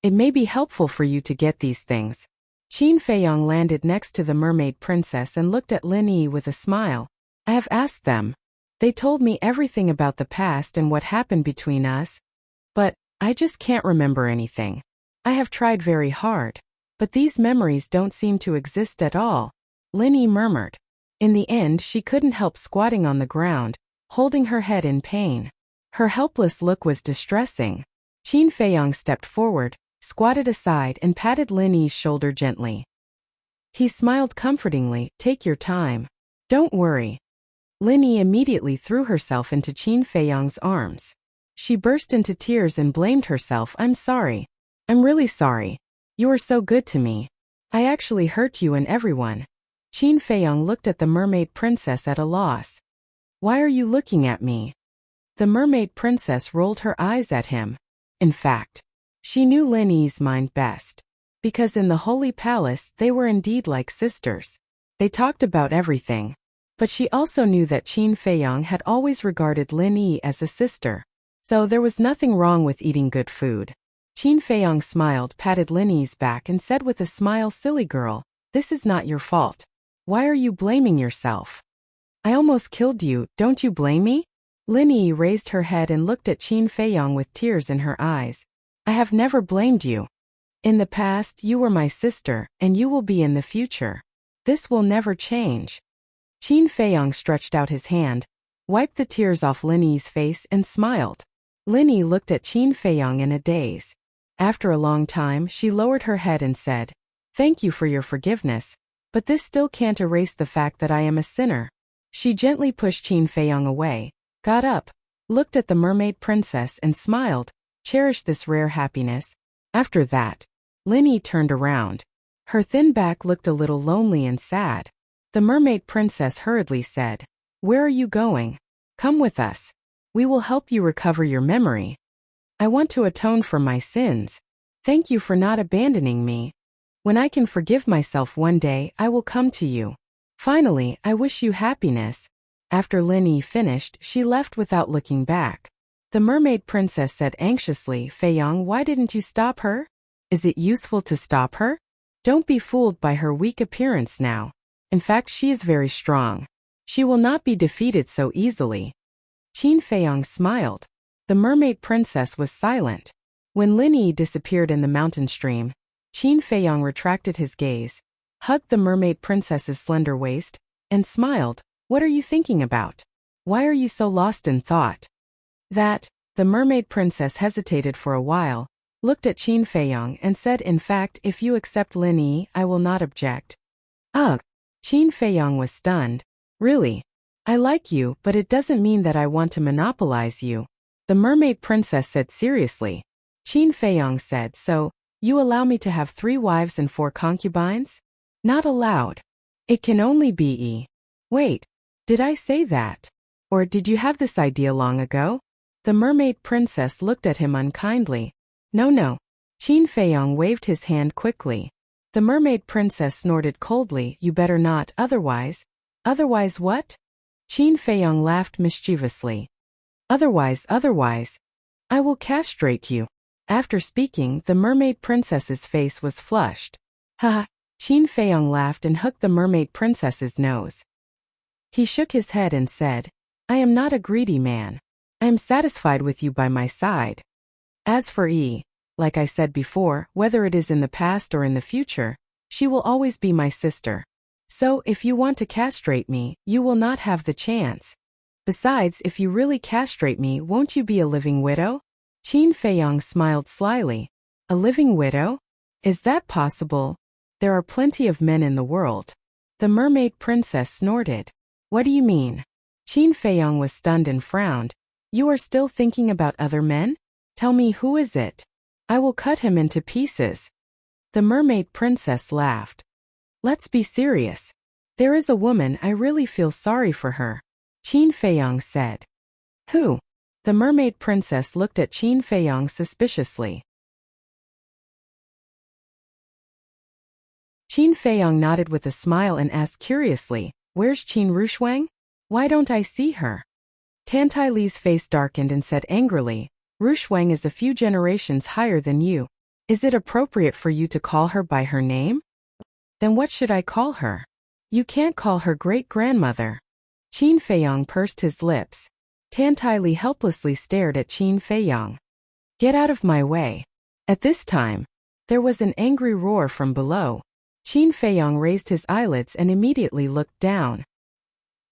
It may be helpful for you to get these things. Qin Feiyong landed next to the mermaid princess and looked at Lin Yi with a smile. I have asked them. They told me everything about the past and what happened between us. But I just can't remember anything. I have tried very hard. But these memories don't seem to exist at all, Lin Yi murmured. In the end, she couldn't help squatting on the ground, holding her head in pain. Her helpless look was distressing. Qin Feiyong stepped forward, squatted aside and patted Lin Yi's shoulder gently. He smiled comfortingly. Take your time. Don't worry. Lin Yi immediately threw herself into Qin Feiyong's arms. She burst into tears and blamed herself. I'm sorry. I'm really sorry. You are so good to me. I actually hurt you and everyone. Qin Feiyong looked at the mermaid princess at a loss. Why are you looking at me? The mermaid princess rolled her eyes at him. In fact, she knew Lin Yi's mind best. Because in the Holy Palace they were indeed like sisters. They talked about everything. But she also knew that Qin Feiyong had always regarded Lin Yi as a sister. So there was nothing wrong with eating good food. Qin Feiyong smiled, patted Lin Yi's back and said with a smile, silly girl, this is not your fault. Why are you blaming yourself? I almost killed you, don't you blame me? Lin Yi raised her head and looked at Qin Feiyong with tears in her eyes. I have never blamed you. In the past you were my sister, and you will be in the future. This will never change. Qin Feiyong stretched out his hand, wiped the tears off Lin Yi's face and smiled. Lin Yi looked at Qin Feiyong in a daze. After a long time she lowered her head and said, thank you for your forgiveness, but this still can't erase the fact that I am a sinner. She gently pushed Qin Feiyong away, got up, looked at the mermaid princess and smiled, cherish this rare happiness. After that, Lin Yi turned around. Her thin back looked a little lonely and sad. The mermaid princess hurriedly said, where are you going? Come with us. We will help you recover your memory. I want to atone for my sins. Thank you for not abandoning me. When I can forgive myself one day, I will come to you. Finally, I wish you happiness. After Lin Yi finished, she left without looking back. The mermaid princess said anxiously, Feiyong, why didn't you stop her? Is it useful to stop her? Don't be fooled by her weak appearance now. In fact, she is very strong. She will not be defeated so easily. Qin Feiyong smiled. The mermaid princess was silent. When Lin Yi disappeared in the mountain stream, Qin Feiyong retracted his gaze, hugged the mermaid princess's slender waist, and smiled. What are you thinking about? Why are you so lost in thought? That, the mermaid princess hesitated for a while, looked at Qin Feiyong and said, in fact, if you accept Lin Yi, I will not object. Ugh! Qin Feiyong was stunned. Really? I like you, but it doesn't mean that I want to monopolize you. The mermaid princess said seriously. Qin Feiyong said, so, you allow me to have 3 wives and 4 concubines? Not allowed. It can only be E. Wait, did I say that? Or did you have this idea long ago? The mermaid princess looked at him unkindly. No. Qin Feiyong waved his hand quickly. The mermaid princess snorted coldly, you better not, otherwise. Otherwise what? Qin Feiyong laughed mischievously. Otherwise. I will castrate you. After speaking, the mermaid princess's face was flushed. Ha! Qin Feiyong laughed and hooked the mermaid princess's nose. He shook his head and said, I am not a greedy man. I am satisfied with you by my side. As for E, like I said before, whether it is in the past or in the future, she will always be my sister. So if you want to castrate me, you will not have the chance. Besides, if you really castrate me, won't you be a living widow? Qin Feiyong smiled slyly. A living widow? Is that possible? There are plenty of men in the world. The mermaid princess snorted. What do you mean? Qin Feiyong was stunned and frowned. You are still thinking about other men? Tell me, who is it? I will cut him into pieces. The mermaid princess laughed. Let's be serious. There is a woman, I really feel sorry for her. Qin Feiyong said. Who? The mermaid princess looked at Qin Feiyong suspiciously. Qin Feiyong nodded with a smile and asked curiously, Where's Qin Rushuang? Why don't I see her? Tantai Li's face darkened and said angrily, Rushuang is a few generations higher than you. Is it appropriate for you to call her by her name? Then what should I call her? You can't call her great-grandmother. Qin Feiyong pursed his lips. Tantai Li helplessly stared at Qin Feiyong. Get out of my way. At this time, there was an angry roar from below. Qin Feiyong raised his eyelids and immediately looked down.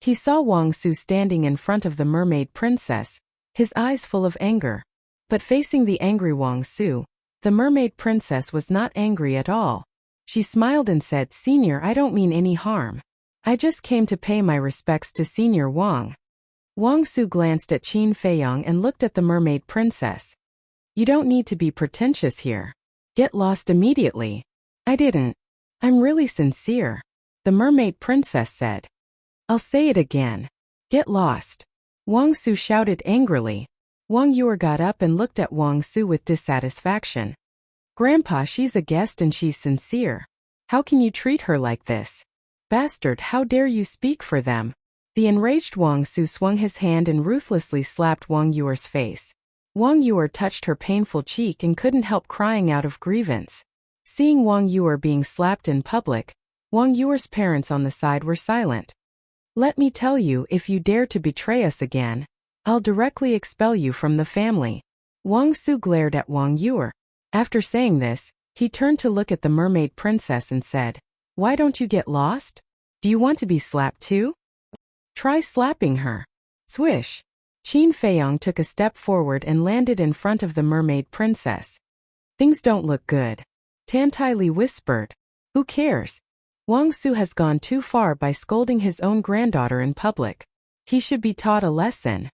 He saw Wang Su standing in front of the mermaid princess, his eyes full of anger. But facing the angry Wang Su, the mermaid princess was not angry at all. She smiled and said, Senior, I don't mean any harm. I just came to pay my respects to Senior Wang. Wang Su glanced at Qin Feiyong and looked at the mermaid princess. You don't need to be pretentious here. Get lost immediately. I didn't. I'm really sincere. The mermaid princess said. I'll say it again. Get lost. Wang Su shouted angrily. Wang Yuer got up and looked at Wang Su with dissatisfaction. Grandpa, she's a guest and she's sincere. How can you treat her like this? Bastard, how dare you speak for them? The enraged Wang Su swung his hand and ruthlessly slapped Wang Yuer's face. Wang Yuer touched her painful cheek and couldn't help crying out of grievance. Seeing Wang Yuer being slapped in public, Wang Yuer's parents on the side were silent. Let me tell you, if you dare to betray us again, I'll directly expel you from the family. Wang Su glared at Wang Yuer. After saying this, he turned to look at the mermaid princess and said, Why don't you get lost? Do you want to be slapped too? Try slapping her. Swish. Qin Feiyong took a step forward and landed in front of the mermaid princess. Things don't look good. Tantai Li whispered. Who cares? Wang Su has gone too far by scolding his own granddaughter in public. He should be taught a lesson.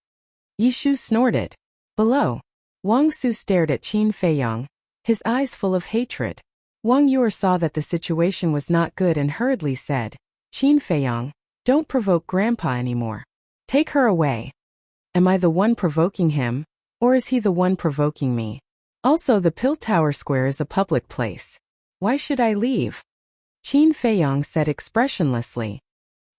Yishu snorted. Below, Wang Su stared at Qin Feiyong, his eyes full of hatred. Wang Yuer saw that the situation was not good and hurriedly said, Qin Feiyong, don't provoke Grandpa anymore. Take her away. Am I the one provoking him, or is he the one provoking me? Also, the Pill Tower Square is a public place. Why should I leave? Qin Feiyong said expressionlessly.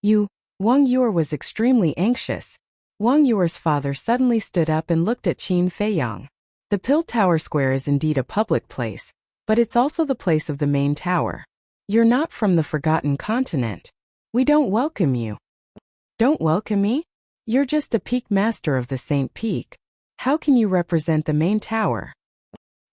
Wang Yuer was extremely anxious. Wang Yuer's father suddenly stood up and looked at Qin Feiyong. The Pill Tower Square is indeed a public place, but it's also the place of the main tower. You're not from the Forgotten Continent. We don't welcome you. Don't welcome me? You're just a peak master of the Saint Peak. How can you represent the main tower?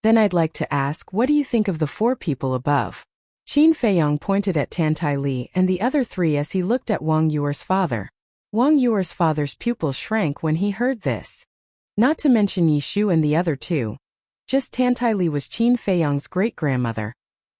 Then I'd like to ask, what do you think of the 4 people above? Qin Feiyong pointed at Tantai Li and the other 3 as he looked at Wang Yuer's father. Wang Yuer's father's pupils shrank when he heard this. Not to mention Yishu and the other 2. Just Tantai Li was Qin Feiyong's great-grandmother.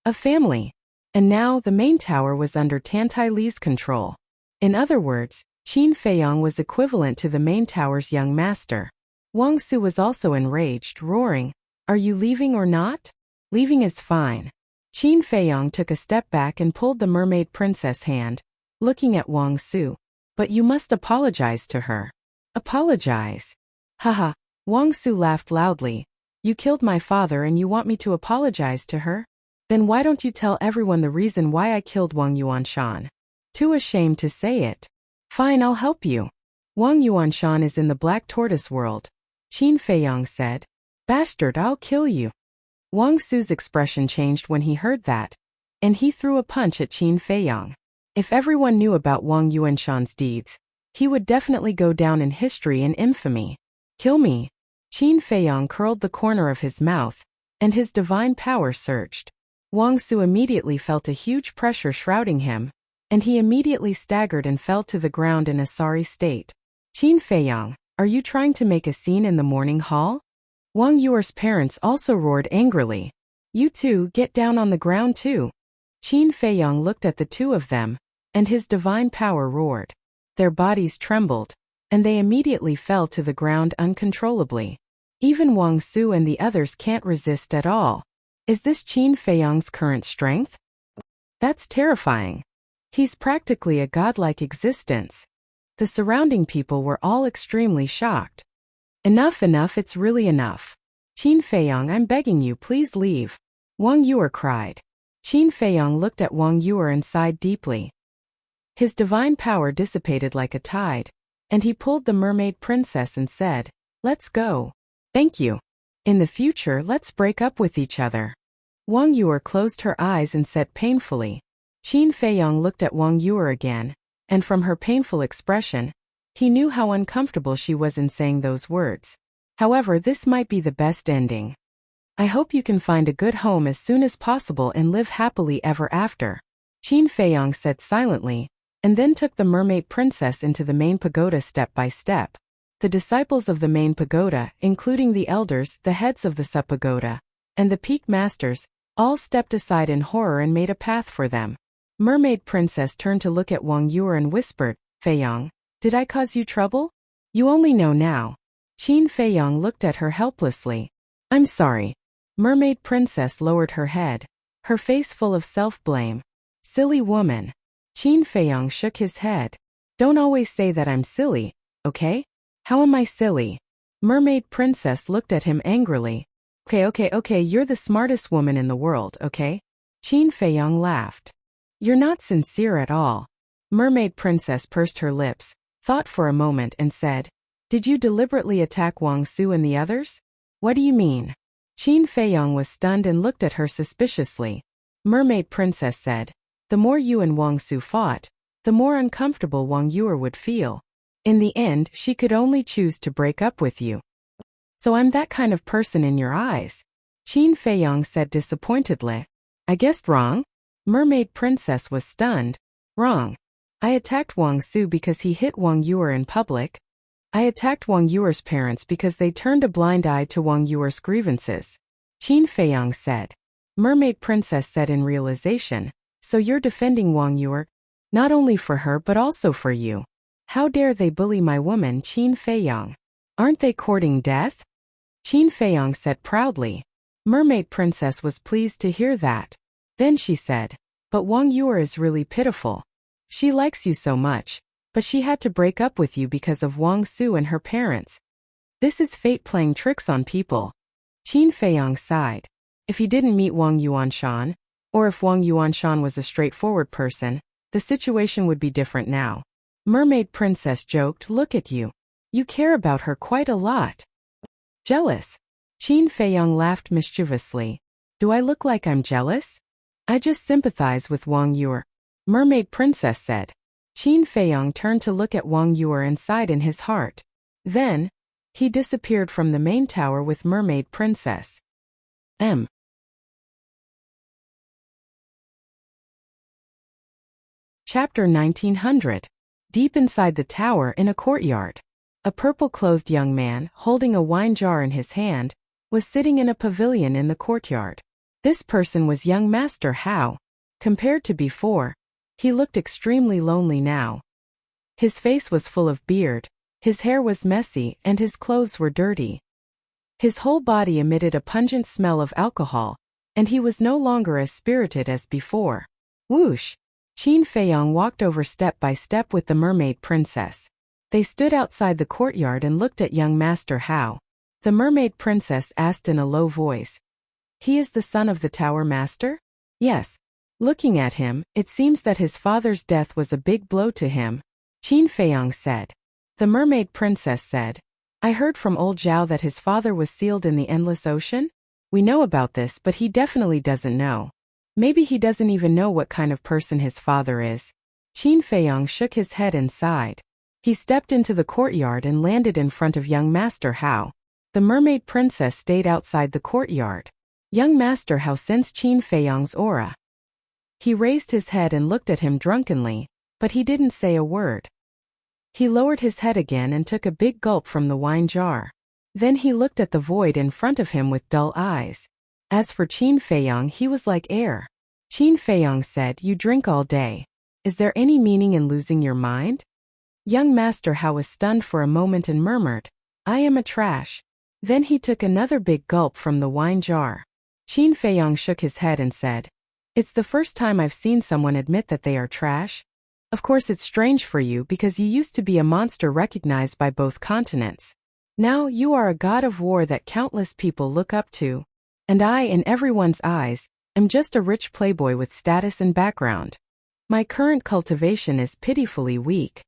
A family. And now the main tower was under Tantai Li's control. In other words, Qin Feiyong was equivalent to the main tower's young master. Wang Su was also enraged, roaring, Are you leaving or not? Leaving is fine. Qin Feiyong took a step back and pulled the mermaid princess' hand, looking at Wang Su. But you must apologize to her. Apologize? Haha. Wang Su laughed loudly. You killed my father and you want me to apologize to her? Then why don't you tell everyone the reason why I killed Wang Yuanshan? Too ashamed to say it. Fine, I'll help you. Wang Yuanshan is in the Black Tortoise world. Qin Feiyong said. Bastard, I'll kill you. Wang Su's expression changed when he heard that, and he threw a punch at Qin Feiyong. If everyone knew about Wang Yuanshan's deeds, he would definitely go down in history in infamy. Kill me. Qin Feiyong curled the corner of his mouth, and his divine power surged. Wang Su immediately felt a huge pressure shrouding him, and he immediately staggered and fell to the ground in a sorry state. Qin Feiyong, are you trying to make a scene in the morning hall? Wang Yuer's parents also roared angrily. You two, get down on the ground too. Qin Feiyong looked at the 2 of them, and his divine power roared. Their bodies trembled, and they immediately fell to the ground uncontrollably. Even Wang Su and the others can't resist at all. Is this Qin Feiyong's current strength? That's terrifying. He's practically a godlike existence. The surrounding people were all extremely shocked. Enough, it's really enough. Qin Feiyong, I'm begging you, please leave. Wang Yuer cried. Qin Feiyong looked at Wang Yuer and sighed deeply. His divine power dissipated like a tide, and he pulled the mermaid princess and said, "Let's go." "Thank you. In the future, let's break up with each other." Wang Yuer closed her eyes and said painfully. Qin Feiyong looked at Wang Yuer again, and from her painful expression, he knew how uncomfortable she was in saying those words. However, this might be the best ending. "I hope you can find a good home as soon as possible and live happily ever after," Qin Feiyong said silently, and then took the mermaid princess into the main pagoda step by step. The disciples of the main pagoda, including the elders, the heads of the sub-pagoda, and the peak masters, all stepped aside in horror and made a path for them. Mermaid princess turned to look at Wang Yuer and whispered, "Feiyong, did I cause you trouble? You only know now." Qin Feiyong looked at her helplessly. "I'm sorry." Mermaid princess lowered her head, her face full of self-blame. "Silly woman." Qin Feiyong shook his head. "Don't always say that I'm silly, okay? How am I silly?" Mermaid princess looked at him angrily. Okay, you're the smartest woman in the world, okay?" Qin Feiyong laughed. "You're not sincere at all." Mermaid princess pursed her lips, thought for a moment and said, "Did you deliberately attack Wang Su and the others?" "What do you mean?" Qin Feiyong was stunned and looked at her suspiciously. Mermaid princess said, "The more you and Wang Su fought, the more uncomfortable Wang Yuer would feel. In the end, she could only choose to break up with you. So I'm that kind of person in your eyes." Qin Feiyong said disappointedly. "I guessed wrong?" Mermaid princess was stunned. "Wrong. I attacked Wang Su because he hit Wang Yuer in public. I attacked Wang Yuer's parents because they turned a blind eye to Wang Yuer's grievances," Qin Feiyong said. Mermaid princess said in realization, "So you're defending Wang Yuer? Not only for her but also for you. How dare they bully my woman Qin Feiyong? Aren't they courting death?" Qin Feiyong said proudly. Mermaid princess was pleased to hear that. Then she said, "But Wang Yuer is really pitiful. She likes you so much, but she had to break up with you because of Wang Su and her parents. This is fate playing tricks on people." Qin Feiyong sighed. If he didn't meet Wang Yuanshan, or if Wang Yuanshan was a straightforward person, the situation would be different now. Mermaid princess joked, "Look at you. You care about her quite a lot." "Jealous?" Qin Feiyong laughed mischievously. "Do I look like I'm jealous? I just sympathize with Wang Yuer," Mermaid princess said. Qin Feiyong turned to look at Wang Yuer and sighed in his heart. Then, he disappeared from the main tower with Mermaid princess. Chapter 1900. Deep inside the tower in a courtyard. A purple-clothed young man, holding a wine jar in his hand, was sitting in a pavilion in the courtyard. This person was young Master Hao. Compared to before, he looked extremely lonely now. His face was full of beard, his hair was messy, and his clothes were dirty. His whole body emitted a pungent smell of alcohol, and he was no longer as spirited as before. Whoosh! Qin Feiyong walked over step by step with the mermaid princess. They stood outside the courtyard and looked at young Master Hao. The mermaid princess asked in a low voice, "He is the son of the tower master?" "Yes." Looking at him, it seems that his father's death was a big blow to him, Qin Feiyong said. The mermaid princess said, "I heard from old Zhao that his father was sealed in the endless ocean? We know about this, but he definitely doesn't know. Maybe he doesn't even know what kind of person his father is." Qin Feiyong shook his head and sighed. He stepped into the courtyard and landed in front of young Master Hao. The mermaid princess stayed outside the courtyard. Young Master Hao sensed Qin Feiyong's aura. He raised his head and looked at him drunkenly, but he didn't say a word. He lowered his head again and took a big gulp from the wine jar. Then he looked at the void in front of him with dull eyes. As for Qin Feiyong, he was like air. Qin Feiyong said, "You drink all day. Is there any meaning in losing your mind?" Young Master Hao was stunned for a moment and murmured, "I am a trash." Then he took another big gulp from the wine jar. Qin Feiyong shook his head and said, "It's the first time I've seen someone admit that they are trash. Of course it's strange for you because you used to be a monster recognized by both continents. Now you are a god of war that countless people look up to. And I, in everyone's eyes, am just a rich playboy with status and background." My current cultivation is pitifully weak.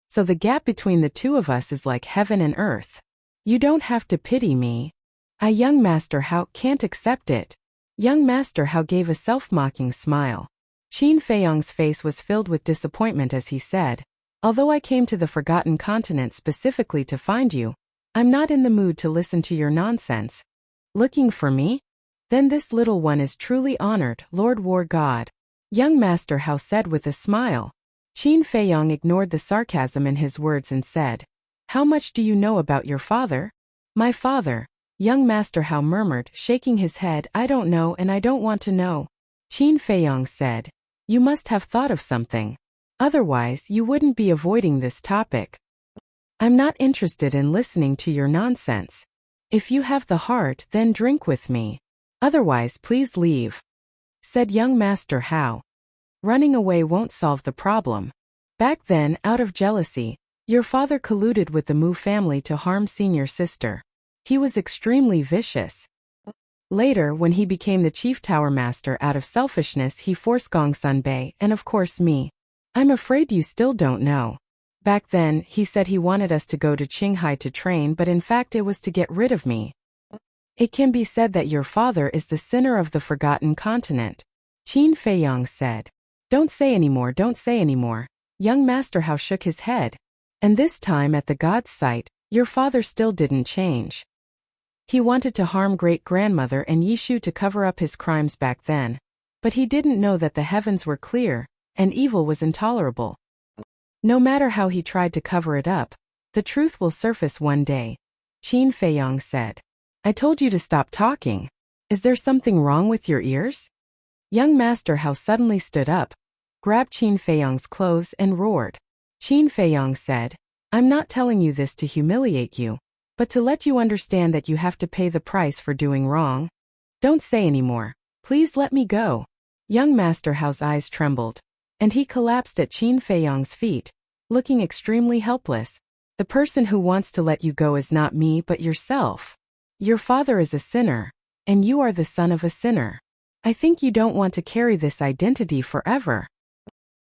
So the gap between the two of us is like heaven and earth. You don't have to pity me. I, young Master Hao, can't accept it. Young Master Hao gave a self-mocking smile. Qin Feiyong's face was filled with disappointment as he said, although I came to the Forgotten Continent specifically to find you, I'm not in the mood to listen to your nonsense. Looking for me? Then this little one is truly honored, Lord War God. Young Master Hao said with a smile. Qin Feiyong ignored the sarcasm in his words and said, How much do you know about your father? My father, young Master Hao murmured, shaking his head. I don't know and I don't want to know. Qin Feiyong said, You must have thought of something. Otherwise, you wouldn't be avoiding this topic. I'm not interested in listening to your nonsense. If you have the heart, then drink with me. Otherwise, please leave, said young Master Hao. Running away won't solve the problem. Back then, out of jealousy, your father colluded with the Mu family to harm senior sister. He was extremely vicious. Later, when he became the chief tower master out of selfishness, he forced Gongsun Bei and of course me. I'm afraid you still don't know. Back then, he said he wanted us to go to Qinghai to train, but in fact it was to get rid of me. It can be said that your father is the sinner of the Forgotten Continent. Qin Feiyong said. Don't say anymore, don't say anymore. Young Master Hao shook his head. And this time at the god's sight, your father still didn't change. He wanted to harm great-grandmother and Yishu to cover up his crimes back then. But he didn't know that the heavens were clear, and evil was intolerable. No matter how he tried to cover it up, the truth will surface one day. Qin Feiyong said. I told you to stop talking. Is there something wrong with your ears? Young Master Hao suddenly stood up, grabbed Qin Feiyong's clothes and roared. Qin Feiyong said, I'm not telling you this to humiliate you, but to let you understand that you have to pay the price for doing wrong. Don't say anymore. Please let me go. Young Master Hao's eyes trembled, and he collapsed at Qin Feiyong's feet, looking extremely helpless. The person who wants to let you go is not me but yourself. Your father is a sinner, and you are the son of a sinner. I think you don't want to carry this identity forever.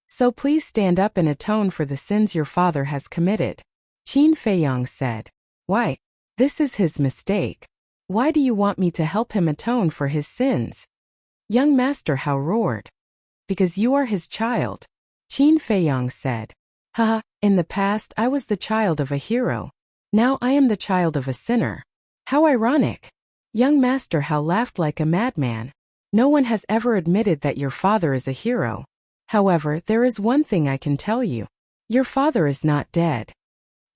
So please stand up and atone for the sins your father has committed. Qin Feiyong said. Why? This is his mistake. Why do you want me to help him atone for his sins? Young Master Hao roared. Because you are his child. Qin Feiyong said. Haha, in the past I was the child of a hero. Now I am the child of a sinner. How ironic. Young Master Hao laughed like a madman. No one has ever admitted that your father is a hero. However, there is one thing I can tell you. Your father is not dead.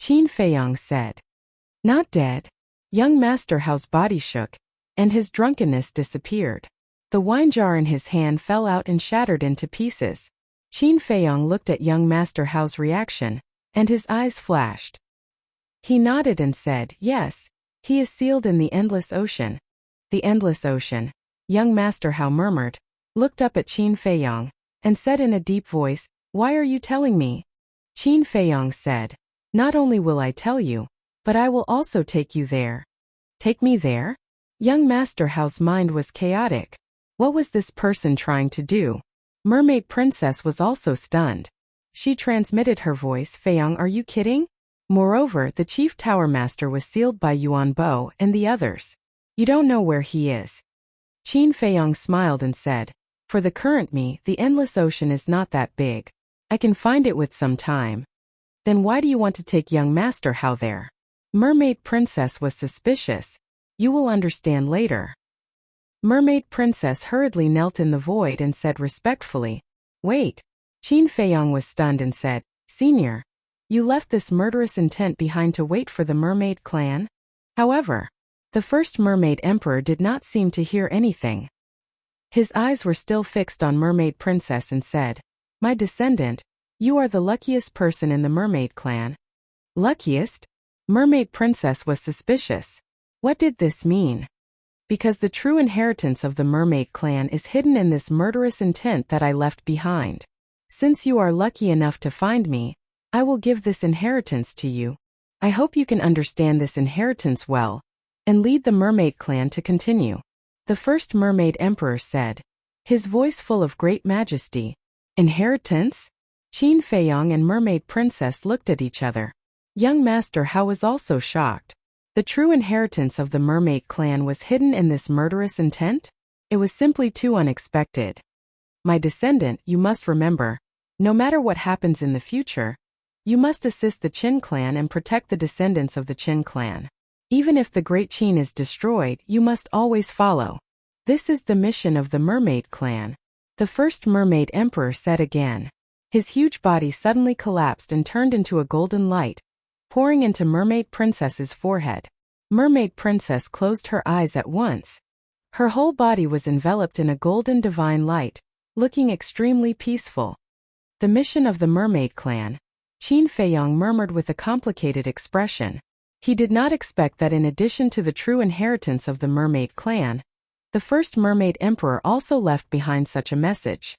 Qin Feiyong said. Not dead? Young Master Hao's body shook, and his drunkenness disappeared. The wine jar in his hand fell out and shattered into pieces. Qin Feiyong looked at young Master Hao's reaction, and his eyes flashed. He nodded and said, Yes, he is sealed in the endless ocean. The endless ocean. Young Master Hao murmured, looked up at Qin Feiyong, and said in a deep voice, Why are you telling me? Qin Feiyong said, Not only will I tell you, but I will also take you there. Take me there? Young Master Hao's mind was chaotic. What was this person trying to do? Mermaid Princess was also stunned. She transmitted her voice, Feiyong, are you kidding? Moreover, the chief tower master was sealed by Yuan Bo and the others. You don't know where he is. Qin Feiyong smiled and said, For the current me, the endless ocean is not that big. I can find it with some time. Then why do you want to take young Master Hao there? Mermaid Princess was suspicious. You will understand later. Mermaid Princess hurriedly knelt in the void and said respectfully, Wait. Qin Feiyong was stunned and said, Senior, you left this murderous intent behind to wait for the mermaid clan? However, the first mermaid emperor did not seem to hear anything. His eyes were still fixed on Mermaid Princess and said, My descendant, you are the luckiest person in the mermaid clan. Luckiest? Mermaid Princess was suspicious. What did this mean? Because the true inheritance of the mermaid clan is hidden in this murderous intent that I left behind. Since you are lucky enough to find me, I will give this inheritance to you. I hope you can understand this inheritance well, and lead the mermaid clan to continue. The first mermaid emperor said, his voice full of great majesty. Inheritance? Qin Feiyong and Mermaid Princess looked at each other. Young Master Hao was also shocked. The true inheritance of the mermaid clan was hidden in this murderous intent? It was simply too unexpected. My descendant, you must remember, no matter what happens in the future, you must assist the Qin clan and protect the descendants of the Qin clan. Even if the Great Qin is destroyed, you must always follow. This is the mission of the mermaid clan. The first mermaid emperor said again. His huge body suddenly collapsed and turned into a golden light, pouring into Mermaid Princess's forehead. Mermaid Princess closed her eyes at once. Her whole body was enveloped in a golden divine light, looking extremely peaceful. The mission of the mermaid clan, Qin Feiyong murmured with a complicated expression. He did not expect that in addition to the true inheritance of the mermaid clan, the first mermaid emperor also left behind such a message.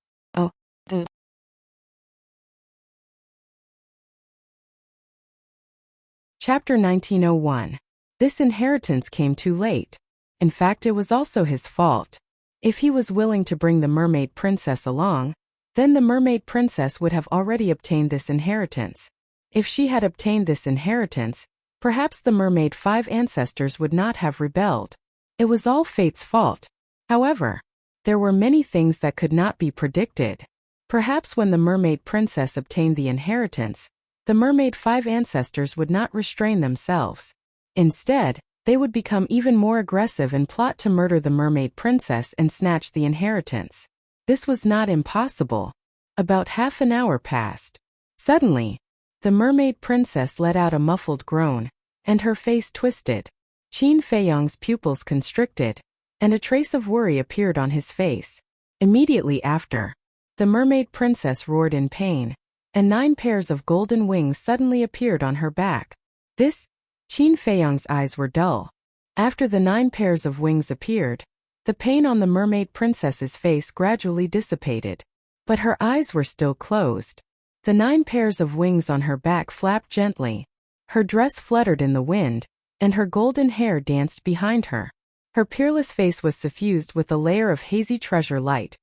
Chapter 1901. This inheritance came too late. In fact, it was also his fault. If he was willing to bring the mermaid princess along, then the mermaid princess would have already obtained this inheritance. If she had obtained this inheritance, perhaps the mermaid 5 ancestors would not have rebelled. It was all fate's fault. However, there were many things that could not be predicted. Perhaps when the mermaid princess obtained the inheritance, the mermaid 5 ancestors would not restrain themselves. Instead, they would become even more aggressive and plot to murder the mermaid princess and snatch the inheritance. This was not impossible. About half an hour passed. Suddenly, the mermaid princess let out a muffled groan, and her face twisted. Qin Feiyong's pupils constricted, and a trace of worry appeared on his face. Immediately after, the mermaid princess roared in pain, and 9 pairs of golden wings suddenly appeared on her back. Qin Feiyong's eyes were dull. After the 9 pairs of wings appeared, the pain on the mermaid princess's face gradually dissipated. But her eyes were still closed. The 9 pairs of wings on her back flapped gently. Her dress fluttered in the wind, and her golden hair danced behind her. Her peerless face was suffused with a layer of hazy treasure light,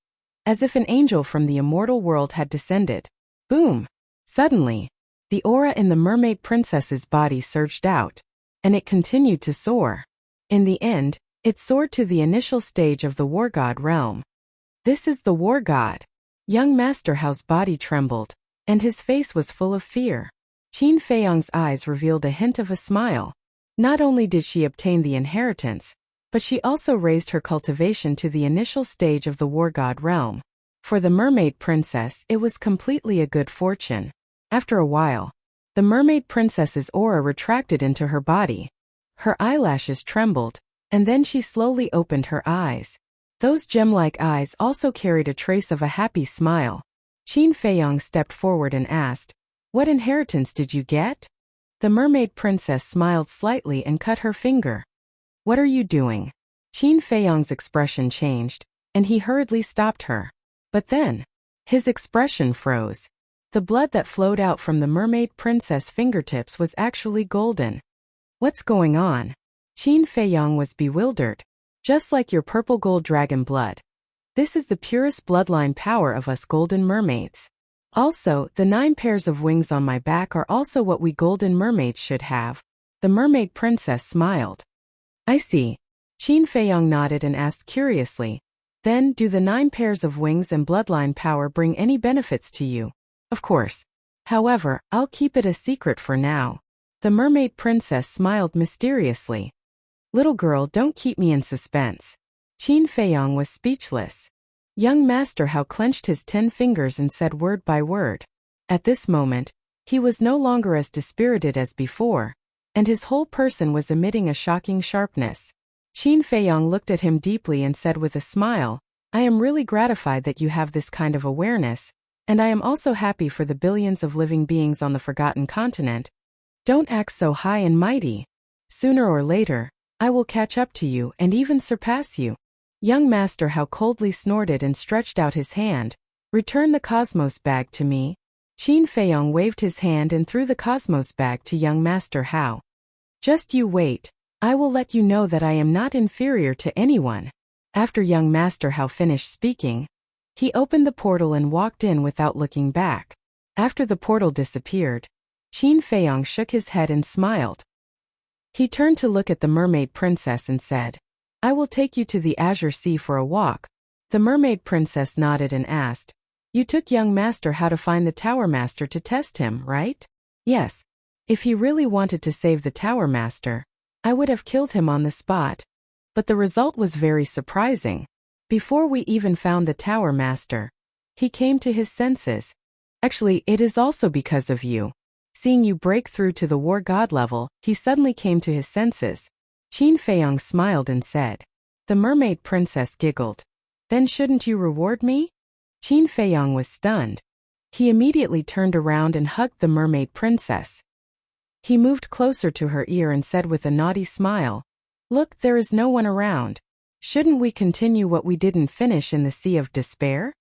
as if an angel from the immortal world had descended. Boom! Suddenly, the aura in the mermaid princess's body surged out, and it continued to soar. In the end, it soared to the initial stage of the war god realm. This is the war god. Young Master Hao's body trembled, and his face was full of fear. Qin Feiyong's eyes revealed a hint of a smile. Not only did she obtain the inheritance, but she also raised her cultivation to the initial stage of the war god realm. For the mermaid princess, it was completely a good fortune. After a while, the mermaid princess's aura retracted into her body. Her eyelashes trembled, and then she slowly opened her eyes. Those gem-like eyes also carried a trace of a happy smile. Qin Feiyong stepped forward and asked, "What inheritance did you get?" The mermaid princess smiled slightly and cut her finger. "What are you doing?" Qin Feiyong's expression changed, and he hurriedly stopped her. But then, his expression froze. The blood that flowed out from the mermaid princess' fingertips was actually golden. "What's going on?" Qin Feiyong was bewildered. "Just like your purple gold dragon blood. This is the purest bloodline power of us golden mermaids. Also, the 9 pairs of wings on my back are also what we golden mermaids should have." The mermaid princess smiled. "I see." Qin Feiyong nodded and asked curiously, "Then, do the 9 pairs of wings and bloodline power bring any benefits to you?" "Of course. However, I'll keep it a secret for now." The mermaid princess smiled mysteriously. "Little girl, don't keep me in suspense." Qin Feiyong was speechless. Young Master Hao clenched his 10 fingers and said word by word. At this moment, he was no longer as dispirited as before, and his whole person was emitting a shocking sharpness. Qin Feiyong looked at him deeply and said with a smile, "I am really gratified that you have this kind of awareness, and I am also happy for the billions of living beings on the Forgotten Continent. Don't act so high and mighty. Sooner or later, I will catch up to you and even surpass you." Young Master Hao coldly snorted and stretched out his hand. "Return the Cosmos bag to me." Qin Feiyong waved his hand and threw the Cosmos bag to young Master Hao. "Just you wait. I will let you know that I am not inferior to anyone." After young Master Hao finished speaking, He opened the portal and walked in without looking back. After the portal disappeared, Qin Feiyong shook his head and smiled. He turned to look at the mermaid princess and said, "I will take you to the Azure Sea for a walk." The mermaid princess nodded and asked, "You took young master how to find the tower master to test him, right?" "Yes. If he really wanted to save the tower master, I would have killed him on the spot. But the result was very surprising. Before we even found the tower master, he came to his senses. Actually, it is also because of you. Seeing you break through to the war god level, he suddenly came to his senses." Qin Feiyong smiled and said. The mermaid princess giggled. "Then shouldn't you reward me?" Qin Feiyong was stunned. He immediately turned around and hugged the mermaid princess. He moved closer to her ear and said with a naughty smile, "Look, there is no one around. Shouldn't we continue what we didn't finish in the Sea of Despair?"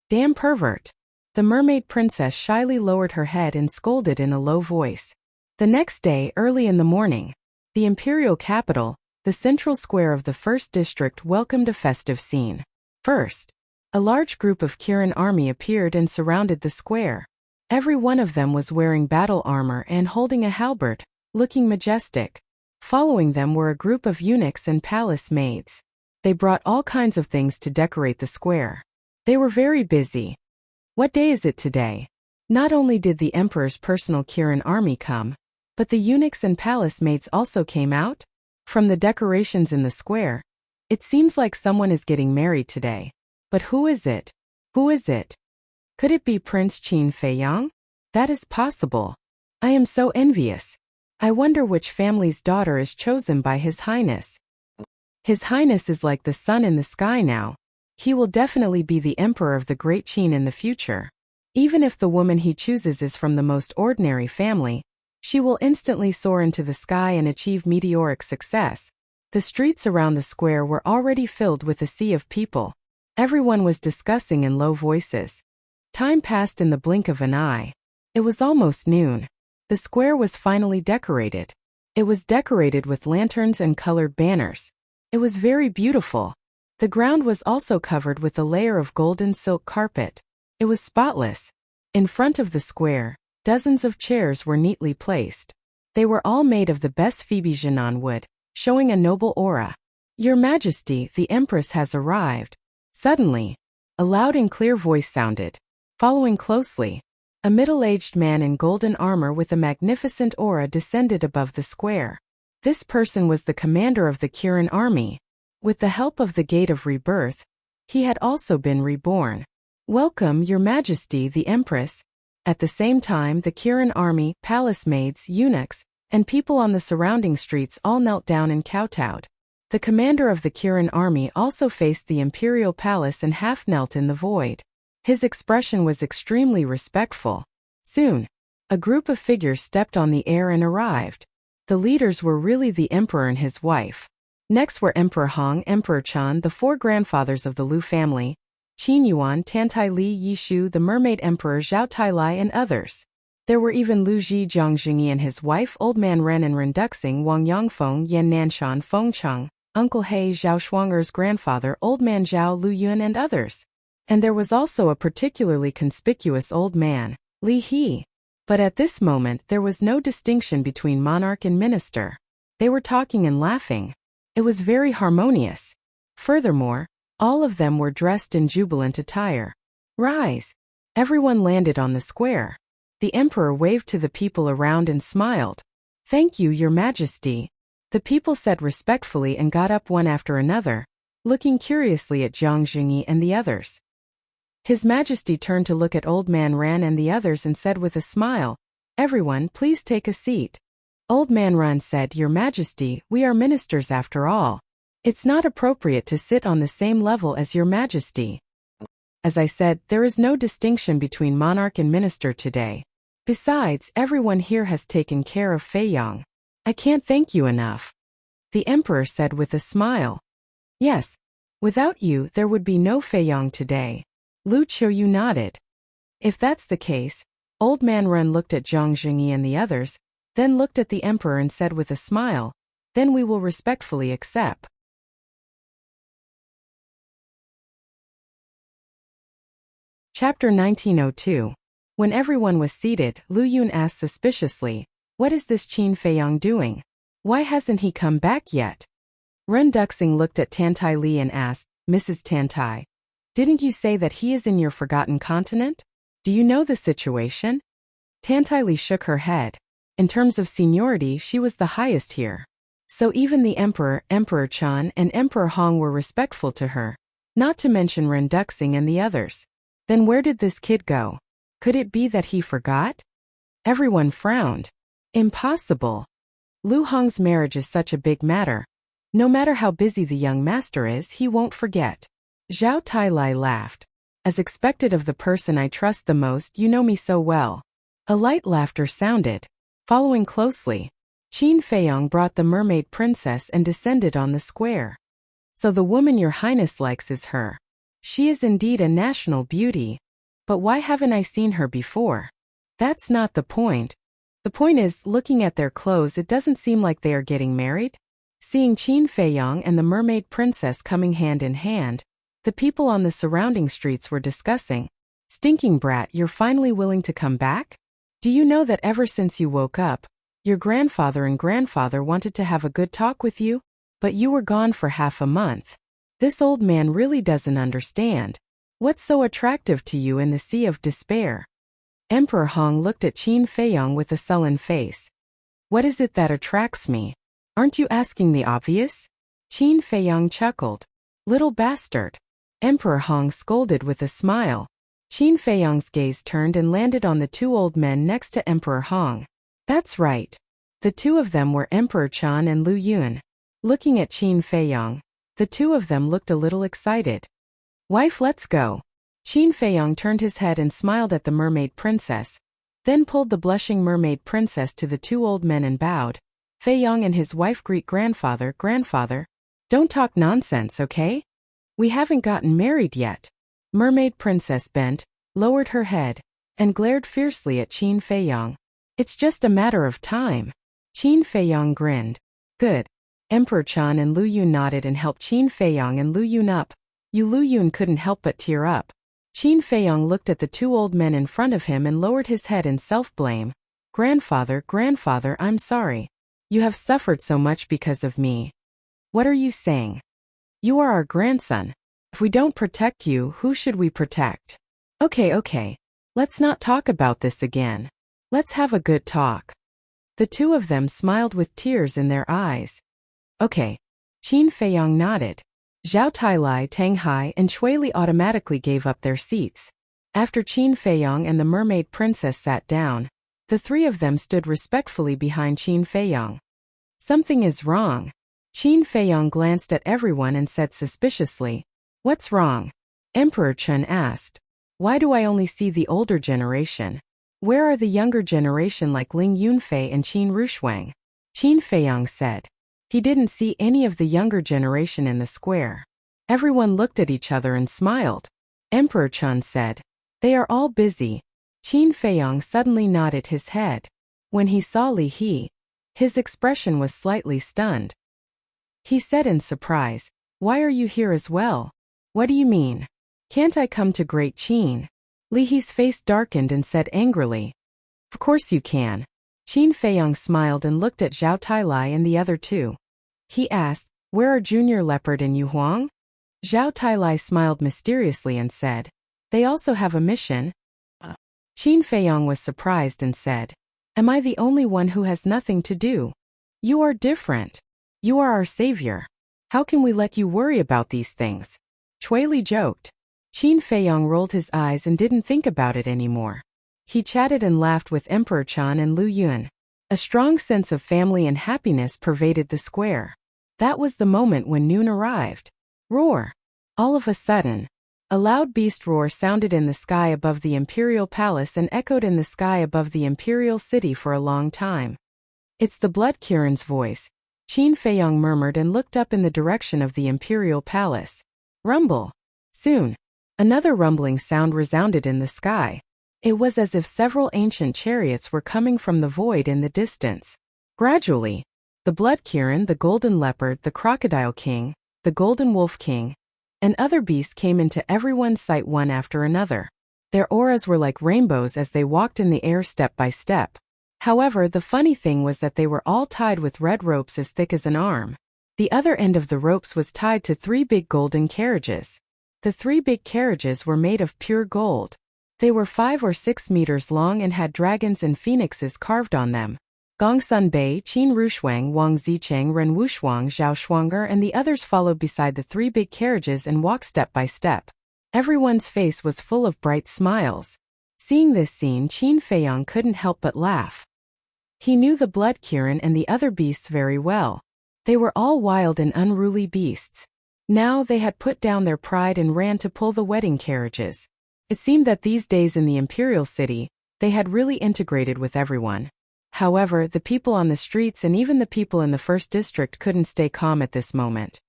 "Damn pervert." The mermaid princess shyly lowered her head and scolded in a low voice. The next day, early in the morning, the imperial capital, the central square of the first district, welcomed a festive scene. First, a large group of Kirin army appeared and surrounded the square. Every one of them was wearing battle armor and holding a halberd, looking majestic. Following them were a group of eunuchs and palace maids. They brought all kinds of things to decorate the square. They were very busy. What day is it today? Not only did the emperor's personal Kirin army come, but the eunuchs and palace maids also came out. From the decorations in the square, it seems like someone is getting married today. But who is it? Who is it? Could it be Prince Qin Feiyong? That is possible. I am so envious. I wonder which family's daughter is chosen by His Highness. His Highness is like the sun in the sky now. He will definitely be the emperor of the Great Qin in the future. Even if the woman he chooses is from the most ordinary family, she will instantly soar into the sky and achieve meteoric success. The streets around the square were already filled with a sea of people. Everyone was discussing in low voices. Time passed in the blink of an eye. It was almost noon. The square was finally decorated. It was decorated with lanterns and colored banners. It was very beautiful. The ground was also covered with a layer of golden silk carpet. It was spotless. In front of the square, dozens of chairs were neatly placed. They were all made of the best Phoebe Jinan wood, showing a noble aura. "Your Majesty, the Empress has arrived." Suddenly, a loud and clear voice sounded. Following closely, a middle-aged man in golden armor with a magnificent aura descended above the square. This person was the commander of the Kirin army. With the help of the Gate of Rebirth, he had also been reborn. "Welcome, Your Majesty, the Empress." At the same time, the Kirin army, palace maids, eunuchs, and people on the surrounding streets all knelt down and kowtowed. The commander of the Kirin army also faced the imperial palace and half-knelt in the void. His expression was extremely respectful. Soon, a group of figures stepped on the air and arrived. The leaders were really the emperor and his wife. Next were Emperor Hong, Emperor Chan, the four grandfathers of the Lu family, Qin Yuan, Tantai Li Yishu, the mermaid emperor Zhao Tailai, and others. There were even Lu Ji Zhongjinyi and his wife, Old Man Ren, and Renduxing, Wang Yangfeng, Yan Nanshan, Feng Cheng, Uncle He, Zhao Shuanger's grandfather, Old Man Zhao Lu Yun, and others. And there was also a particularly conspicuous old man, Li He. But at this moment there was no distinction between monarch and minister. They were talking and laughing. It was very harmonious. Furthermore, all of them were dressed in jubilant attire. "Rise!" Everyone landed on the square. The emperor waved to the people around and smiled. "Thank you, Your Majesty." The people said respectfully and got up one after another, looking curiously at Zhang Jingyi and the others. His Majesty turned to look at Old Man Ran and the others and said with a smile, "Everyone, please take a seat." Old Man Ran said, "Your Majesty, we are ministers after all. It's not appropriate to sit on the same level as Your Majesty." As I said, there is no distinction between monarch and minister today. Besides, everyone here has taken care of Feiyong. I can't thank you enough. The emperor said with a smile. "Yes. Without you, there would be no Feiyong today." Lu Qiuyu nodded. "If that's the case," Old Man Ren looked at Zhang Jingyi and the others, then looked at the emperor and said with a smile, "Then we will respectfully accept." Chapter 1902. When everyone was seated, Lu Yun asked suspiciously, "What is this Qin Feiyang doing? Why hasn't he come back yet?" Ren Duxing looked at Tantai Li and asked, "Mrs. Tantai, didn't you say that he is in your forgotten continent? Do you know the situation?" Tantai Li shook her head. In terms of seniority, she was the highest here. So even the Emperor, Emperor Chan, and Emperor Hong were respectful to her, not to mention Ren Duxing and the others. Then where did this kid go? Could it be that he forgot? Everyone frowned. Impossible. Lu Hong's marriage is such a big matter. No matter how busy the young master is, he won't forget. Zhao Tailai laughed. As expected of the person I trust the most, you know me so well. A light laughter sounded. Following closely, Qin Feiyang brought the mermaid princess and descended on the square. So the woman your highness likes is her. She is indeed a national beauty. But why haven't I seen her before? That's not the point. The point is, looking at their clothes, it doesn't seem like they are getting married. Seeing Qin Feiyang and the mermaid princess coming hand in hand, the people on the surrounding streets were discussing, "Stinking brat, you're finally willing to come back? Do you know that ever since you woke up, your grandfather and grandfather wanted to have a good talk with you? But you were gone for half a month. This old man really doesn't understand. What's so attractive to you in the sea of despair?" Emperor Hong looked at Qin Feiyang with a sullen face. "What is it that attracts me? Aren't you asking the obvious?" Qin Feiyang chuckled. "Little bastard." Emperor Hong scolded with a smile. Qin Feiyang's gaze turned and landed on the two old men next to Emperor Hong. That's right. The two of them were Emperor Chan and Lu Yun. Looking at Qin Feiyang, the two of them looked a little excited. "Wife, let's go." Qin Feiyang turned his head and smiled at the mermaid princess, then pulled the blushing mermaid princess to the two old men and bowed. Feiyang and his wife greet grandfather. "Grandfather, don't talk nonsense, okay? We haven't gotten married yet." Mermaid princess bent, lowered her head, and glared fiercely at Qin Feiyang. "It's just a matter of time." Qin Feiyang grinned. "Good." Emperor Chan and Lu Yun nodded and helped Qin Feiyang and Lu Yun up. Lu Yun couldn't help but tear up. Qin Feiyang looked at the two old men in front of him and lowered his head in self-blame. Grandfather, I'm sorry. You have suffered so much because of me." "What are you saying? You are our grandson. If we don't protect you, who should we protect?" Okay. Let's not talk about this again. Let's have a good talk." The two of them smiled with tears in their eyes. "Okay." Qin Feiyang nodded. Zhao Tailai, Tang Hai, and Chui Li automatically gave up their seats. After Qin Feiyang and the mermaid princess sat down, the three of them stood respectfully behind Qin Feiyang. "Something is wrong." Qin Feiyang glanced at everyone and said suspiciously, "What's wrong?" Emperor Chen asked, "Why do I only see the older generation? Where are the younger generation like Ling Yunfei and Qin Rushuang?" Qin Feiyang said. He didn't see any of the younger generation in the square. Everyone looked at each other and smiled. Emperor Chen said, "They are all busy." Qin Feiyang suddenly nodded his head. When he saw Li He, his expression was slightly stunned. He said in surprise, "Why are you here as well? What do you mean? Can't I come to Great Qin?" Li He's face darkened and said angrily, "Of course you can." Qin Feiyang smiled and looked at Zhao Tailai and the other two. He asked, "Where are Junior Leopard and Yu Huang?" Zhao Tailai smiled mysteriously and said, "They also have a mission." Qin Feiyang was surprised and said, "Am I the only one who has nothing to do? You are different. You are our savior. How can we let you worry about these things?" Chui Li joked. Qin Feiyang rolled his eyes and didn't think about it anymore. He chatted and laughed with Emperor Chan and Lu Yun. A strong sense of family and happiness pervaded the square. That was the moment when noon arrived. Roar! All of a sudden, a loud beast roar sounded in the sky above the imperial palace and echoed in the sky above the imperial city for a long time. "It's the Blood Kirin's voice," Qin Feiyang murmured and looked up in the direction of the imperial palace. Rumble! Soon, another rumbling sound resounded in the sky. It was as if several ancient chariots were coming from the void in the distance. Gradually, the Blood Kirin, the Golden Leopard, the Crocodile King, the Golden Wolf King, and other beasts came into everyone's sight one after another. Their auras were like rainbows as they walked in the air step by step. However, the funny thing was that they were all tied with red ropes as thick as an arm. The other end of the ropes was tied to 3 big golden carriages. The 3 big carriages were made of pure gold. They were 5 or 6 meters long and had dragons and phoenixes carved on them. Gongsun Bei, Qin Rushuang, Wang Zicheng, Ren Wushuang, Zhao Shuang'er and the others followed beside the 3 big carriages and walked step by step. Everyone's face was full of bright smiles. Seeing this scene, Qin Feiyang couldn't help but laugh. He knew the Blood Kirin and the other beasts very well. They were all wild and unruly beasts. Now they had put down their pride and ran to pull the wedding carriages. It seemed that these days in the imperial city, they had really integrated with everyone. However, the people on the streets and even the people in the first district couldn't stay calm at this moment.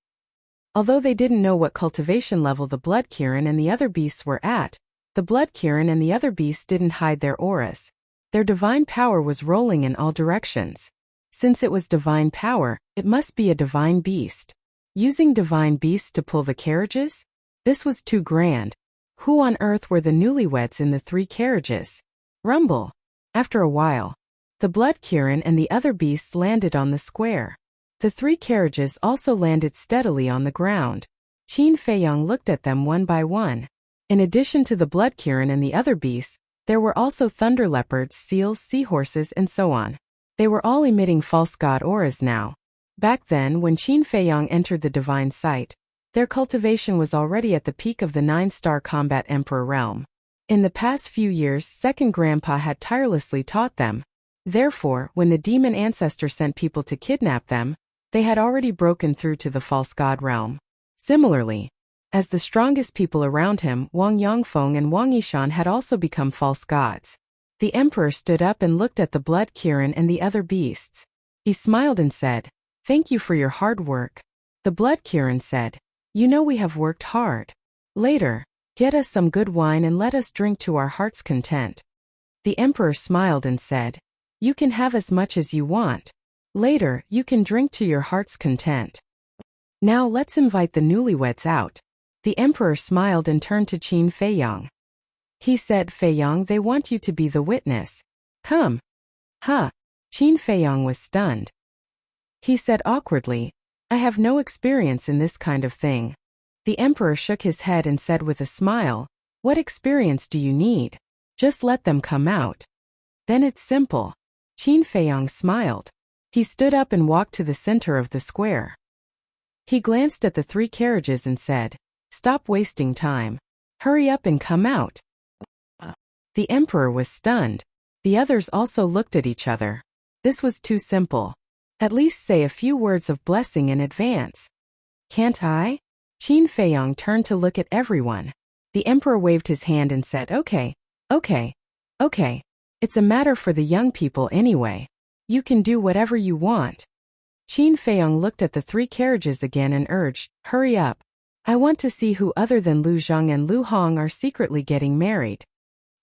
Although they didn't know what cultivation level the Blood Kirin and the other beasts were at, the Blood Kirin and the other beasts didn't hide their auras. Their divine power was rolling in all directions. Since it was divine power, it must be a divine beast. Using divine beasts to pull the carriages? This was too grand. Who on earth were the newlyweds in the 3 carriages? Rumble. After a while, the Blood Kirin and the other beasts landed on the square. The 3 carriages also landed steadily on the ground. Qin Feiyang looked at them one by one. In addition to the Blood Kirin and the other beasts, there were also thunder leopards, seals, seahorses, and so on. They were all emitting false god auras now. Back then, when Qin Feiyang entered the divine sight, their cultivation was already at the peak of the 9-star combat emperor realm. In the past few years, Second Grandpa had tirelessly taught them. Therefore, when the demon ancestor sent people to kidnap them, they had already broken through to the false god realm. Similarly, as the strongest people around him, Wang Yongfeng and Wang Yishan had also become false gods. The emperor stood up and looked at the Blood Kirin and the other beasts. He smiled and said, "Thank you for your hard work." The Blood Kirin said, "You know we have worked hard. Later, get us some good wine and let us drink to our heart's content." The emperor smiled and said, "You can have as much as you want. Later, you can drink to your heart's content. Now let's invite the newlyweds out." The emperor smiled and turned to Qin Feiyang. He said, "Feiyang, they want you to be the witness. Come." Huh. Qin Feiyang was stunned. He said awkwardly, "I have no experience in this kind of thing." The emperor shook his head and said with a smile, "What experience do you need? Just let them come out. Then it's simple." Qin Feiyang smiled. He stood up and walked to the center of the square. He glanced at the 3 carriages and said, "Stop wasting time. Hurry up and come out." The emperor was stunned. The others also looked at each other. This was too simple. At least say a few words of blessing in advance. "Can't I?" Qin Feiyang turned to look at everyone. The emperor waved his hand and said, Okay. It's a matter for the young people anyway. You can do whatever you want." Qin Feiyang looked at the 3 carriages again and urged, "Hurry up. I want to see who other than Lu Zheng and Lu Hong are secretly getting married."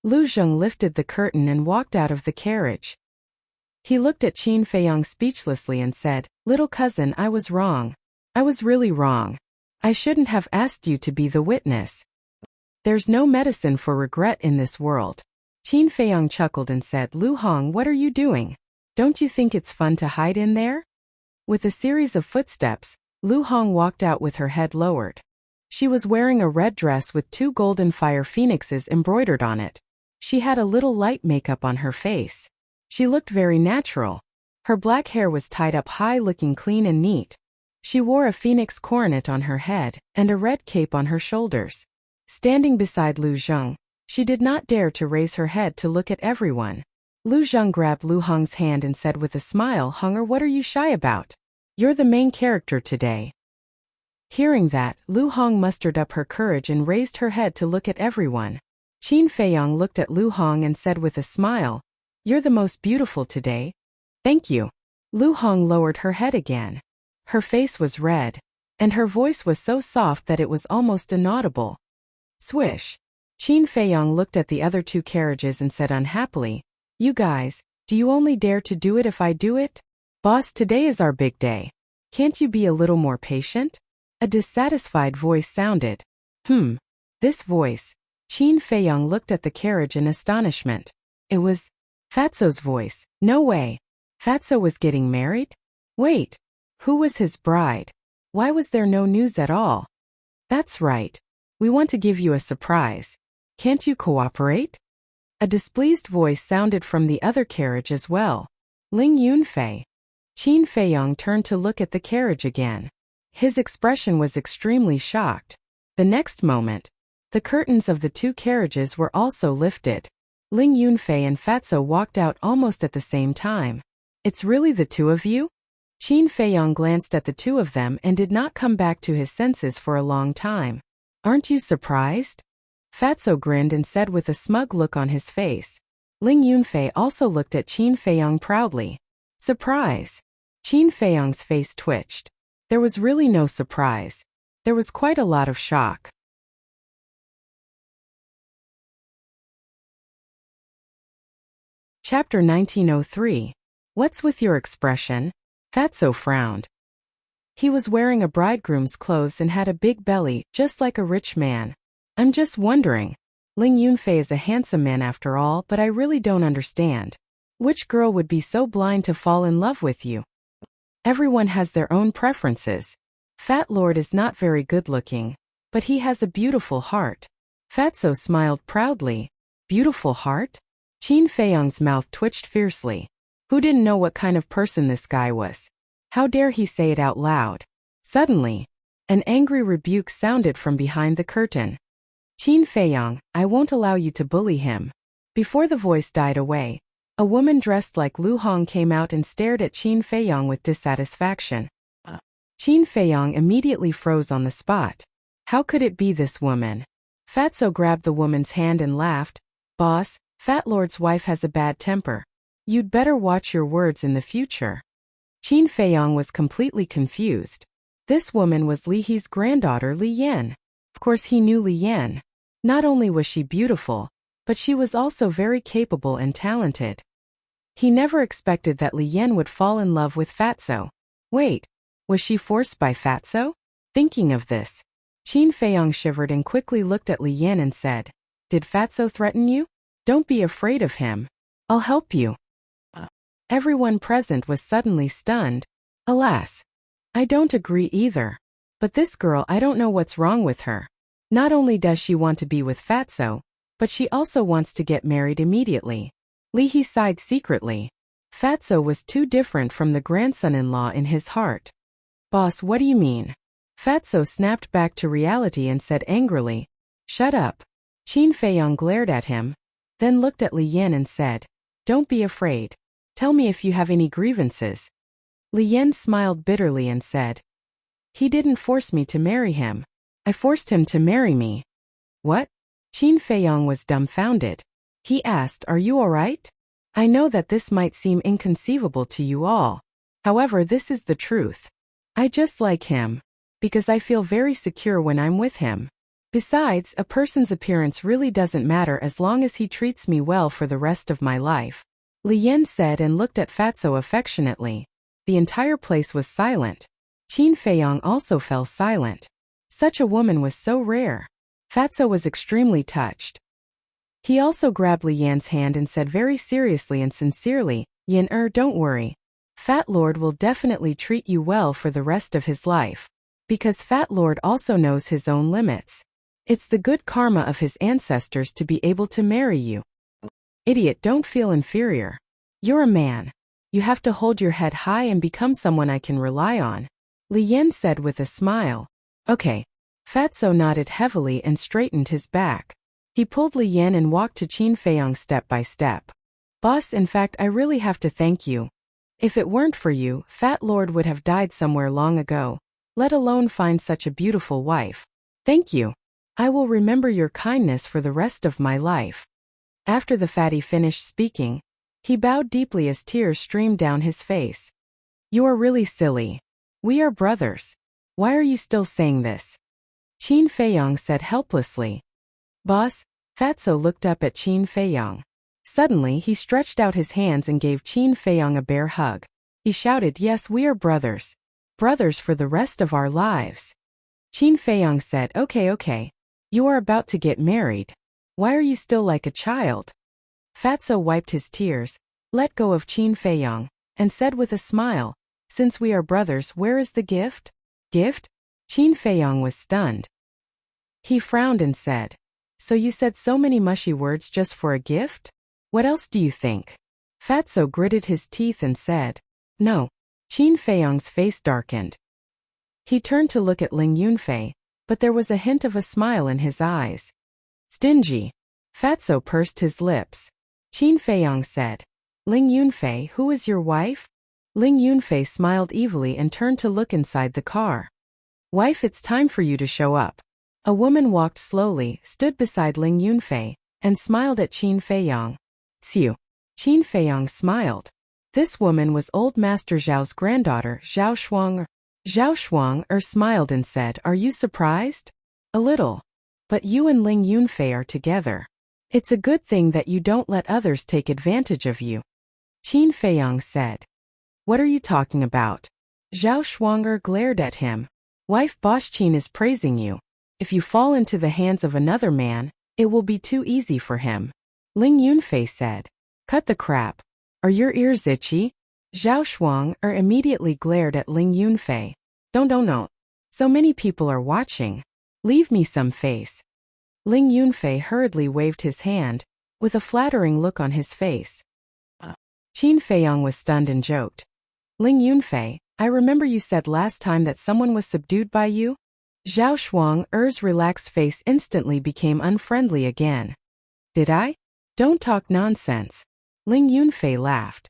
Lu Zheng lifted the curtain and walked out of the carriage. He looked at Qin Feiyang speechlessly and said, "Little cousin, I was wrong. I was really wrong. I shouldn't have asked you to be the witness. There's no medicine for regret in this world." Qin Feiyang chuckled and said, "Lu Hong, what are you doing? Don't you think it's fun to hide in there?" With a series of footsteps, Lu Hong walked out with her head lowered. She was wearing a red dress with 2 golden fire phoenixes embroidered on it. She had a little light makeup on her face. She looked very natural. Her black hair was tied up high, looking clean and neat. She wore a phoenix coronet on her head and a red cape on her shoulders. Standing beside Lu Zheng, she did not dare to raise her head to look at everyone. Lu Zheng grabbed Lu Hong's hand and said with a smile, "Honger, what are you shy about? You're the main character today." Hearing that, Lu Hong mustered up her courage and raised her head to look at everyone. Qin Feiyang looked at Lu Hong and said with a smile, "You're the most beautiful today." "Thank you." Lu Hong lowered her head again. Her face was red, and her voice was so soft that it was almost inaudible. Swish. Qin Feiyang looked at the other 2 carriages and said unhappily, "You guys, do you only dare to do it if I do it? Boss, today is our big day. Can't you be a little more patient?" A dissatisfied voice sounded. This voice. Qin Feiyong looked at the carriage in astonishment. It was Fatso's voice. No way. Fatso was getting married? Wait. Who was his bride? Why was there no news at all? That's right. We want to give you a surprise. Can't you cooperate? A displeased voice sounded from the other carriage as well. Ling Yunfei. Qin Feiyong turned to look at the carriage again. His expression was extremely shocked. The next moment, the curtains of the two carriages were also lifted. Ling Yunfei and Fatso walked out almost at the same time. It's really the two of you? Qin Feiyong glanced at the two of them and did not come back to his senses for a long time. Aren't you surprised? Fatso grinned and said with a smug look on his face. Ling Yunfei also looked at Qin Feiyong proudly. Surprise! Qin Feiyong's face twitched. There was really no surprise. There was quite a lot of shock. Chapter 1903. What's with your expression? Fatso frowned. He was wearing a bridegroom's clothes and had a big belly, just like a rich man. I'm just wondering. Ling Yunfei is a handsome man after all, but I really don't understand. Which girl would be so blind to fall in love with you? Everyone has their own preferences. Fat Lord is not very good looking, but he has a beautiful heart. Fatso smiled proudly. Beautiful heart? Qin Feiyong's mouth twitched fiercely. Who didn't know what kind of person this guy was? How dare he say it out loud? Suddenly, an angry rebuke sounded from behind the curtain. Qin Feiyong, I won't allow you to bully him. Before the voice died away, a woman dressed like Lu Hong came out and stared at Qin Feiyong with dissatisfaction. Qin Feiyong immediately froze on the spot. How could it be this woman? Fatso grabbed the woman's hand and laughed. Boss, Fat Lord's wife has a bad temper. You'd better watch your words in the future. Qin Feiyong was completely confused. This woman was Li He's granddaughter Li Yan. Of course he knew Li Yan. Not only was she beautiful, but she was also very capable and talented. He never expected that Li Yan would fall in love with Fatso. Wait, was she forced by Fatso? Thinking of this, Qin Feiyong shivered and quickly looked at Li Yan and said, Did Fatso threaten you? Don't be afraid of him. I'll help you. Everyone present was suddenly stunned. Alas. I don't agree either. But this girl, I don't know what's wrong with her. Not only does she want to be with Fatso, but she also wants to get married immediately. Li He sighed secretly. Fatso was too different from the grandson-in-law in his heart. Boss, what do you mean? Fatso snapped back to reality and said angrily, Shut up. Qin Feiyong glared at him, then looked at Li Yan and said, Don't be afraid. Tell me if you have any grievances. Li Yan smiled bitterly and said, He didn't force me to marry him. I forced him to marry me. What? Qin Feiyong was dumbfounded. He asked, Are you all right? I know that this might seem inconceivable to you all. However, this is the truth. I just like him. Because I feel very secure when I'm with him. Besides, a person's appearance really doesn't matter as long as he treats me well for the rest of my life. Li Yan said and looked at Fatso affectionately. The entire place was silent. Qin Feiyong also fell silent. Such a woman was so rare. Fatso was extremely touched. He also grabbed Li Yan's hand and said very seriously and sincerely, Yan don't worry. Fat Lord will definitely treat you well for the rest of his life. Because Fat Lord also knows his own limits. It's the good karma of his ancestors to be able to marry you. Idiot, don't feel inferior. You're a man. You have to hold your head high and become someone I can rely on. Li Yan said with a smile. Okay. Fatso nodded heavily and straightened his back. He pulled Li Yan and walked to Qin Feiyong step by step. Boss, in fact, I really have to thank you. If it weren't for you, Fat Lord would have died somewhere long ago, let alone find such a beautiful wife. Thank you. I will remember your kindness for the rest of my life. After the fatty finished speaking, he bowed deeply as tears streamed down his face. You are really silly. We are brothers. Why are you still saying this? Qin Feiyong said helplessly. Boss, Fatso looked up at Qin Feiyong. Suddenly he stretched out his hands and gave Qin Feiyong a bear hug. He shouted, Yes, we are brothers. Brothers for the rest of our lives. Qin Feiyong said, Okay. You are about to get married. Why are you still like a child? Fatso wiped his tears, let go of Qin Feiyang, and said with a smile, since we are brothers, where is the gift? Gift? Qin Feiyang was stunned. He frowned and said, so you said so many mushy words just for a gift? What else do you think? Fatso gritted his teeth and said, no. Qin Feiyang's face darkened. He turned to look at Ling Yunfei, but there was a hint of a smile in his eyes. Stingy. Fatso pursed his lips. Qin Feiyang said, Ling Yunfei, who is your wife? Ling Yunfei smiled evilly and turned to look inside the car. Wife, it's time for you to show up. A woman walked slowly, stood beside Ling Yunfei, and smiled at Qin Feiyang. Xiu. Qin Feiyang smiled. This woman was old Master Zhao's granddaughter, Zhao Shuang. Zhao Shuang smiled and said, are you surprised? A little. But you and Ling Yunfei are together. It's a good thing that you don't let others take advantage of you. Qin Feiyang said. What are you talking about? Zhao Shuang glared at him. Wife, Boss Qin is praising you. If you fall into the hands of another man, it will be too easy for him. Ling Yunfei said. Cut the crap. Are your ears itchy? Zhao Shuang immediately glared at Ling Yunfei. Don't. So many people are watching. Leave me some face. Ling Yunfei hurriedly waved his hand, with a flattering look on his face. Qin Feiyang was stunned and joked. Ling Yunfei, I remember you said last time that someone was subdued by you? Zhao Shuang's relaxed face instantly became unfriendly again. Did I? Don't talk nonsense. Ling Yunfei laughed.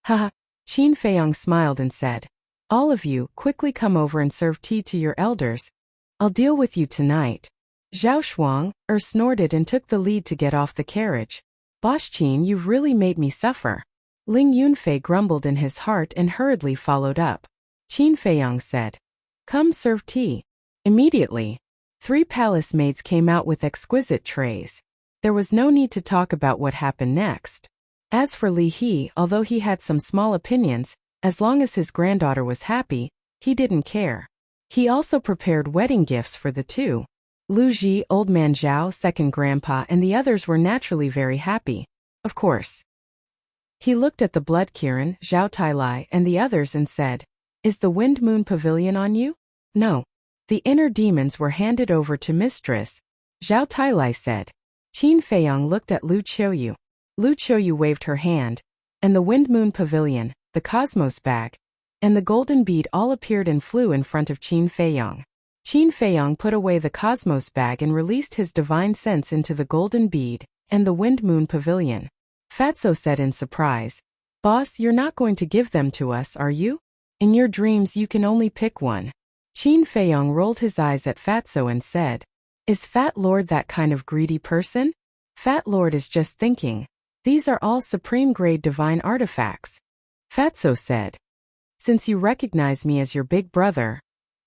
Haha. Qin Feiyang smiled and said, all of you, quickly come over and serve tea to your elders. I'll deal with you tonight. Zhao Shuang snorted and took the lead to get off the carriage. Boss Qin, you've really made me suffer. Ling Yunfei grumbled in his heart and hurriedly followed up. Qin Feiyang said, come serve tea. Immediately, 3 palace maids came out with exquisite trays. There was no need to talk about what happened next. As for Li He, although he had some small opinions, as long as his granddaughter was happy, he didn't care. He also prepared wedding gifts for the two. Lu Ji, Old Man Zhao, second grandpa, and the others were naturally very happy. Of course. He looked at the Blood Kirin, Zhao Tailai, and the others and said, is the Wind Moon Pavilion on you? No. The inner demons were handed over to Mistress, Zhao Tailai said. Qin Feiyang looked at Lu Qiuyu. Lu Qiuyu waved her hand, and the Wind Moon Pavilion, the Cosmos Bag, and the Golden Bead all appeared and flew in front of Qin Feiyang. Qin Feiyang put away the Cosmos Bag and released his divine sense into the Golden Bead and the Wind Moon Pavilion. Fatso said in surprise, Boss, you're not going to give them to us, are you? In your dreams you can only pick one. Qin Feiyang rolled his eyes at Fatso and said, is Fat Lord that kind of greedy person? Fat Lord is just thinking. These are all supreme-grade divine artifacts. Fatso said, since you recognize me as your big brother,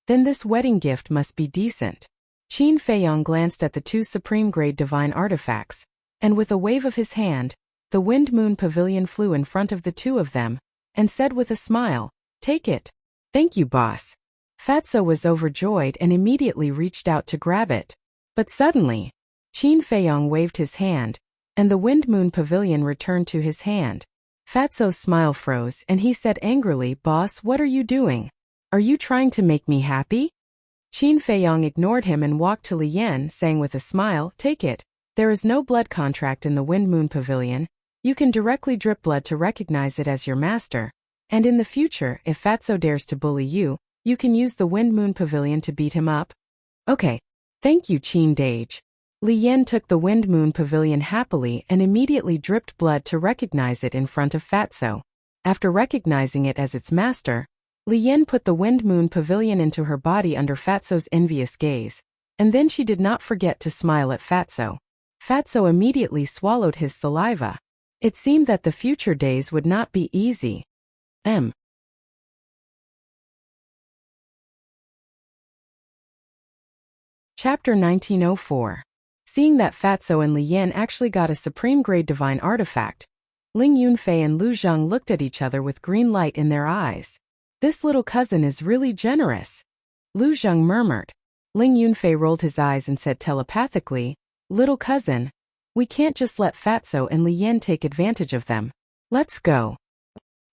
then this wedding gift must be decent. Qin Feiyang glanced at the 2 supreme-grade divine artifacts, and with a wave of his hand, the Wind Moon Pavilion flew in front of the 2 of them, and said with a smile, take it. Thank you, boss. Fatso was overjoyed and immediately reached out to grab it. But suddenly, Qin Feiyang waved his hand, and the Wind Moon Pavilion returned to his hand. Fatso's smile froze and he said angrily, Boss, what are you doing? Are you trying to make me happy? Qin Feiyang ignored him and walked to Li Yan, saying with a smile, take it. There is no blood contract in the Wind Moon Pavilion. You can directly drip blood to recognize it as your master. And in the future, if Fatso dares to bully you, you can use the Wind Moon Pavilion to beat him up. Okay. Thank you, Qin Dage. Li Yan took the Wind Moon Pavilion happily and immediately dripped blood to recognize it in front of Fatso. After recognizing it as its master, Li Yan put the Wind Moon Pavilion into her body under Fatso's envious gaze, and then she did not forget to smile at Fatso. Fatso immediately swallowed his saliva. It seemed that the future days would not be easy. Chapter 1904. Seeing that Fatso and Li Yan actually got a supreme-grade divine artifact, Ling Yunfei and Lu Zheng looked at each other with green light in their eyes. This little cousin is really generous. Lu Zheng murmured. Ling Yunfei rolled his eyes and said telepathically, little cousin, We can't just let Fatso and Li Yan take advantage of them. Let's go.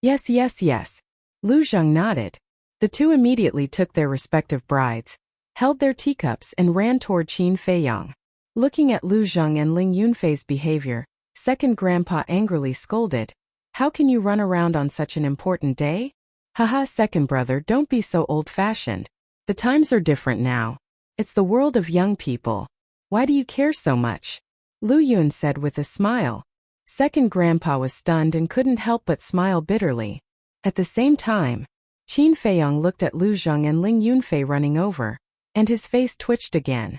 Yes, yes, yes. Lu Zheng nodded. The two immediately took their respective brides, held their teacups and ran toward Qin Feiyang. Looking at Lu Zheng and Ling Yunfei's behavior, second grandpa angrily scolded. How can you run around on such an important day? Haha, second brother, don't be so old-fashioned. The times are different now. It's the world of young people. Why do you care so much? Lu Yun said with a smile. Second grandpa was stunned and couldn't help but smile bitterly. At the same time, Qin Feiyang looked at Lu Zheng and Ling Yunfei running over, and his face twitched again.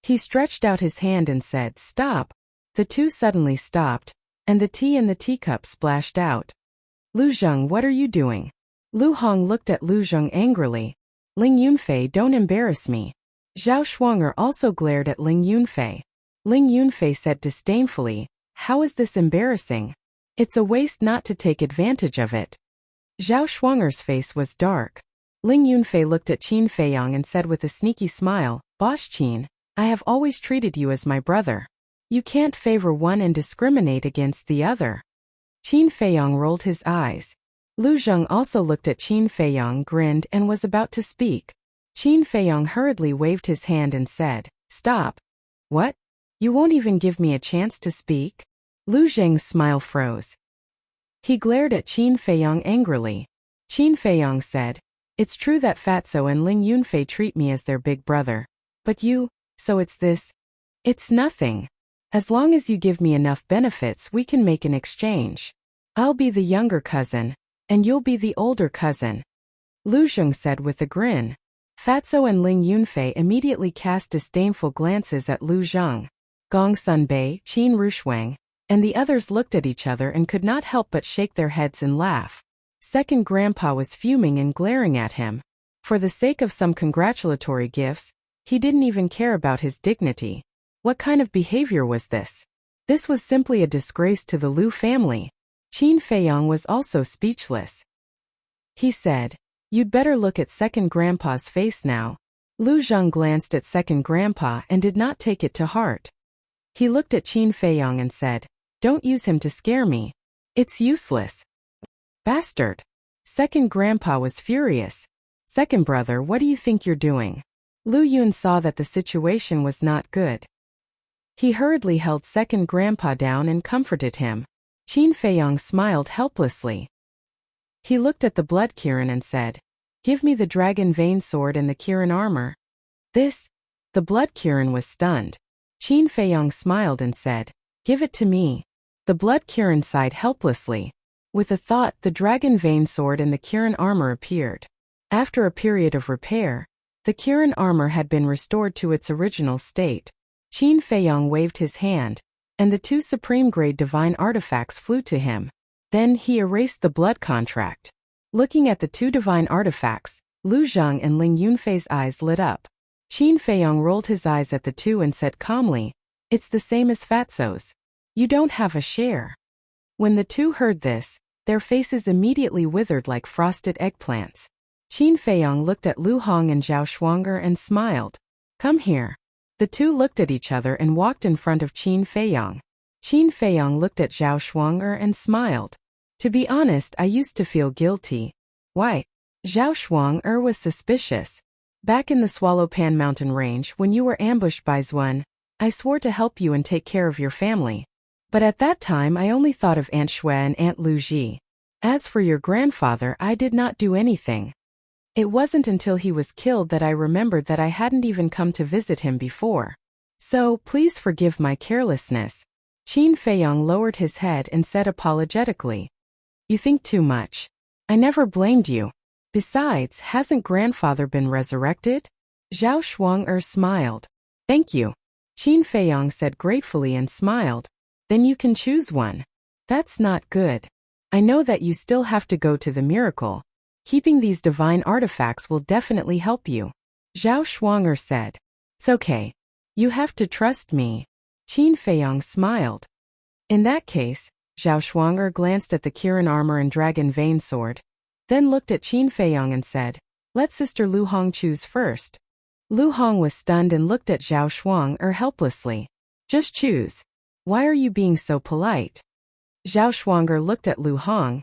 He stretched out his hand and said, "Stop." The two suddenly stopped, and the tea in the teacup splashed out. Lu Zheng, what are you doing? Lu Hong looked at Lu Zheng angrily. Ling Yunfei, don't embarrass me. Zhao Shuanger also glared at Ling Yunfei. Ling Yunfei said disdainfully, how is this embarrassing? It's a waste not to take advantage of it. Zhao Shuanger's face was dark. Ling Yunfei looked at Qin Feiyang and said with a sneaky smile, Boss Qin, I have always treated you as my brother. You can't favor one and discriminate against the other. Qin Feiyang rolled his eyes. Lu Zheng also looked at Qin Feiyang, grinned, and was about to speak. Qin Feiyang hurriedly waved his hand and said, Stop. What? You won't even give me a chance to speak? Lu Zheng's smile froze. He glared at Qin Feiyang angrily. Qin Feiyang said, It's true that Fatso and Ling Yunfei treat me as their big brother. But you, so it's this? It's nothing. As long as you give me enough benefits, we can make an exchange. I'll be the younger cousin, and you'll be the older cousin. Lu Zheng said with a grin. Fatso and Ling Yunfei immediately cast disdainful glances at Lu Zheng. Gong Sunbei, Qin Rushuang, and the others looked at each other and could not help but shake their heads and laugh. Second grandpa was fuming and glaring at him. For the sake of some congratulatory gifts, he didn't even care about his dignity. What kind of behavior was this? This was simply a disgrace to the Lu family. Qin Feiyang was also speechless. He said, You'd better look at second grandpa's face now. Lu Zheng glanced at second grandpa and did not take it to heart. He looked at Qin Feiyang and said, Don't use him to scare me. It's useless. Bastard. Second grandpa was furious. Second brother, what do you think you're doing? Lu Yun saw that the situation was not good. He hurriedly held second grandpa down and comforted him. Qin Feiyang smiled helplessly. He looked at the blood Kirin and said, Give me the dragon vein sword and the Kirin armor. This? The blood Kirin was stunned. Qin Feiyang smiled and said, Give it to me. The blood Kirin sighed helplessly. With a thought, the dragon vein sword and the Kirin armor appeared. After a period of repair, the Kirin armor had been restored to its original state. Qin Feiyang waved his hand, and the two supreme-grade divine artifacts flew to him. Then he erased the blood contract. Looking at the two divine artifacts, Lu Zheng and Ling Yunfei's eyes lit up. Qin Feiyang rolled his eyes at the two and said calmly, It's the same as Fatso's. You don't have a share. When the two heard this, their faces immediately withered like frosted eggplants. Qin Feiyang looked at Lu Hong and Zhao Shuanger and smiled. Come here. The two looked at each other and walked in front of Qin Feiyang. Qin Feiyang looked at Zhao Shuanger and smiled. To be honest, I used to feel guilty. Why? Zhao Shuanger was suspicious. Back in the Swallowpan mountain range when you were ambushed by Zun, I swore to help you and take care of your family. But at that time I only thought of Aunt Shui and Aunt Lu Ji. As for your grandfather, I did not do anything. It wasn't until he was killed that I remembered that I hadn't even come to visit him before. So, please forgive my carelessness. Qin Feiyang lowered his head and said apologetically. You think too much. I never blamed you. Besides, hasn't grandfather been resurrected? Zhao Shuanger smiled. Thank you. Qin Feiyang said gratefully and smiled. Then you can choose one. That's not good. I know that you still have to go to the miracle. Keeping these divine artifacts will definitely help you. Zhao Shuanger said. It's okay. You have to trust me. Qin Feiyang smiled. In that case, Zhao Shuanger glanced at the Kirin armor and dragon vein sword, then looked at Qin Feiyang and said, Let Sister Lu Hong choose first. Lu Hong was stunned and looked at Zhao Shuanger helplessly. Just choose. Why are you being so polite? Zhao Shuang'er looked at Lu Hong,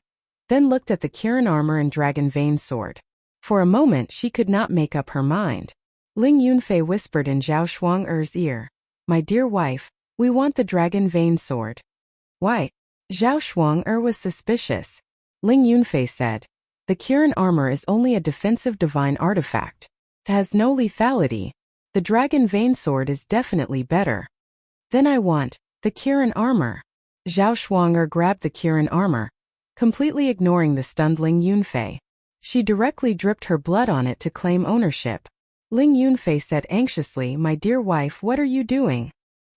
then looked at the Kirin armor and dragon vein sword. For a moment she could not make up her mind. Ling Yunfei whispered in Zhao Shuang'er's ear, "My dear wife, we want the dragon vein sword." Why? Zhao Shuang'er was suspicious. Ling Yunfei said, "The Kirin armor is only a defensive divine artifact. It has no lethality. The dragon vein sword is definitely better." "Then I want the Kirin armor." Zhao Shuang'er grabbed the Kirin armor, completely ignoring the stunned Ling Yunfei. She directly dripped her blood on it to claim ownership. Ling Yunfei said anxiously, "My dear wife, what are you doing?"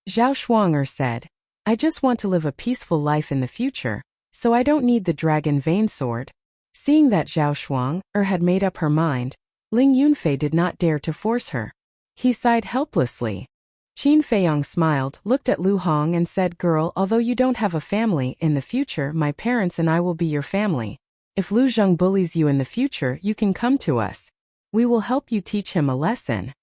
Zhao Shuang'er said, "I just want to live a peaceful life in the future, so I don't need the dragon vein sword." Seeing that Zhao Shuang'er had made up her mind, Ling Yunfei did not dare to force her. He sighed helplessly. Qin Feiyong smiled, looked at Lu Hong and said, "Girl, although you don't have a family, in the future my parents and I will be your family. If Lu Zheng bullies you in the future, you can come to us. We will help you teach him a lesson."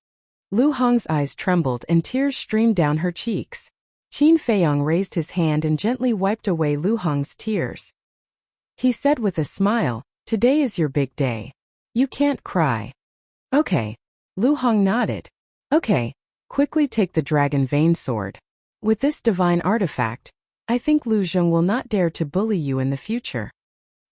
Lu Hong's eyes trembled and tears streamed down her cheeks. Qin Feiyong raised his hand and gently wiped away Lu Hong's tears. He said with a smile, "Today is your big day. You can't cry." "Okay." Lu Hong nodded. "Okay. Quickly take the dragon vein sword. With this divine artifact, I think Lu Zheng will not dare to bully you in the future."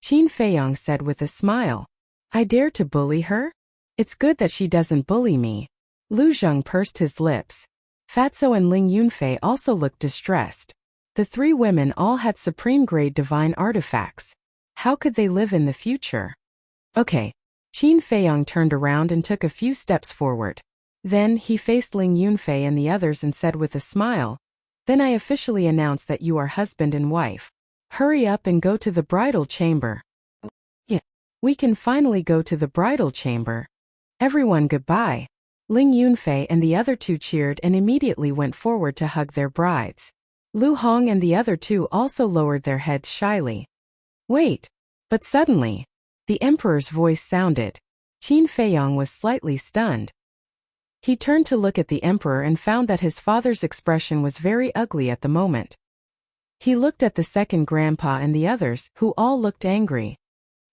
Qin Feiyong said with a smile, "I dare to bully her? It's good that she doesn't bully me." Lu Zheng pursed his lips. Fatso and Ling Yunfei also looked distressed. The three women all had supreme-grade divine artifacts. How could they live in the future? "Okay." Qin Feiyong turned around and took a few steps forward. Then he faced Ling Yunfei and the others and said with a smile, "Then I officially announce that you are husband and wife. Hurry up and go to the bridal chamber." "Yeah, we can finally go to the bridal chamber. Everyone goodbye." Ling Yunfei and the other two cheered and immediately went forward to hug their brides. Lu Hong and the other two also lowered their heads shyly. "Wait." But suddenly, the emperor's voice sounded. Qin Feiyong was slightly stunned. He turned to look at the emperor and found that his father's expression was very ugly at the moment. He looked at the second grandpa and the others, who all looked angry.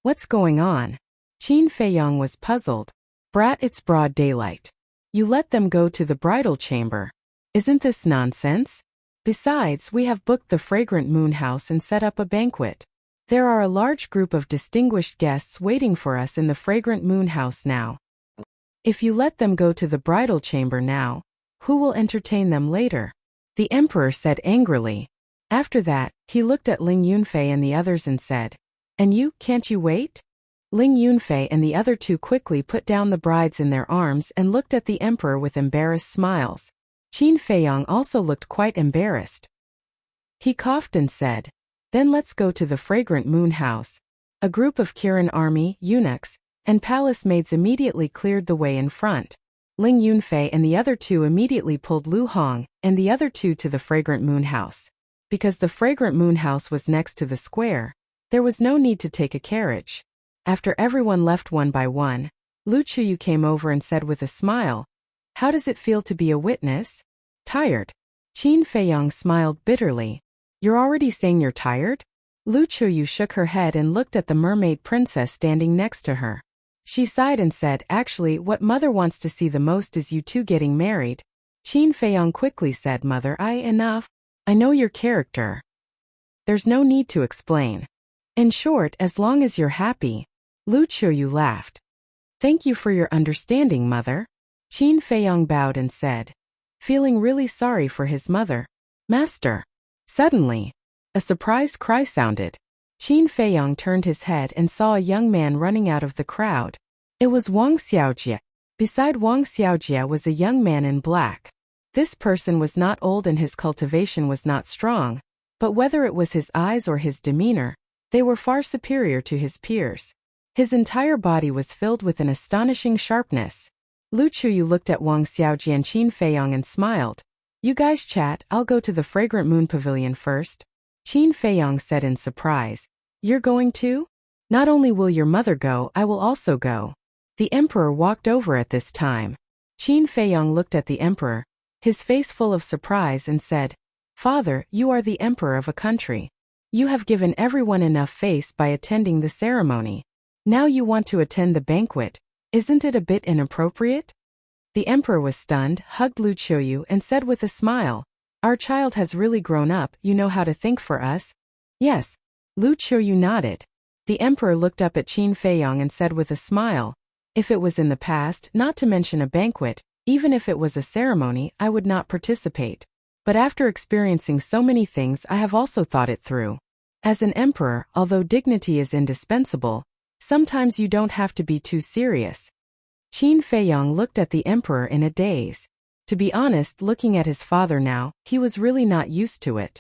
"What's going on?" Qin Feiyong was puzzled. "Brat, it's broad daylight. You let them go to the bridal chamber. Isn't this nonsense? Besides, we have booked the Fragrant Moon House and set up a banquet. There are a large group of distinguished guests waiting for us in the Fragrant Moon House now. If you let them go to the bridal chamber now, who will entertain them later?" the emperor said angrily. After that, he looked at Ling Yunfei and the others and said, "And you, can't you wait?" Ling Yunfei and the other two quickly put down the brides in their arms and looked at the emperor with embarrassed smiles. Qin Feiyong also looked quite embarrassed. He coughed and said, "Then let's go to the Fragrant Moon House." A group of Kirin army, eunuchs, and palace maids immediately cleared the way in front. Ling Yunfei and the other two immediately pulled Lu Hong and the other two to the Fragrant Moon House. Because the Fragrant Moon House was next to the square, there was no need to take a carriage. After everyone left one by one, Lu Chuyu came over and said with a smile, "How does it feel to be a witness? Tired?" Qin Feiyong smiled bitterly. "You're already saying you're tired?" Lu Chuyu shook her head and looked at the mermaid princess standing next to her. She sighed and said, "Actually, what mother wants to see the most is you two getting married." Qin Feiyong quickly said, "Mother, enough. I know your character. There's no need to explain. In short, as long as you're happy." Lu Chuyu laughed. "Thank you for your understanding, mother." Qin Feiyong bowed and said, feeling really sorry for his mother, "Master." Suddenly, a surprised cry sounded. Qin Feiyong turned his head and saw a young man running out of the crowd. It was Wang Xiaojie. Beside Wang Xiaojie was a young man in black. This person was not old and his cultivation was not strong, but whether it was his eyes or his demeanor, they were far superior to his peers. His entire body was filled with an astonishing sharpness. Lu Chuyu looked at Wang Xiaojie and Qin Feiyong and smiled. "You guys chat, I'll go to the Fragrant Moon Pavilion first." Qin Feiyong said in surprise, "You're going too? Not only will your mother go, I will also go." The emperor walked over at this time. Qin Feiyong looked at the emperor, his face full of surprise, and said, Father, you are the emperor of a country. You have given everyone enough face by attending the ceremony. Now you want to attend the banquet. Isn't it a bit inappropriate? The emperor was stunned, hugged Lu Qiuyu and said with a smile, Our child has really grown up, you know how to think for us? Yes. Lu Qiuyu nodded. The emperor looked up at Qin Feiyong and said with a smile, If it was in the past, not to mention a banquet, even if it was a ceremony, I would not participate. But after experiencing so many things, I have also thought it through. As an emperor, although dignity is indispensable, sometimes you don't have to be too serious. Qin Feiyong looked at the emperor in a daze. To be honest, looking at his father now, he was really not used to it.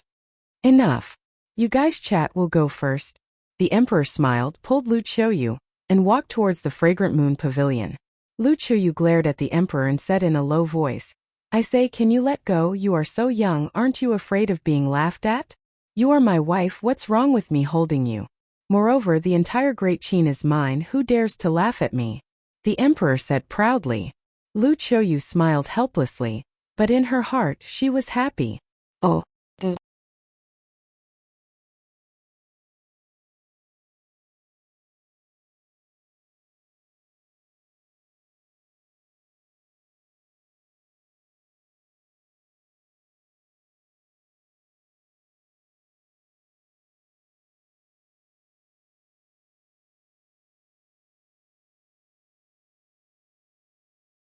Enough. You guys chat, will go first. The emperor smiled, pulled Lu Qiuyu, and walked towards the fragrant moon pavilion. Lu Qiuyu glared at the emperor and said in a low voice, I say, can you let go? You are so young, aren't you afraid of being laughed at? You are my wife, what's wrong with me holding you? Moreover, the entire Great Qin is mine, who dares to laugh at me? The emperor said proudly. Lu Qiuyu smiled helplessly, but in her heart she was happy. Oh,